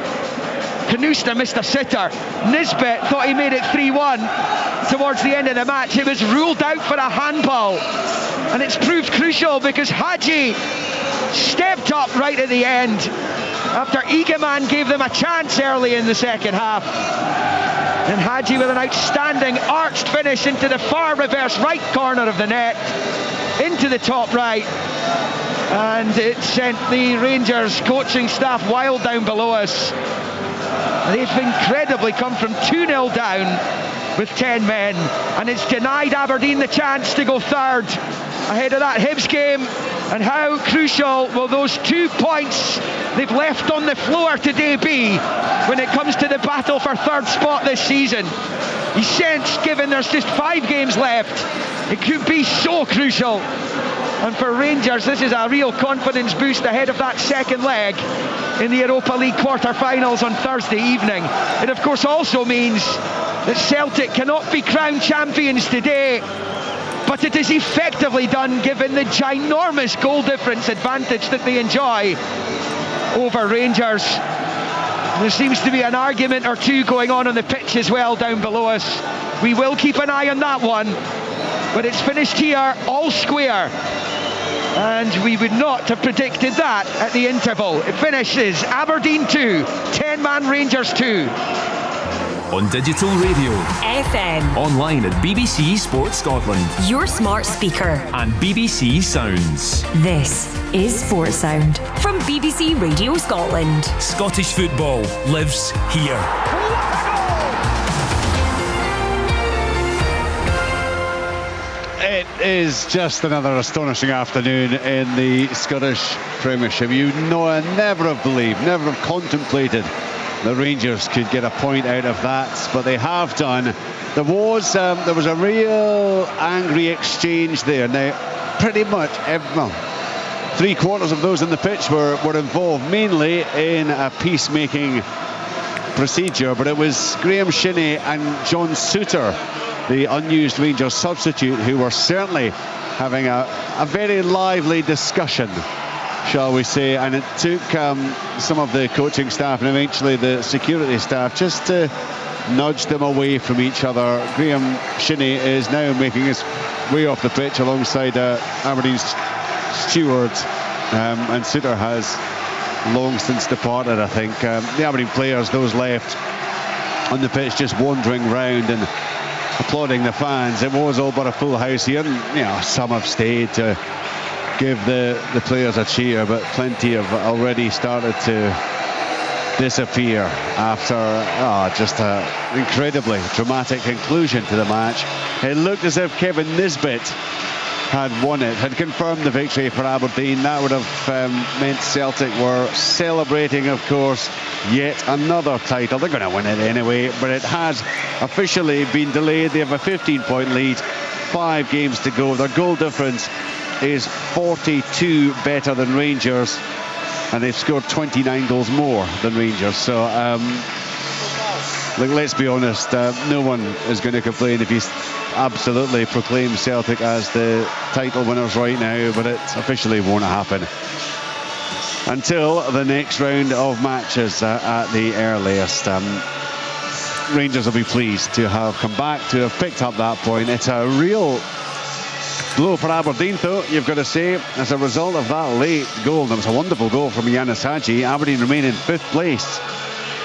Canusta missed a sitter. Nisbet thought he made it 3-1 towards the end of the match. It was ruled out for a handball, and it's proved crucial because Hadji stepped up right at the end after Egeman gave them a chance early in the second half. And Hadji with an outstanding arched finish into the far reverse right corner of the net, into the top right, and it sent the Rangers coaching staff wild down below us. They've incredibly come from 2-0 down with 10 men, and it's denied Aberdeen the chance to go third ahead of that Hibs game. And how crucial will those 2 points they've left on the floor today be when it comes to the battle for third spot this season? You sense, given there's just 5 games left, it could be so crucial. And for Rangers, this is a real confidence boost ahead of that second leg in the Europa League quarter-finals on Thursday evening. It of course also means that Celtic cannot be crowned champions today, but it is effectively done given the ginormous goal difference advantage that they enjoy over Rangers. There seems to be an argument or two going on the pitch as well down below us. We will keep an eye on that one, but it's finished here all square, and we would not have predicted that at the interval. It finishes Aberdeen 2, 10-man Rangers 2. On digital radio, FM, online at BBC Sport Scotland, your smart speaker, and BBC Sounds. This is Sports Sound from BBC Radio Scotland. Scottish football lives here. It is just another astonishing afternoon in the Scottish Premiership. You know, I never have believed, never have contemplated the Rangers could get a point out of that, but they have done. There was a real angry exchange there. Now, pretty much, 3/4 of those in the pitch were involved mainly in a peacemaking procedure, but it was Graham Shinney and John Souttar, the unused Rangers substitute, who were certainly having a very lively discussion, shall we say, and it took some of the coaching staff and eventually the security staff just to nudge them away from each other. Graham Shinney is now making his way off the pitch alongside Aberdeen's steward, and Souttar has long since departed, I think. The Aberdeen players, those left on the pitch, just wandering round and applauding the fans. It was all but a full house here, and some have stayed to give the players a cheer, but plenty have already started to disappear after just an incredibly dramatic conclusion to the match. It looked as if Kevin Nisbet had won it, had confirmed the victory for Aberdeen. That would have meant Celtic were celebrating, of course, yet another title. They're going to win it anyway, but it has officially been delayed. They have a 15-point lead 5 games to go. Their goal difference is 42 better than Rangers, and they've scored 29 goals more than Rangers. So look, let's be honest, no one is going to complain if he's absolutely proclaims Celtic as the title winners right now, but it officially won't happen until the next round of matches at the earliest. Rangers will be pleased to have come back, to have picked up that point. It's a real blow for Aberdeen, though, you've got to say, as a result of that late goal. There was a wonderful goal from Yanis Hadji. Aberdeen remain in 5th place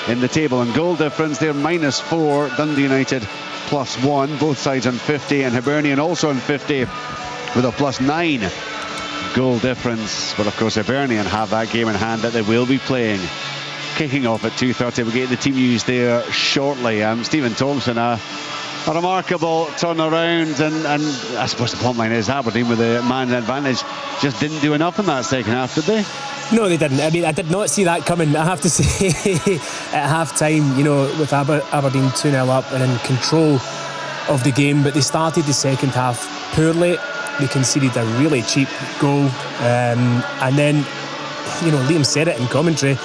in the table, and goal difference, they're -4. Dundee United +1, both sides on 50, and Hibernian also on 50 with a +9 goal difference. But of course Hibernian have that game in hand that they will be playing, kicking off at 2:30. We'll get the team news there shortly. Stephen Thompson, a remarkable turnaround, and I suppose the bottom line is Aberdeen, with the man advantage, just didn't do enough in that second half, did they? No, they didn't. I mean, I did not see that coming, I have to say. At half-time, with Aberdeen 2-0 up and in control of the game, but they started the second half poorly. They conceded a really cheap goal, and then, Liam said it in commentary,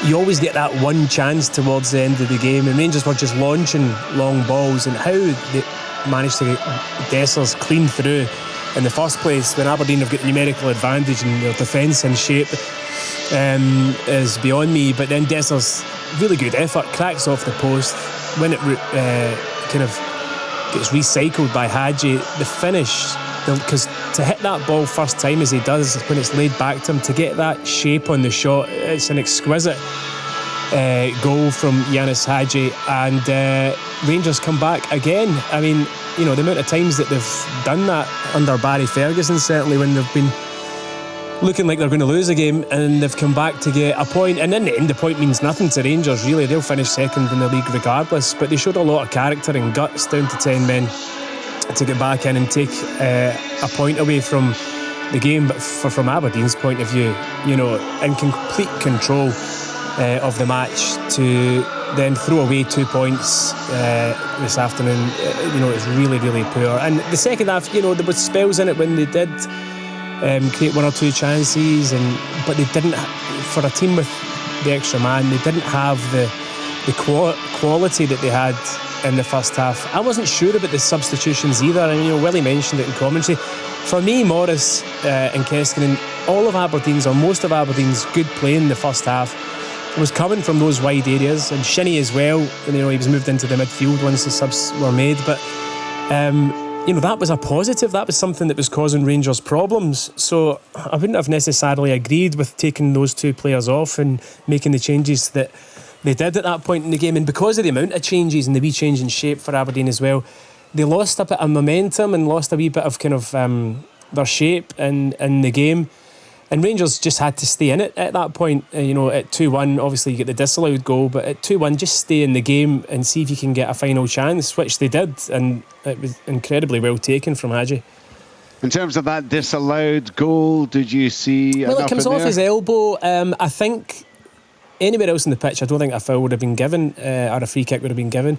you always get that one chance towards the end of the game, and Rangers were just launching long balls, and how they managed to get Dessers clean through in the first place when Aberdeen have got the numerical advantage and their defence in shape is beyond me. But then Dessers, really good effort, cracks off the post. When it kind of gets recycled by Hadji, the finish, because to hit that ball first time as he does, when it's laid back to him, to get that shape on the shot, it's an exquisite goal from Yanis Hadji, and Rangers come back again. I mean, the amount of times that they've done that under Barry Ferguson, certainly when they've been looking like they're going to lose a game, and they've come back to get a point, and in the end the point means nothing to Rangers really. They'll finish second in the league regardless, but they showed a lot of character and guts, down to 10 men, to get back in and take a point away from the game. But from Aberdeen's point of view, in complete control of the match, to then throw away 2 points this afternoon, it's really, really poor. And the second half, there was spells in it when they did create 1 or 2 chances, but they didn't, for a team with the extra man, they didn't have the quality that they had in the first half. I wasn't sure about the substitutions either. I mean, Willie mentioned it in commentary. For me, Morris and Keskinen, all of Aberdeen's, or most of Aberdeen's good play in the first half was coming from those wide areas, and Shinnie as well. He was moved into the midfield once the subs were made, but that was a positive. That was something that was causing Rangers problems. So I wouldn't have necessarily agreed with taking those 2 players off and making the changes that they did at that point in the game. And because of the amount of changes and the wee change in shape for Aberdeen as well, they lost a bit of momentum and lost a wee bit of kind of their shape in the game. And Rangers just had to stay in it at that point. At 2-1, obviously you get the disallowed goal, but at 2-1, just stay in the game and see if you can get a final chance, which they did, and it was incredibly well taken from Hadji. In terms of that disallowed goal, did you see? Well, it comes off his elbow. I think anywhere else in the pitch, I don't think a foul would have been given, or a free kick would have been given.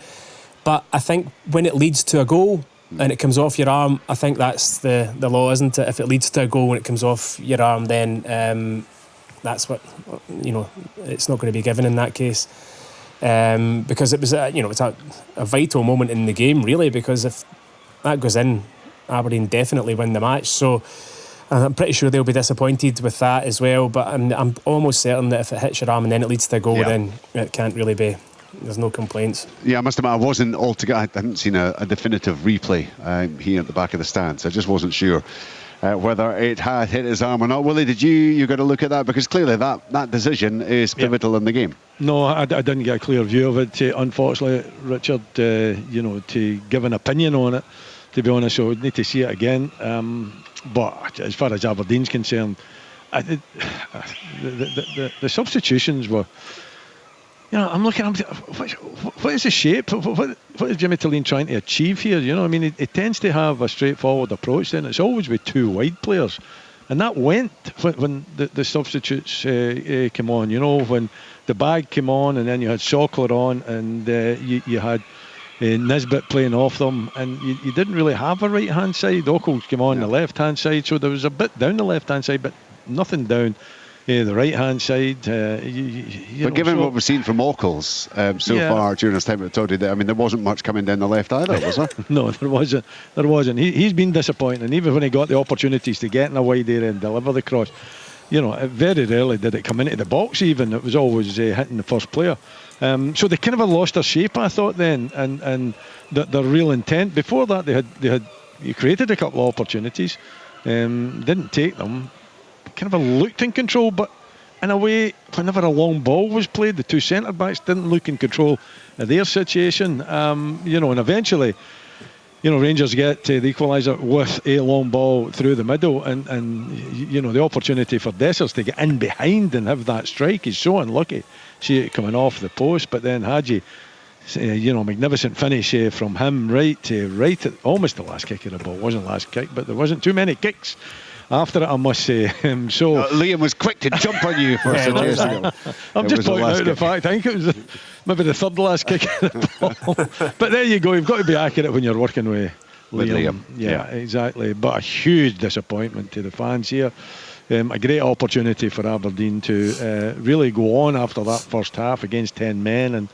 But I think when it leads to a goal and it comes off your arm, I think that's the law, isn't it? If it leads to a goal and it comes off your arm, then that's what, it's not going to be given in that case. Because it was, it's a vital moment in the game, really, because if that goes in, Aberdeen definitely win the match. So I'm pretty sure they'll be disappointed with that as well. But I'm almost certain that if it hits your arm and then it leads to a goal, then it can't really be. There's no complaints. Yeah, I must admit, I wasn't altogether. I hadn't seen a definitive replay here at the back of the stands. I just wasn't sure whether it had hit his arm or not. Willie, did you got to look at that, because clearly that decision is pivotal in the game. No, I didn't get a clear view of it. Unfortunately, Richard, to give an opinion on it, to be honest, so I would need to see it again. But as far as Aberdeen's concerned, the substitutions were. I'm looking. What is the shape? What is Jimmy Tilleen trying to achieve here? He tends to have a straightforward approach. Then it's always with 2 wide players, and that went when the substitutes came on. When the bag came on, and then you had Sockler on, and you had Nisbet playing off them, and you didn't really have a right hand side. Ockles came on the left hand side, so there was a bit down the left hand side, but nothing down the right hand side. But given what we've seen from Ockles so far during his time at Toddy, I mean, there wasn't much coming down the left either, was there? No, there wasn't. He's been disappointing, even when he got the opportunities to get in a wide area and deliver the cross. Very rarely did it come into the box. Even it was always hitting the first player. So they kind of lost their shape, I thought, then, and their real intent. Before that, they had created a couple of opportunities, didn't take them. Kind of looked in control, but in a way, whenever a long ball was played, the two centre backs didn't look in control of their situation. And eventually, Rangers get the equaliser with a long ball through the middle, and the opportunity for Dessers to get in behind and have that strike is so unlucky. See it coming off the post, but then Hadji, magnificent finish from him right at almost the last kick of the ball. Wasn't last kick, but there wasn't too many kicks after it, I must say. Liam was quick to jump on you for suggesting it. I'm just pointing out the fact. I think it was maybe the third last kick of the ball. But there you go. You've got to be accurate when you're working with Liam. Yeah, exactly. But a huge disappointment to the fans here. A great opportunity for Aberdeen to really go on after that first half against 10 men and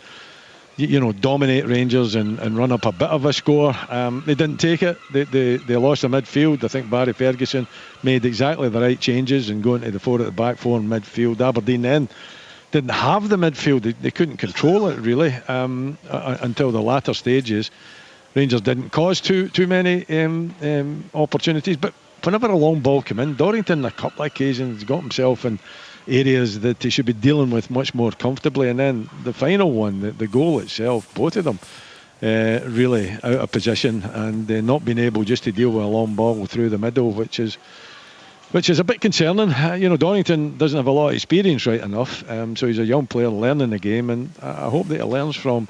dominate Rangers and run up a bit of a score. They didn't take it. They lost the midfield. I think Barry Ferguson made exactly the right changes and going to the four at the back, four in midfield. Aberdeen then didn't have the midfield. They couldn't control it really until the latter stages. Rangers didn't cause too many opportunities, but whenever a long ball came in, Dorrington on a couple of occasions got himself in areas that he should be dealing with much more comfortably, and then the final one, the goal itself, both of them really out of position and not being able just to deal with a long ball through the middle, which is a bit concerning. Dorrington doesn't have a lot of experience, right enough, so he's a young player learning the game, and I hope that he learns from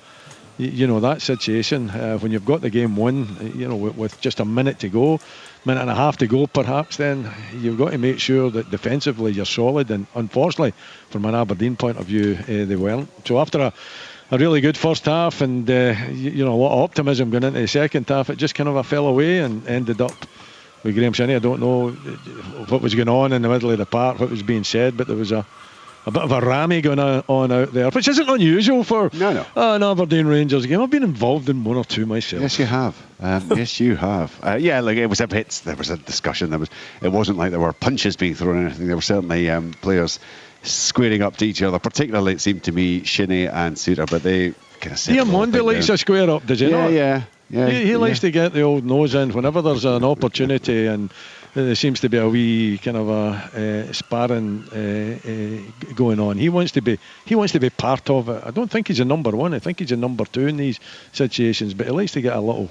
that situation when you've got the game won, with just a minute and a half to go perhaps, then you've got to make sure that defensively you're solid, and unfortunately from an Aberdeen point of view they weren't. So after a really good first half and a lot of optimism going into the second half, it just kind of fell away and ended up with Graham Shinnie. I don't know what was going on in the middle of the park, what was being said, but there was a bit of a rammy going on out there, which isn't unusual for an Aberdeen Rangers game. I've been involved in one or two myself. Yes, you have. Yes, you have. It was a bit. There was a discussion. It wasn't like there were punches being thrown or anything. There were certainly players squaring up to each other. Particularly, it seemed to me, Shinnie and Suter, but they kind of said. Ian Monday likes a square up, does he not? Yeah. He likes to get the old nose in whenever there's an opportunity, and there seems to be a wee kind of a sparring going on. He wants to be part of it. I don't think he's a number one. I think he's a number two in these situations, but he likes to get a little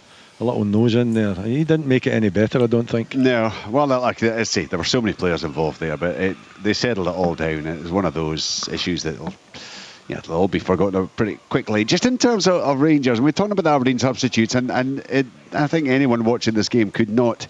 nose in there. He didn't make it any better, I don't think. No, well, like I say, there were so many players involved there, but they settled it all down. It was one of those issues that they'll all be forgotten pretty quickly. Just in terms of Rangers, and we're talking about the Aberdeen substitutes, and I think anyone watching this game could not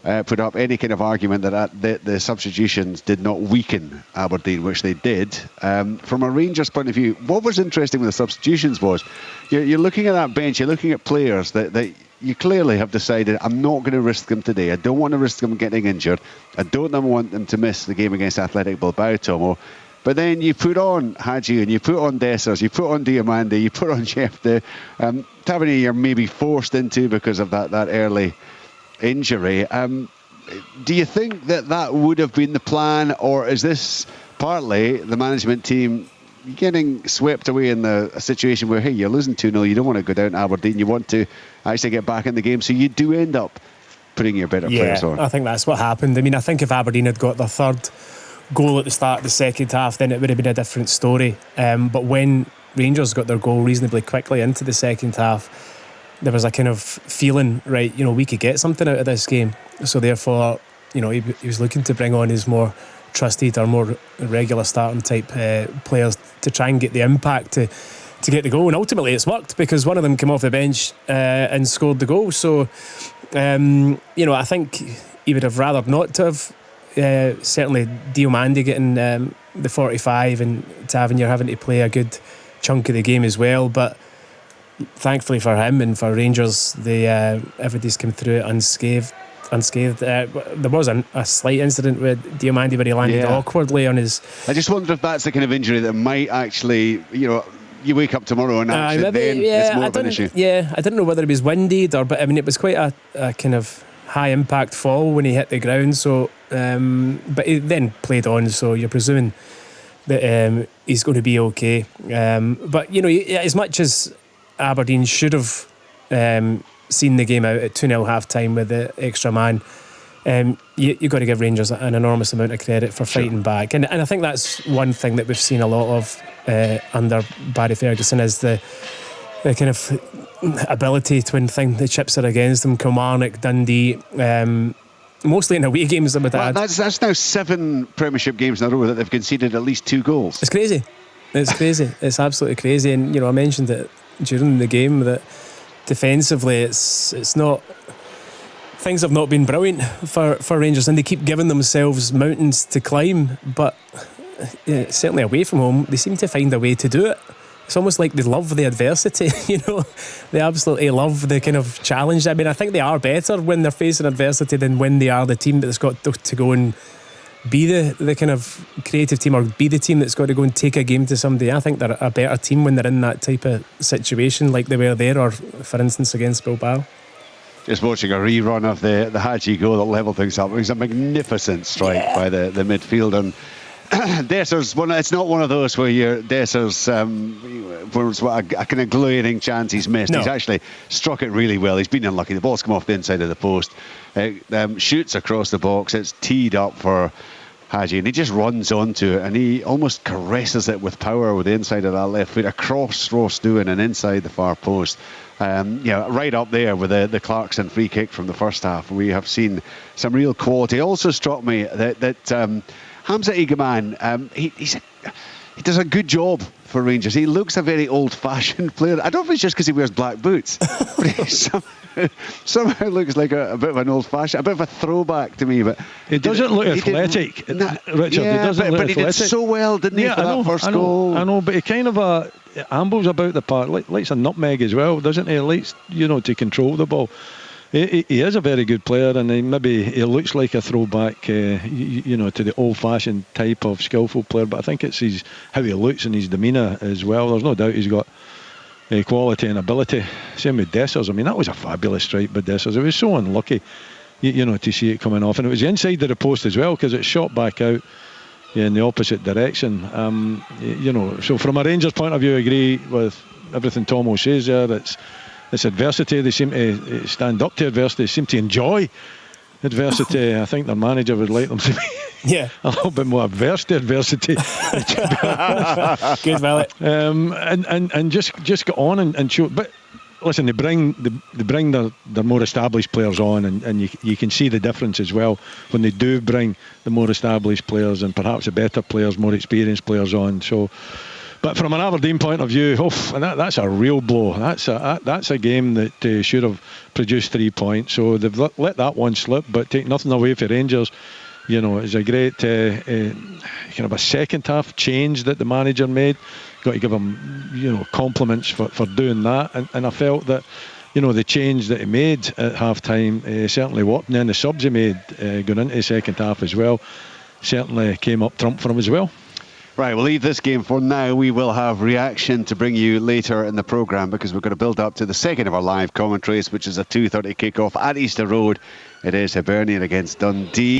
put up any kind of argument that the substitutions did not weaken Aberdeen, which they did. From a Rangers point of view, what was interesting with the substitutions was you're looking at that bench, you're looking at players that you clearly have decided, I'm not going to risk them today. I don't want to risk them getting injured. I don't want them to miss the game against Athletic Bilbao, Tomo. But then you put on Hadji and you put on Dessers, you put on Diomande, you put on Shefte. Tavernier you're maybe forced into because of that early injury. Do you think that would have been the plan, or is this partly the management team getting swept away in a situation where, hey, you're losing 2-0, you don't want to go down to Aberdeen, you want to actually get back in the game, so you do end up putting your better players on? I think that's what happened. I mean, I think if Aberdeen had got their third goal at the start of the second half, then it would have been a different story. But when Rangers got their goal reasonably quickly into the second half, there was a kind of feeling, right, we could get something out of this game. So therefore, he was looking to bring on his more trusted or more regular starting type players to try and get the impact to get the goal. And ultimately it's worked, because one of them came off the bench and scored the goal. So, I think he would have rather not to have. Certainly Diomande getting the 45 and Tavernier having to play a good chunk of the game as well. But thankfully for him and for Rangers, everybody's come through it unscathed. There was a slight incident with Diomande where he landed awkwardly on his... I just wonder if that's the kind of injury that might actually, you wake up tomorrow and actually then it's more of an issue. Yeah, I didn't know whether it was winded but I mean, it was quite a kind of high impact fall when he hit the ground. So, but he then played on, so you're presuming that he's going to be okay. But as much as Aberdeen should have seen the game out at 2-0 half time with the extra man, you've got to give Rangers an enormous amount of credit for fighting back, and I think that's one thing that we've seen a lot of under Barry Ferguson, is the kind of ability to, when the chips are against them, Kilmarnock, Dundee, mostly in away games. That's now 7 Premiership games in a row that they've conceded at least 2 goals. It's crazy. It's absolutely crazy. And I mentioned it during the game that defensively it's not, things have not been brilliant for Rangers, and they keep giving themselves mountains to climb, but certainly away from home they seem to find a way to do it. It's almost like they love the adversity. They absolutely love the kind of challenge. I mean, I think they are better when they're facing adversity than when they are the team that's got to go and be the kind of creative team, or be the team that's got to go and take a game to somebody. I think they're a better team when they're in that type of situation, like they were there, or for instance against Bilbao. Just watching a rerun of the Hadji goal that levelled things up. It was a magnificent strike by the midfielder. And Desser's it's not one of those where Desser's a kind of glaring chance he's missed. No. He's actually struck it really well. He's been unlucky. The ball's come off the inside of the post. Shoots across the box. It's teed up for Hadji, and he just runs onto it, and he almost caresses it with power with the inside of that left foot across Ross Doohan and inside the far post. Right up there with the Clarkson free kick from the first half. We have seen some real quality. It also struck me that Hamza Igaman, he does a good job for Rangers. He looks a very old-fashioned player. I don't know if it's just because he wears black boots, but he somehow looks like a bit of an old-fashioned, a bit of a throwback to me. But he doesn't look athletic, Richard. He doesn't look but athletic. He did so well, didn't he, for that first goal? I know, but he kind of ambles about the park, likes a nutmeg as well, doesn't he? He likes, to control the ball. He is a very good player, and he looks like a throwback, to the old-fashioned type of skillful player. But I think it's how he looks and his demeanour as well. There's no doubt he's got quality and ability. Same with Dessers. I mean, that was a fabulous strike by Dessers. It was so unlucky, to see it coming off, and it was inside the post as well, because it shot back out in the opposite direction. So from a Rangers point of view, I agree with everything Tomo says there. It's adversity. They seem to stand up to adversity. They seem to enjoy adversity. I think their manager would like them to be a little bit more averse to adversity. Good, Valley. And just get on and show. But listen, they bring their more established players on, and you can see the difference as well when they do bring the more established players and perhaps the better players, more experienced players on. So. But from an Aberdeen point of view, that's a real blow. That's a game that should have produced 3 points. So they've let that one slip, but take nothing away for Rangers. It's a great kind of a second half change that the manager made. Got to give him compliments for doing that. And I felt that the change that he made at half time certainly worked. And then the subs he made going into the second half as well certainly came up trump for him as well. Right, we'll leave this game for now. We will have reaction to bring you later in the programme, because we're going to build up to the second of our live commentaries, which is a 2:30 kickoff at Easter Road. It is Hibernian against Dundee.